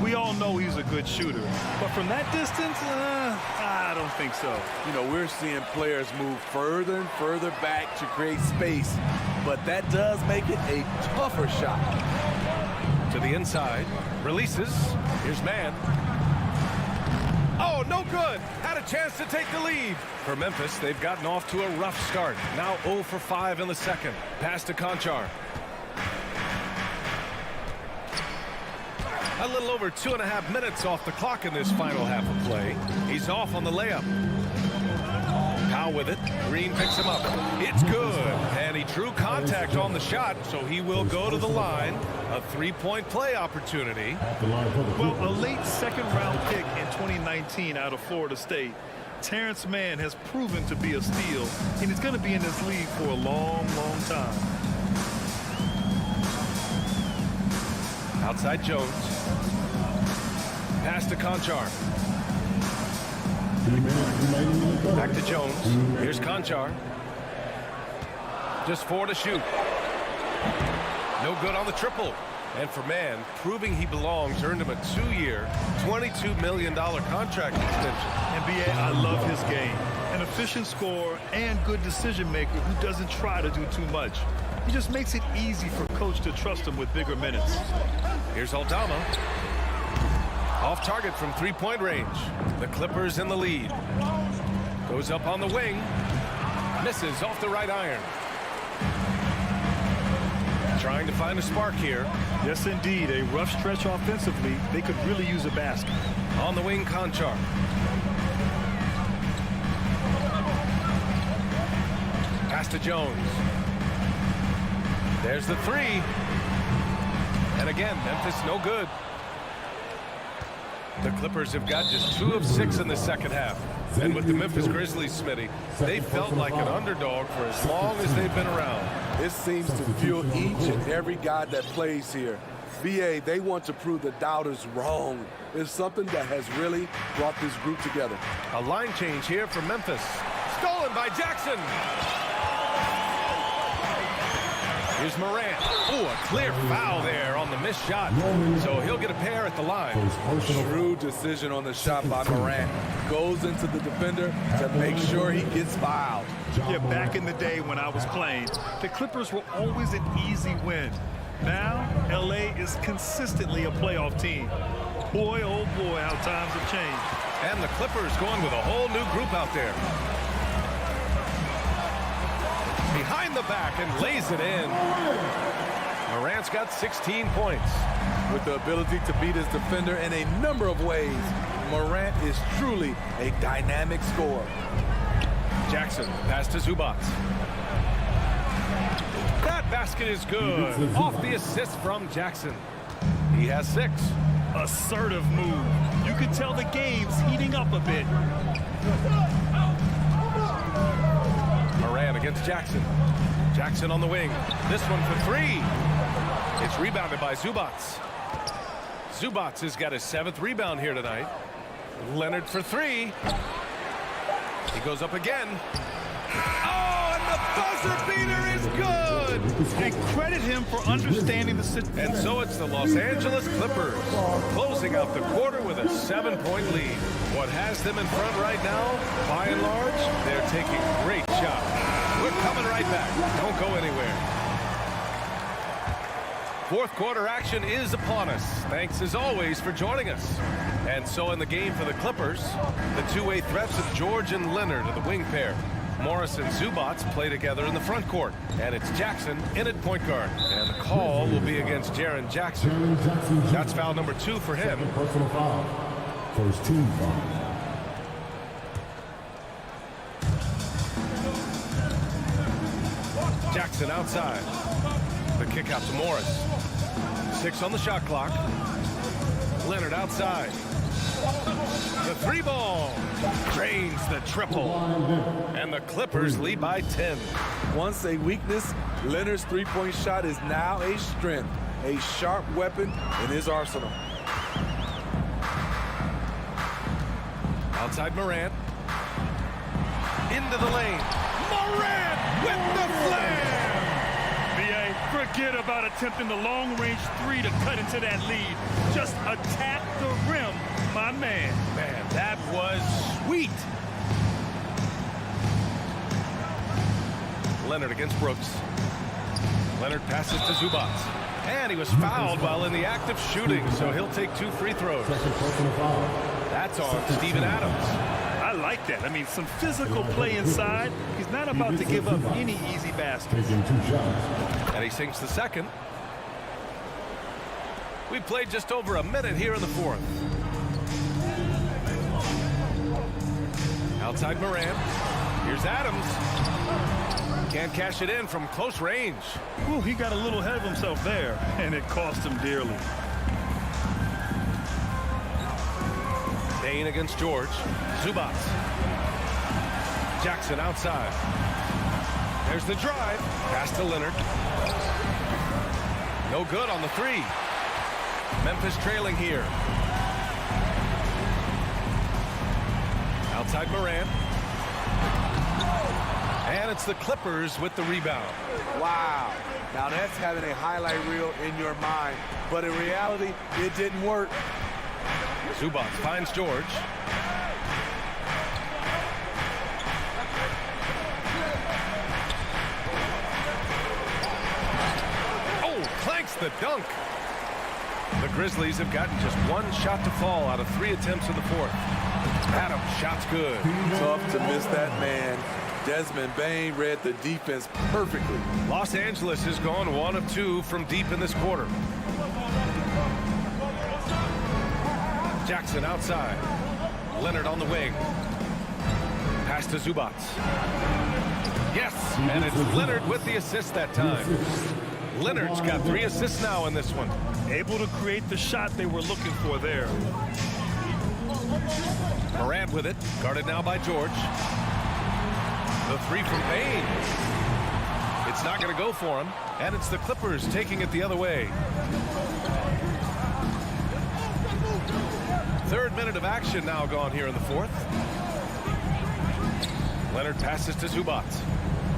We all know he's a good shooter. But from that distance, I don't think so. You know, we're seeing players move further and further back to create space. But that does make it a tougher shot. To the inside. Releases. Here's Mann. Oh, no good. Had a chance to take the lead. For Memphis, they've gotten off to a rough start. Now 0 for 5 in the second. Pass to Conchar. A little over 2.5 minutes off the clock in this final half of play. He's off on the layup. Powell with it. Green picks him up. It's good. And he drew contact on the shot, so he will go to the line. A three-point play opportunity. Well, a late second-round pick in 2019 out of Florida State. Terrence Mann has proven to be a steal, and he's going to be in this league for a long, long time. Outside Jones. Pass to Conchar. Back to Jones. Here's Conchar. Just 4 to shoot. No good on the triple. And for Mann, proving he belongs earned him a 2-year, $22 million contract extension. NBA, I love his game. An efficient scorer and good decision maker who doesn't try to do too much. He just makes it easy for coach to trust him with bigger minutes. Here's Aldama. Off target from three-point range. The Clippers in the lead. Goes up on the wing. Misses off the right iron. Trying to find a spark here. Yes, indeed. A rough stretch offensively. They could really use a basket. On the wing, Conchar. Pass to Jones. There's the three. And again, Memphis no good. The Clippers have got just 2 of 6 in the second half. And with the Memphis Grizzlies, Smitty, they felt like an underdog for as long as they've been around. This seems to fuel each and every guy that plays here. BA, they want to prove the doubters wrong. It's something that has really brought this group together. A line change here for Memphis. Stolen by Jackson. Here's Morant. Ooh, a clear foul there on the missed shot. So he'll get a pair at the line. Shrewd decision on the shot by Morant. Goes into the defender to make sure he gets fouled. Yeah, back in the day when I was playing, the Clippers were always an easy win. Now, LA is consistently a playoff team. Boy, oh boy, how times have changed. And the Clippers going with a whole new group out there. Behind the back and lays it in. Morant's got 16 points. With the ability to beat his defender in a number of ways, Morant is truly a dynamic scorer. Jackson, pass to Zubac. That basket is good. Off the assist from Jackson. He has 6. Assertive move. You can tell the game's heating up a bit. Morant against Jackson. Jackson on the wing. This one for 3. It's rebounded by Zubac. Zubac has got his 7th rebound here tonight. Leonard for 3. He goes up again. Oh, and the buzzer beater is good. And credit him for understanding the situation. And so it's the Los Angeles Clippers closing out the quarter with a 7-point lead. What has them in front right now, by and large, they're taking great shots. We're coming right back. Don't go anywhere. Fourth quarter action is upon us. Thanks as always for joining us. And so in the game for the Clippers, the two-way threats of George and Leonard are the wing pair. Morris and Zubac play together in the front court. And it's Jackson in at point guard. And the call will be against Jaren Jackson. That's foul number 2 for him. Personal foul. First team foul. Jackson outside. The kick out to Morris. 6 on the shot clock. Leonard outside. The 3 ball drains the triple. And the Clippers lead by 10. Once a weakness, Leonard's three-point shot is now a strength, a sharp weapon in his arsenal. Outside Morant. Into the lane. Morant with the flare. Forget about attempting the long-range 3 to cut into that lead. Just attack the rim, my man. Man, that was sweet. Leonard against Brooks. Leonard passes to Zubac. And he was fouled while in the act of shooting, so he'll take 2 free throws. That's on Steven Adams. I like that. I mean, some physical play inside. He's not about to give up any easy baskets. And he sinks the second. We played just over a minute here in the fourth. Outside Moran. Here's Adams. Can't cash it in from close range. Ooh, he got a little ahead of himself there, and it cost him dearly. Bain against George. Zubac. Jackson outside. There's the drive. Pass to Leonard. No good on the three. Memphis trailing here. Outside Moran. And it's the Clippers with the rebound. Wow. Now that's having a highlight reel in your mind. But in reality, it didn't work. Zubac finds George. Oh, clanks the dunk. The Grizzlies have gotten just one shot to fall out of 3 attempts in the fourth. Adams, shot's good. Tough to miss that man. Desmond Bain read the defense perfectly. Los Angeles has gone 1 of 2 from deep in this quarter. Jackson outside. Leonard on the wing. Pass to Zubac. Yes, and it's Leonard with the assist that time. Leonard's got 3 assists now in this one. Able to create the shot they were looking for there. Morant with it, guarded now by George. The 3 from Bain. It's not going to go for him, and it's the Clippers taking it the other way. 3rd minute of action now gone here in the fourth. Leonard passes to Zubac.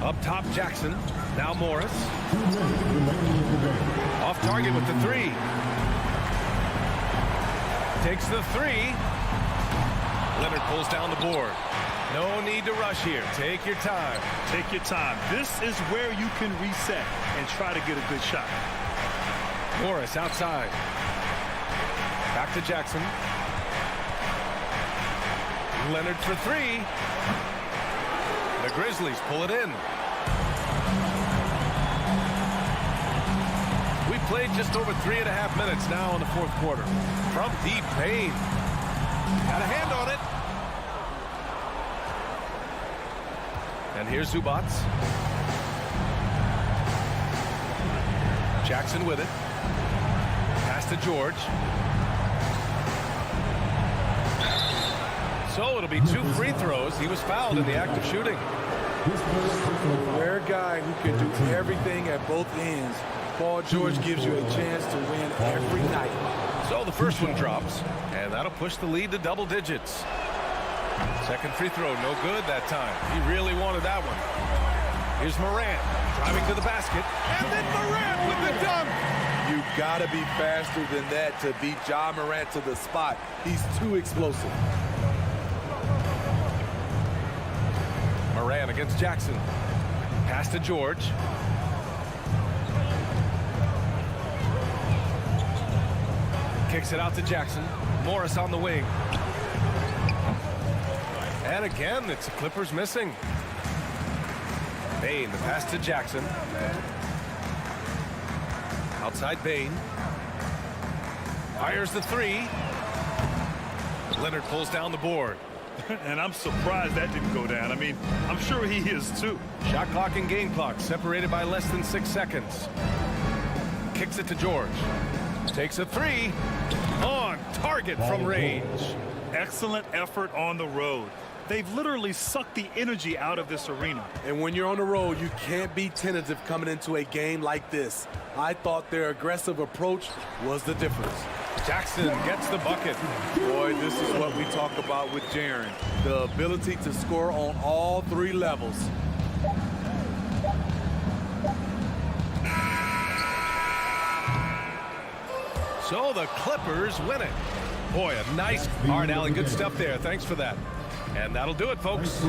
Up top, Jackson. Now Morris. Off target with the 3. Takes the 3. Leonard pulls down the board. No need to rush here. Take your time. Take your time. This is where you can reset and try to get a good shot. Morris outside. Back to Jackson. Leonard for 3. The Grizzlies pull it in. We played just over 3.5 minutes now in the fourth quarter. From deep, Bain had a hand on it. And here's Zubac. Jackson with it. Pass to George. So it'll be 2 free throws. He was fouled in the act of shooting. Rare guy who can do everything at both ends. Paul George gives you a chance to win every night. So the first one drops, and that'll push the lead to double digits. Second free throw, no good that time. He really wanted that one. Here's Morant driving to the basket, and then Morant with the dunk. You gotta be faster than that to beat Ja Morant to the spot. He's too explosive. Morant against Jackson. Pass to George. Kicks it out to Jackson. Morris on the wing. And again, it's the Clippers missing. Bain, the pass to Jackson. Outside Bain. Fires the 3. Leonard pulls down the board. And I'm surprised that didn't go down. I mean, I'm sure he is too. Shot clock and game clock separated by less than 6 seconds. Kicks it to George. Takes a 3. On target from range. Excellent effort on the road. They've literally sucked the energy out of this arena. And when you're on the road, you can't be tentative coming into a game like this. I thought their aggressive approach was the difference. Jackson gets the bucket. Boy, this is what we talk about with Jaren. The ability to score on all 3 levels. So the Clippers win it. Boy, a nice hard alley. Good stuff there. Thanks for that. And that'll do it, folks.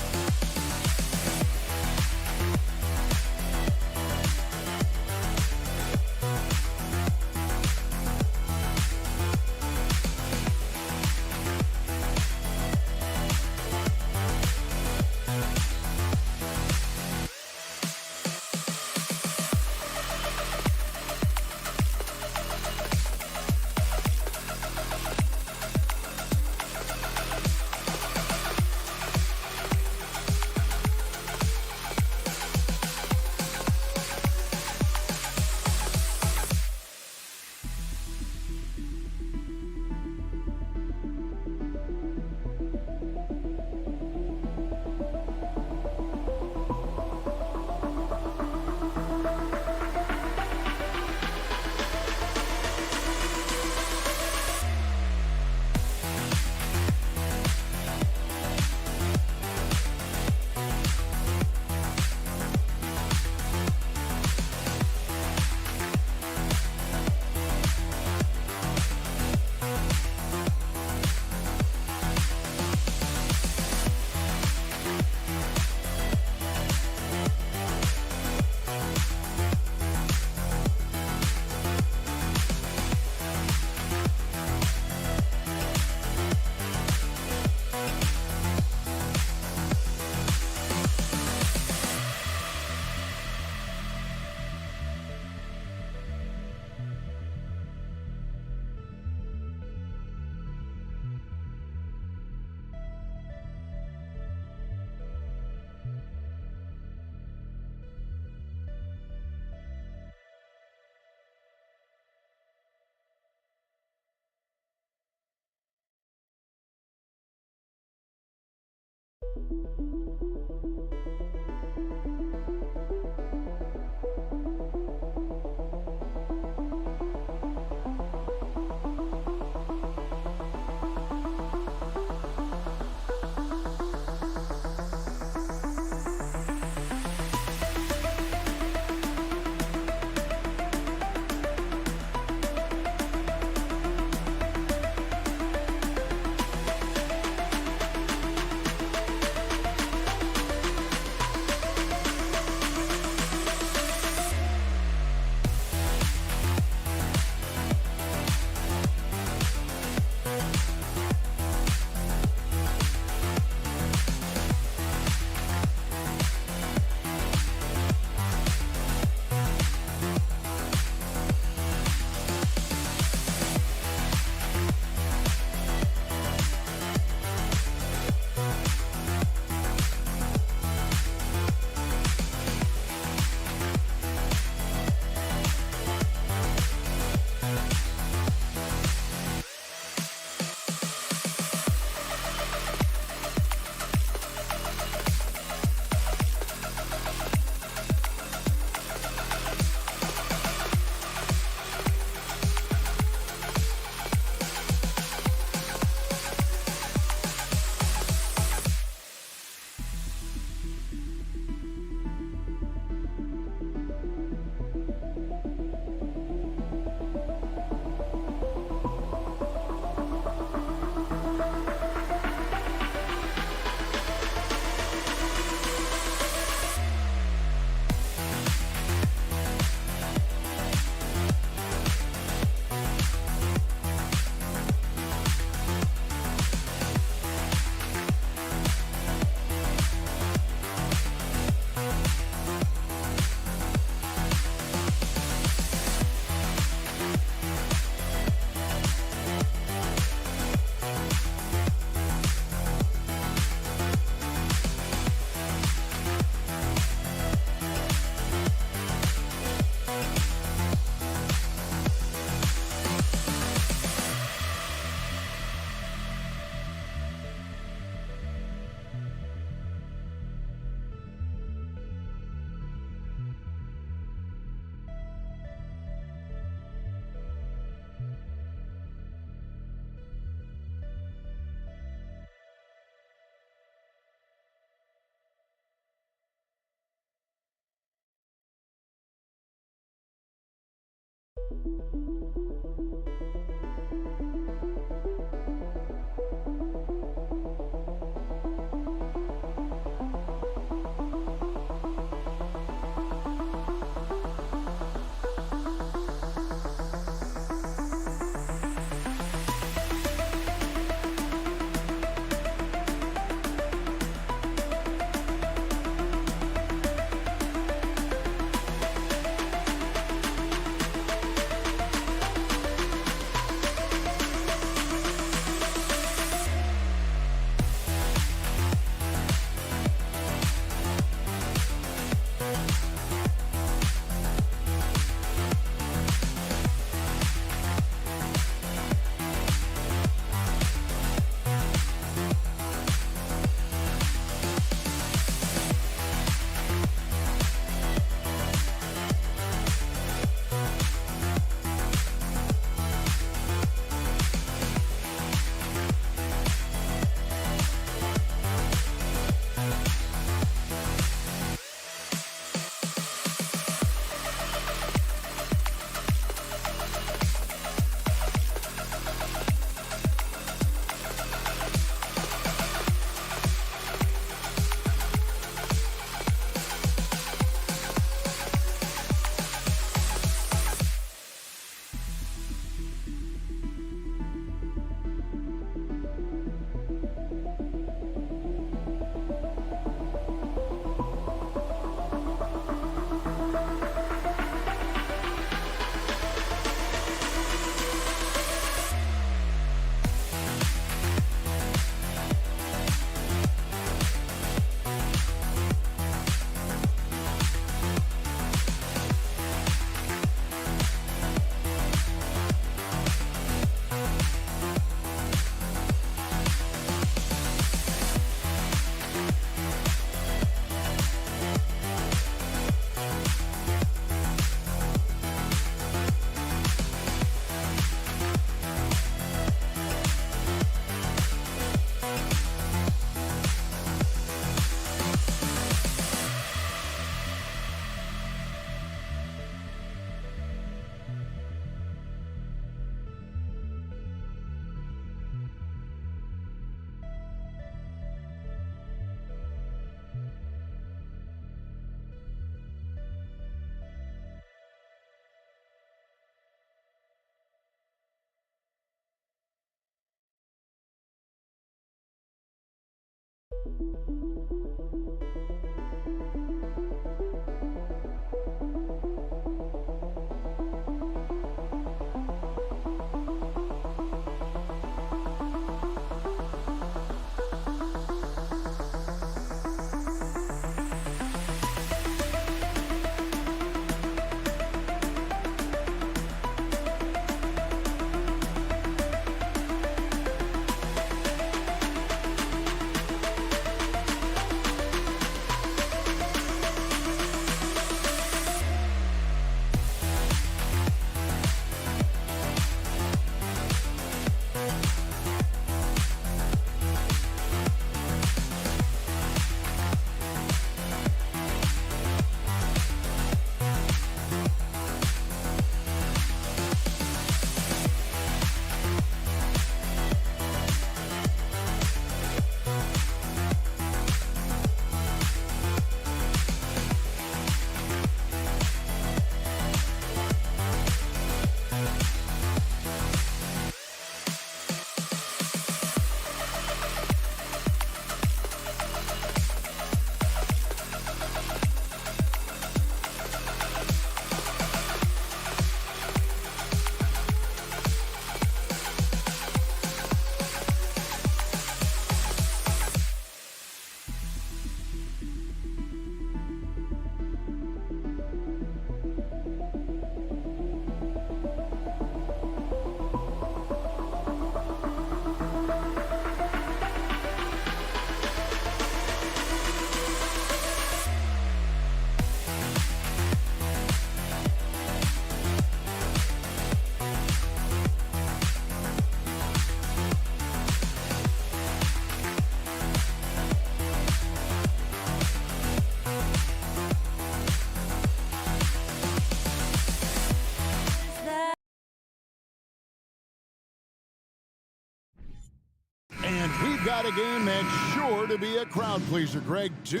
got a game that's sure to be a crowd pleaser, Greg. Two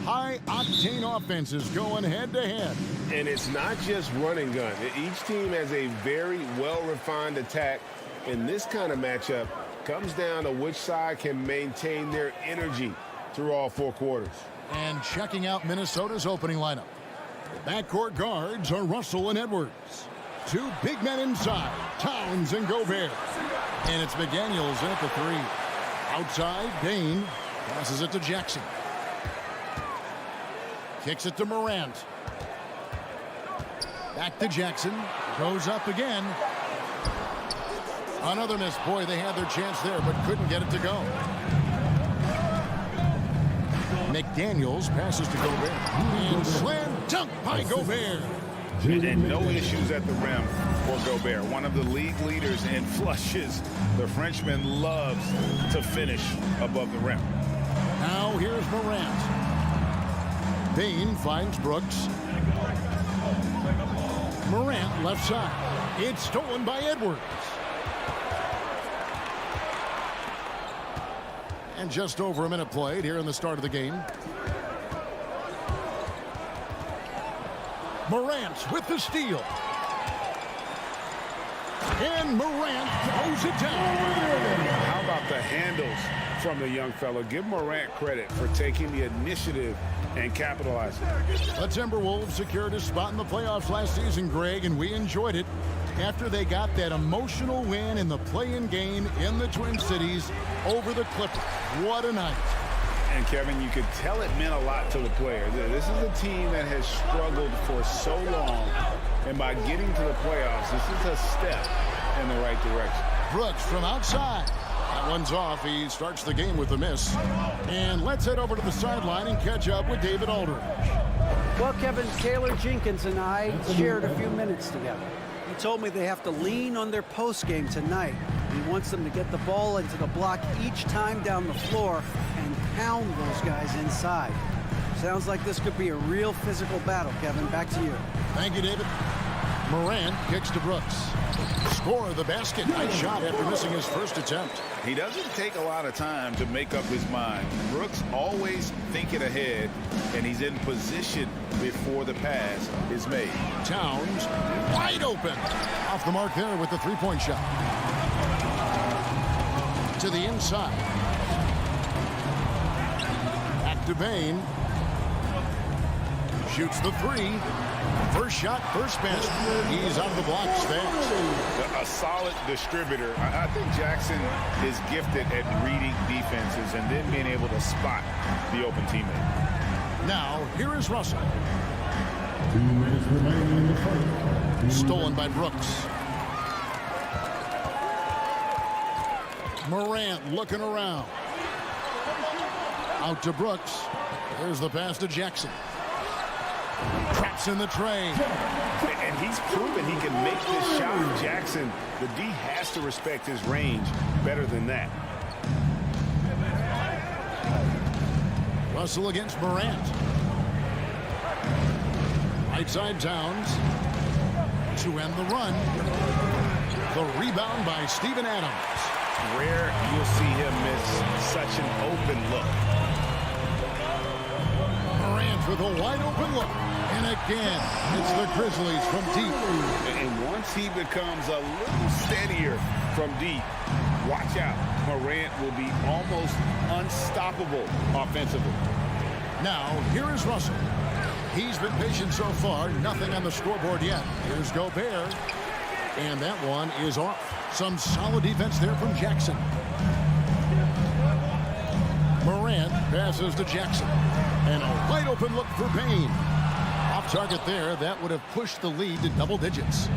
high-octane offenses going head-to-head. And it's not just run and gun. Each team has a very well-refined attack. And this kind of matchup comes down to which side can maintain their energy through all 4 quarters. And checking out Minnesota's opening lineup. The backcourt guards are Russell and Edwards. 2 big men inside, Towns and Gobert. And it's McDaniels in at the 3. Outside, Bain passes it to Jackson. Kicks it to Morant. Back to Jackson. Goes up again. Another miss. Boy, they had their chance there, but couldn't get it to go. McDaniels passes to Gobert. And slam dunk by Gobert. And no issues at the rim for Gobert. One of the league leaders in flushes. The Frenchman loves to finish above the rim. Now here's Morant. Bain finds Brooks. Morant left side. It's stolen by Edwards. And just over a minute played here in the start of the game. Morant with the steal. And Morant throws it down. How about the handles from the young fellow? Give Morant credit for taking the initiative and capitalizing. The Timberwolves secured a spot in the playoffs last season, Greg, and we enjoyed it after they got that emotional win in the play-in game in the Twin Cities over the Clippers. What a night. And Kevin, you could tell it meant a lot to the players. This is a team that has struggled for so long, and by getting to the playoffs, this is a step in the right direction. Brooks from outside. That one's off. He starts the game with a miss. And let's head over to the sideline and catch up with David Aldridge. Well, Kevin, Taylor Jenkins and I shared a few minutes together. He told me they have to lean on their post game tonight. He wants them to get the ball into the block each time down the floor and pound those guys inside. Sounds like this could be a real physical battle, Kevin. Back to you. Thank you, David. Morant kicks to Brooks. Score the basket. Nice shot after missing his first attempt. He doesn't take a lot of time to make up his mind. Brooks always thinking ahead, and he's in position before the pass is made. Towns wide open. Off the mark there with the three-point shot. To the inside. Back to Bain. Shoots the 3. First shot, first basket. He's out of the blocks fast. A solid distributor. I think Jackson is gifted at reading defenses and then being able to spot the open teammate. Now, here is Russell. 2 minutes remaining in the fight. Stolen by Brooks. Morant looking around. Out to Brooks. There's the pass to Jackson. Traps in the tray. And he's proven he can make this shot. Jackson, the D has to respect his range better than that. Russell against Morant. Right side Towns. To end the run. The rebound by Steven Adams. Rare you'll see him miss such an open look. Morant with a wide open look. And again, it's the Grizzlies from deep. And once he becomes a little steadier from deep, watch out. Morant will be almost unstoppable offensively. Now, here is Russell. He's been patient so far. Nothing on the scoreboard yet. Here's Gobert. And that one is off. Some solid defense there from Jackson. Morant passes to Jackson. And a wide open look for Bain. Off target there. That would have pushed the lead to double digits.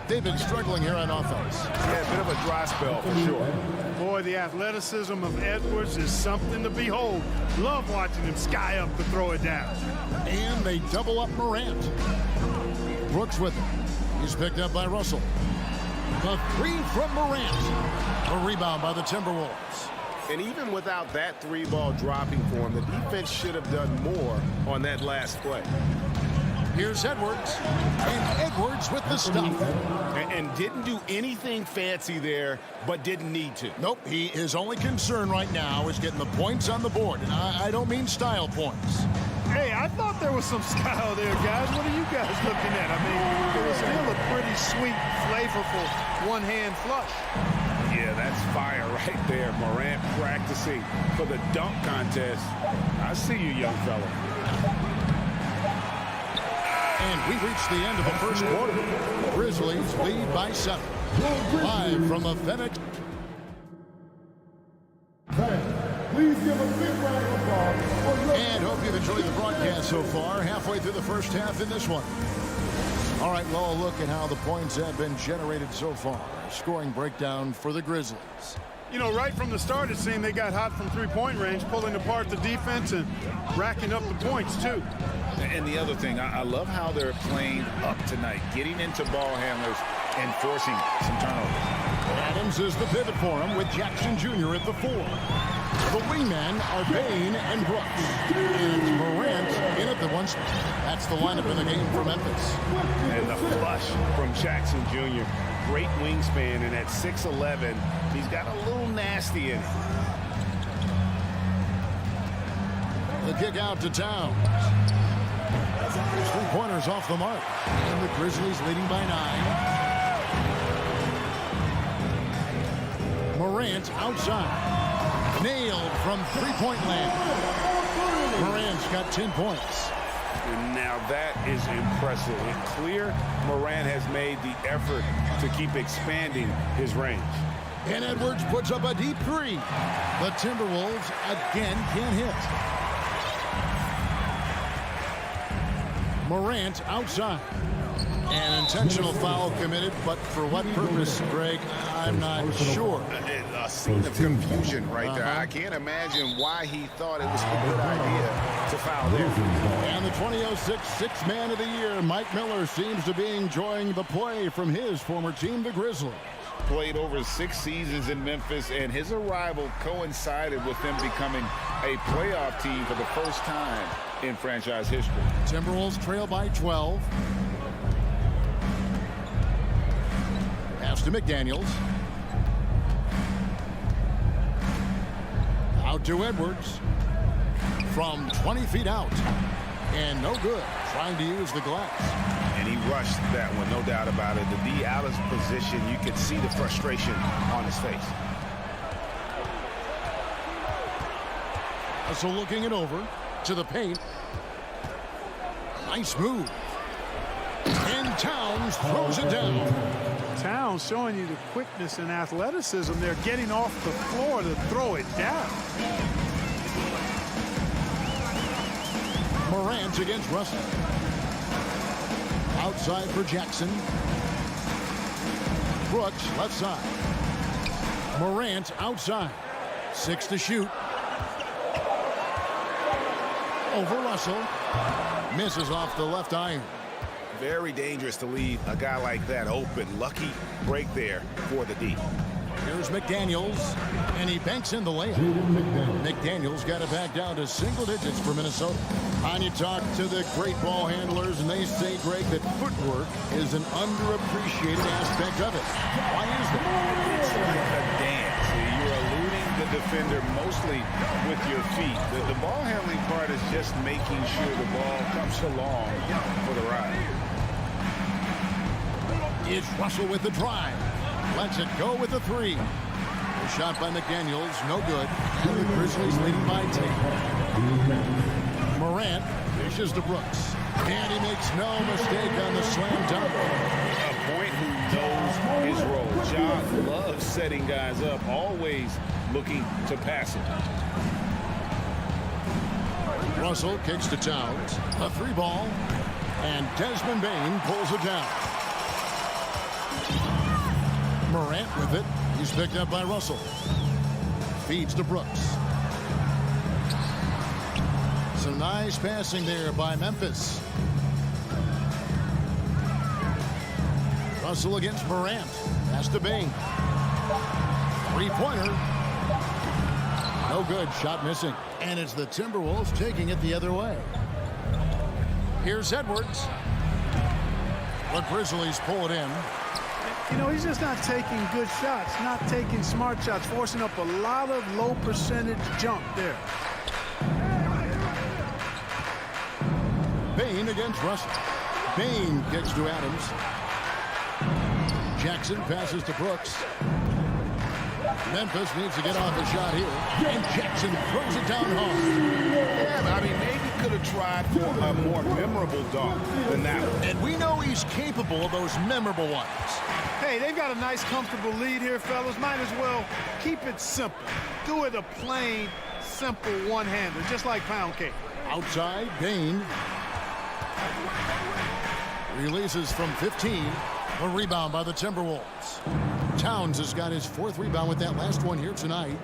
They've been struggling here on offense. Yeah, a bit of a dry spell for sure. Boy, the athleticism of Edwards is something to behold. Love watching him sky up to throw it down. And they double up Morant. Brooks with it. He's picked up by Russell. The 3 from Morant. A rebound by the Timberwolves. And even without that 3-ball dropping for him, the defense should have done more on that last play. Here's Edwards. And Edwards with the stop. And didn't do anything fancy there, but didn't need to. Nope, his only concern right now is getting the points on the board. And I don't mean style points. Hey, I thought there was some style there, guys. What are you guys looking at? I mean, it was still a pretty sweet, flavorful one-hand flush. Yeah, that's fire right there. Morant practicing for the dunk contest. I see you, young fella. And we've reached the end of the first quarter. Grizzlies lead by 7. Live from the FedEx. Please give a big round of applause. And hope you've enjoyed the broadcast so far. Halfway through the first half in this one. All right, well, look at how the points have been generated so far. Scoring breakdown for the Grizzlies. You know, right from the start, it seemed they got hot from three-point range, pulling apart the defense and racking up the points, too. And the other thing, I love how they're playing up tonight, getting into ball handlers and forcing some turnovers. Adams is the pivot for him with Jackson Jr. at the 4. The wingmen are Bain and Brooks. And Morant in at the 1 spot. That's the lineup in the game for Memphis. And the flush from Jackson Jr. Great wingspan, and at 6'11", he's got a little nasty in it. The kick out to Towns. 3-pointers off the mark. And the Grizzlies leading by 9. Morant outside. Nailed from three-point land. Morant's got 10 points. And now that is impressive. It's clear Morant has made the effort to keep expanding his range. And Edwards puts up a deep 3. The Timberwolves again can't hit. Morant outside. An intentional foul committed, but for what purpose, Greg, I'm not sure. A scene of confusion right there. I can't imagine why he thought it was a good idea to foul there. And the 2006 Sixth Man of the Year, Mike Miller, seems to be enjoying the play from his former team, the Grizzlies. Played over 6 seasons in Memphis, and his arrival coincided with them becoming a playoff team for the first time in franchise history. Timberwolves trail by 12. Pass to McDaniels. Out to Edwards. From 20 feet out. And no good. Trying to use the glass. And he rushed that one, no doubt about it. The D out of position, you could see the frustration on his face. So looking it over to the paint. Nice move. And Towns throws it down. Towns showing you the quickness and athleticism. They're getting off the floor to throw it down. Morant against Russell. Outside for Jackson. Brooks left side. Morant outside. 6 to shoot. Over Russell. Misses off the left iron. Very dangerous to leave a guy like that open. Lucky break there for the D. Here's McDaniels, and he banks in the layup. McDaniels got it back down to single digits for Minnesota. And you talk to the great ball handlers, and they say, Greg, that footwork is an underappreciated aspect of it. Why is that? It's like a dance. You're eluding the defender mostly with your feet. The ball handling part is just making sure the ball comes along for the ride. It's Russell with the drive. Lets it go with the 3. The shot by McDaniels, no good. And the Grizzlies leading by 10. Morant dishes to Brooks. And he makes no mistake on the slam dunk. A point who knows his role. John loves setting guys up, always looking to pass it. Russell kicks to Towns. A 3 ball. And Desmond Bain pulls it down. Morant with it. He's picked up by Russell. Feeds to Brooks. Some nice passing there by Memphis. Russell against Morant. Pass to Bain. 3-pointer. No good. Shot missing. And it's the Timberwolves taking it the other way. Here's Edwards. The Grizzlies pull it in. You know, he's just not taking good shots, not taking smart shots, forcing up a lot of low percentage jump there. Bain against Russell. Bain kicks to Adams. Jackson passes to Brooks. Memphis needs to get off a shot here. And Jackson throws it down hard. Yeah, I mean, maybe could have tried for a more memorable dunk than that one. And we know he's capable of those memorable ones. Hey, they've got a nice, comfortable lead here, fellas. Might as well keep it simple. Do it a plain, simple one-hander, just like pound cake. Outside, Bain. Releases from 15. A rebound by the Timberwolves. Towns has got his 4th rebound with that last one here tonight.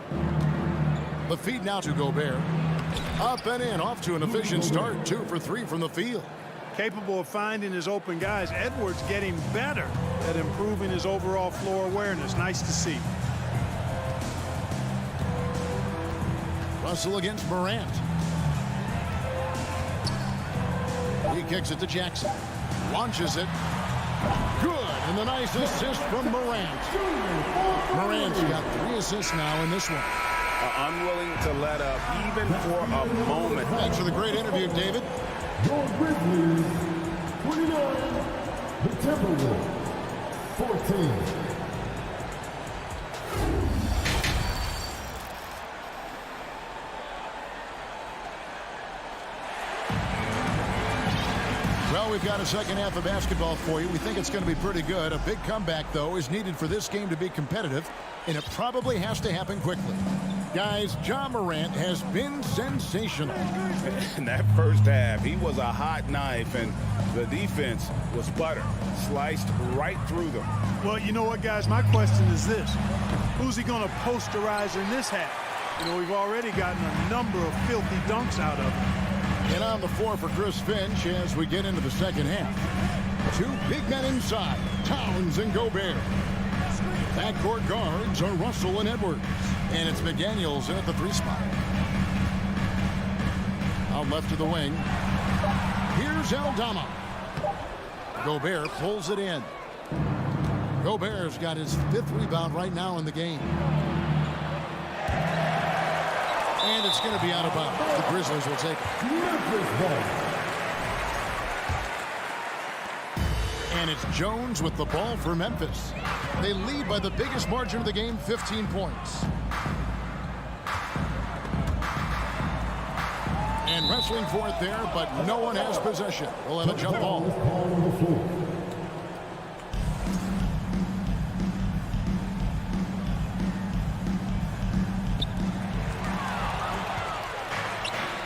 The feed now to Gobert. Up and in, off to an efficient start. 2 for 3 from the field. Capable of finding his open guys. Edwards getting better at improving his overall floor awareness. Nice to see. Russell against Morant. He kicks it to Jackson. Launches it. Good. And the nice assist from Morant. Morant's got 3 assists now in this one. Unwilling to let up even for a moment. Thanks for the great interview, David. Your Grizzlies, 29. The Timberwolves, 14. Well, we've got a second half of basketball for you. We think it's going to be pretty good. A big comeback, though, is needed for this game to be competitive, and it probably has to happen quickly. Guys, Ja Morant has been sensational. In that first half, he was a hot knife, and the defense was butter. Sliced right through them. Well, you know what, guys? My question is this. Who's he going to posterize in this half? You know, we've already gotten a number of filthy dunks out of him. And on the floor for Chris Finch as we get into the second half. 2 big men inside, Towns and Gobert. Backcourt guards are Russell and Edwards. And it's McDaniels in at the 3 spot. Out left to the wing. Here's Aldama. Gobert pulls it in. Gobert's got his 5th rebound right now in the game. And it's going to be out of bounds. The Grizzlies will take it. And it's Jones with the ball for Memphis. They lead by the biggest margin of the game, 15 points. And wrestling for it there, but no one has possession. We'll have a jump ball.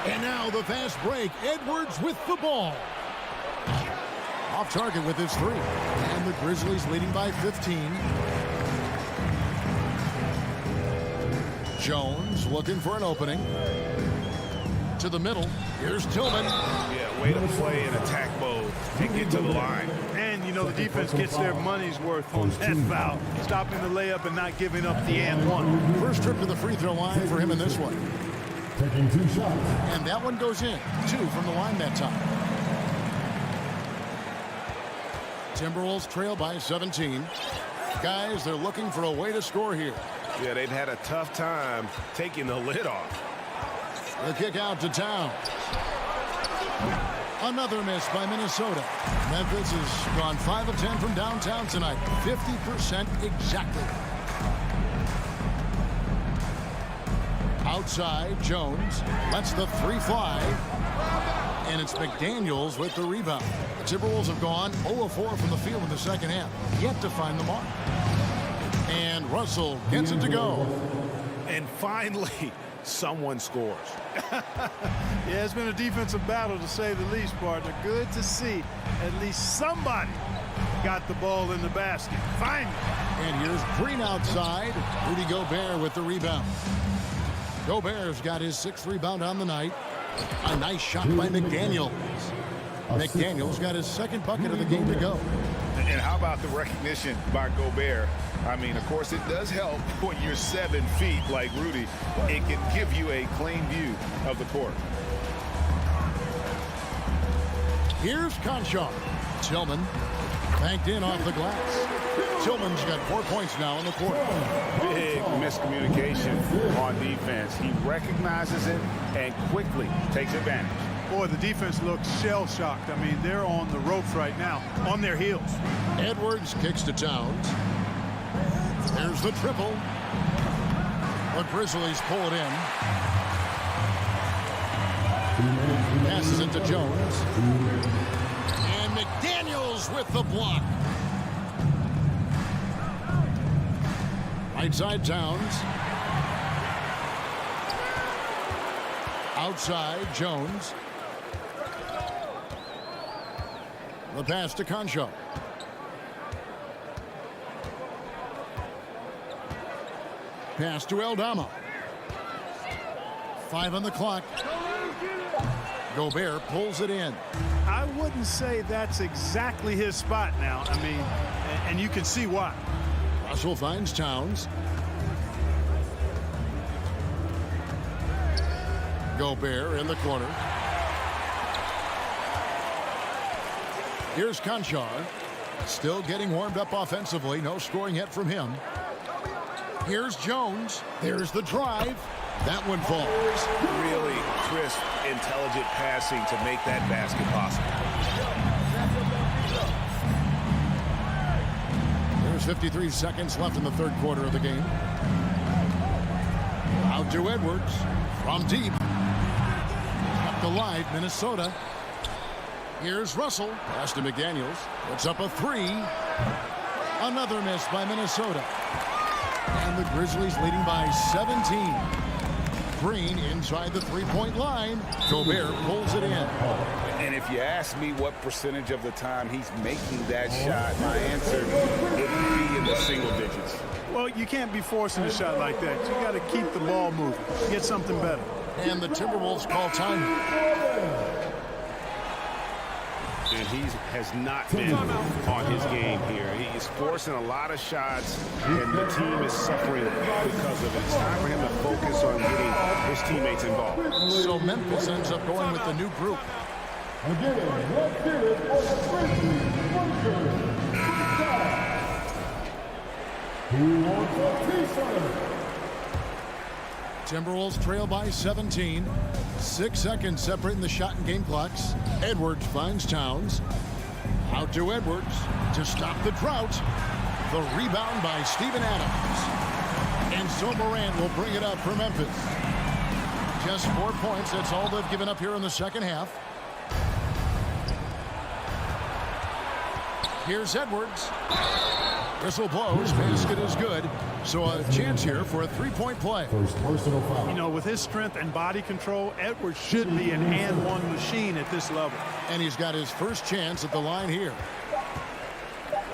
And now the fast break. Edwards with the ball. Off target with his 3. And the Grizzlies leading by 15. Jones looking for an opening. To the middle. Here's Tillman. Yeah, way to play in attack mode and get to the line. And, you know, the defense gets their money's worth on that foul. Stopping the layup and not giving up the and one. First trip to the free throw line for him in this one. Taking 2 shots. And that one goes in. 2 from the line that time. Timberwolves trail by 17. Guys, they're looking for a way to score here. Yeah, they've had a tough time taking the lid off. The kick out to Towns. Another miss by Minnesota. Memphis has gone 5 of 10 from downtown tonight. 50% exactly. Outside, Jones lets the 3 fly. And it's McDaniels with the rebound. The Timberwolves have gone 0 of 4 from the field in the second half. Yet to find the mark. And Russell gets it to go. And finally, someone scores. Yeah, it's been a defensive battle, to say the least, partner. Good to see at least somebody got the ball in the basket. Finally. And here's Green outside. Rudy Gobert with the rebound. Gobert's got his 6th rebound on the night. A nice shot by McDaniels. McDaniels got his 2nd bucket of the game to go. And how about the recognition by Gobert? I mean, of course, it does help when you're 7 feet like Rudy. It can give you a clean view of the court. Here's Conchar. Tillman banked in off the glass. Tillman's got 4 points now in the quarter. Big miscommunication on defense. He recognizes it and quickly takes advantage. Boy, the defense looks shell-shocked. I mean, they're on the ropes right now, on their heels. Edwards kicks to Towns. There's the triple. The Grizzlies pull it in. Passes it to Jones. And McDaniels with the block. Right side Towns. Outside Jones. The pass to Concho. Pass to Eldama. 5 on the clock. Gobert pulls it in. I wouldn't say that's exactly his spot now. I mean, and you can see why. Russell finds Towns. Gobert in the corner. Here's Conchar. Still getting warmed up offensively. No scoring yet from him. Here's Jones. There's the drive. That one falls. Really crisp, intelligent passing to make that basket possible. There's 53 seconds left in the third quarter of the game. Out to Edwards. From deep. Up the line, Minnesota. Here's Russell. Pass to McDaniels. Puts up a 3. Another miss by Minnesota. And the Grizzlies leading by 17. Green inside the three-point line. Gobert pulls it in. And if you ask me what percentage of the time he's making that shot, my answer would be in the single digits. Well, you can't be forcing a shot like that. You got to keep the ball moving. Get something better. And the Timberwolves call time. And he has not been on his game here. He is forcing a lot of shots, and the team is suffering because of it. It's time for him to focus on getting his teammates involved. So Memphis ends up going with the new group. Timberwolves trail by 17. 6 seconds separating the shot and game clocks. Edwards finds Towns. Out to Edwards to stop the drought. The rebound by Steven Adams. And so Morant will bring it up for Memphis. Just 4 points. That's all they've given up here in the second half. Here's Edwards. Whistle blows. Basket is good. So a chance here for a three-point play. You know, with his strength and body control, Edwards should be an and-one machine at this level. And he's got his first chance at the line here.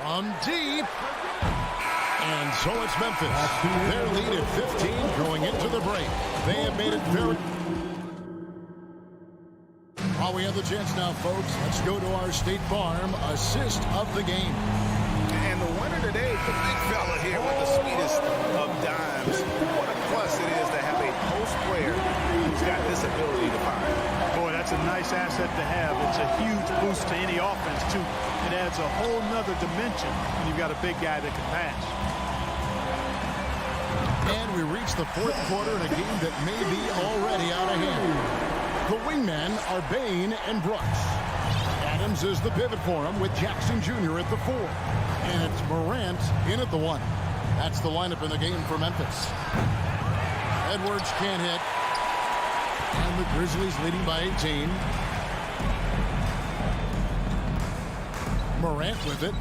From deep. And so it's Memphis. Their lead at 15 going into the break. They have made it very... While we have the chance now, folks, let's go to our State Farm assist of the game. And the winner today, the big fella here with the sweetest of dimes. What a plus it is to have a post player who's got this ability to find. Boy, that's a nice asset to have. It's a huge boost to any offense, too. It adds a whole nother dimension when you've got a big guy that can pass. And we reach the fourth quarter in a game that may be already out of hand. The wingmen are Bain and Brooks. Adams is the pivot for him with Jackson Jr. at the 4. And it's Morant in at the 1. That's the lineup in the game for Memphis. Edwards can't hit. And the Grizzlies leading by 18. Morant with it.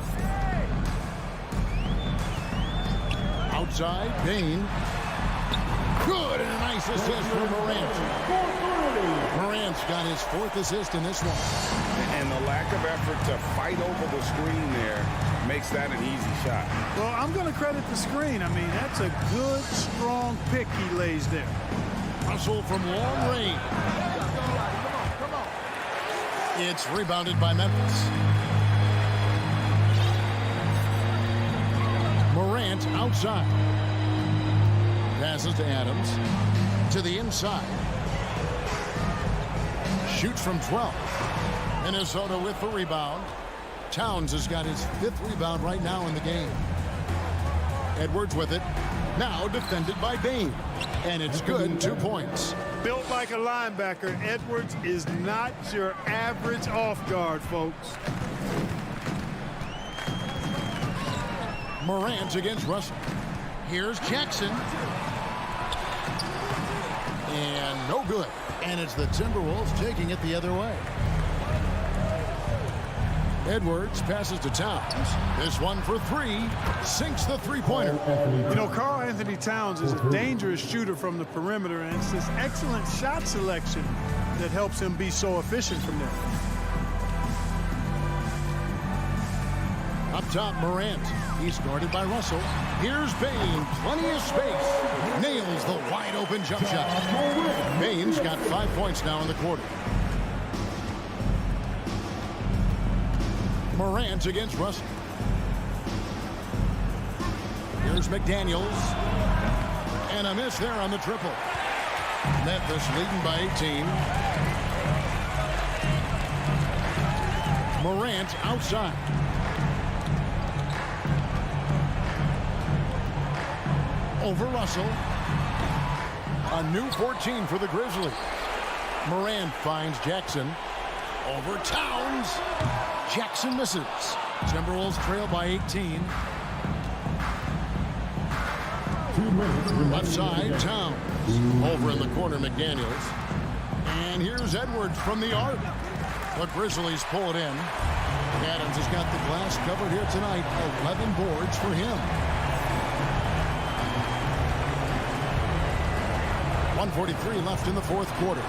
Outside, Bain. Good, and a nice assist from Morant. Morant's got his 4th assist in this one. And the lack of effort to fight over the screen there makes that an easy shot. Well, I'm going to credit the screen. I mean, that's a good, strong pick he lays there. Russell from long range. It's rebounded by Memphis. Morant outside. Passes to Adams. To the inside. Shoots from 12. Minnesota with the rebound. Towns has got his 5th rebound right now in the game. Edwards with it. Now defended by Bain. And it's good, 2 points. Built like a linebacker, Edwards is not your average off guard, folks. Morant against Russell. Here's Jackson. And no good. And it's the Timberwolves taking it the other way. Edwards passes to Towns. This one for 3. Sinks the three-pointer. You know, Karl Anthony Towns is a dangerous shooter from the perimeter, and it's this excellent shot selection that helps him be so efficient from there. Up top, Morant. He's guarded by Russell. Here's Bain. Plenty of space. Nails the wide-open jump shot. Bain's got 5 points now in the quarter. Morant against Russell. Here's McDaniels. And a miss there on the triple. Memphis leading by 18. Morant outside. Over Russell. A new 14 for the Grizzlies. Morant finds Jackson. Over Towns. Jackson misses. Timberwolves trail by 18. 2 minutes. Left side, Towns. Over in the corner, McDaniels. And here's Edwards from the arc. The Grizzlies pull it in. Adams has got the glass covered here tonight. 11 boards for him. 1:43 left in the 4th quarter.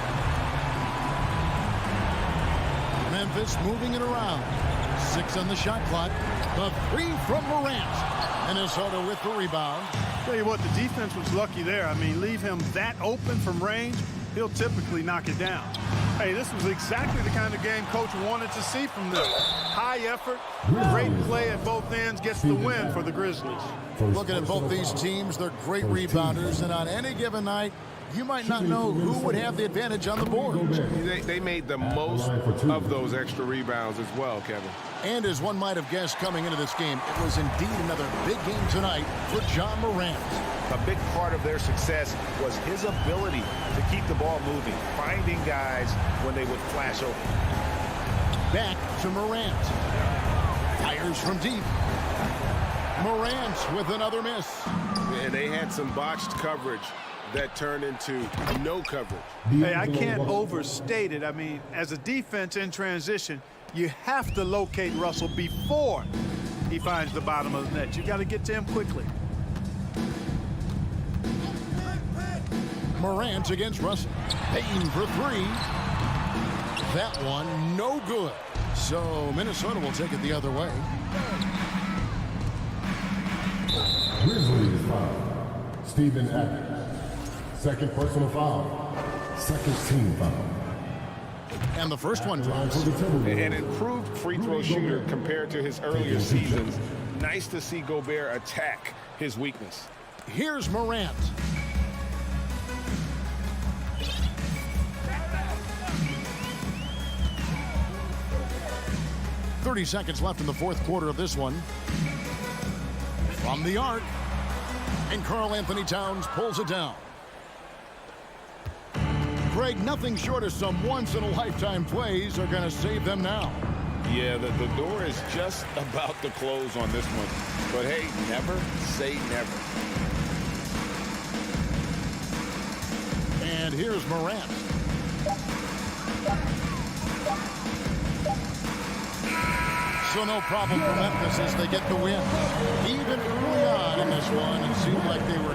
Memphis moving it around. 6 on the shot clock. The 3 from Morant. Minnesota with the rebound. Tell you what, the defense was lucky there. I mean, leave him that open from range, he'll typically knock it down. Hey, this was exactly the kind of game Coach wanted to see from them. High effort, great play at both ends, gets the win for the Grizzlies. Looking at both these teams, they're great rebounders, and on any given night, you might not know who would have the advantage on the board. They made the most of those extra rebounds as well, Kevin. And as one might have guessed coming into this game, it was indeed another big game tonight for John Morant. A big part of their success was his ability to keep the ball moving, finding guys when they would flash open. Back to Morant. Fires from deep. Morant with another miss. And they had some botched coverage that turned into no coverage. Hey, I can't overstate it. I mean, as a defense in transition, you have to locate Russell before he finds the bottom of the net. You got to get to him quickly. Morant against Russell. Payton for 3. That one no good. So Minnesota will take it the other way. Grizzlies foul. Stephen Adams. Second personal foul. Second team foul. And the first one drops. An improved free throw shooter compared to his earlier seasons. Nice to see Gobert attack his weakness. Here's Morant. .30 seconds left in the 4th quarter of this one. From the arc. And Karl Anthony Towns pulls it down. Greg, nothing short of some once-in-a-lifetime plays are going to save them now. Yeah, the door is just about to close on this one. But hey, never say never. And here's Morant. So no problem for Memphis as they get the win. Even early on in this one, it seemed like they were...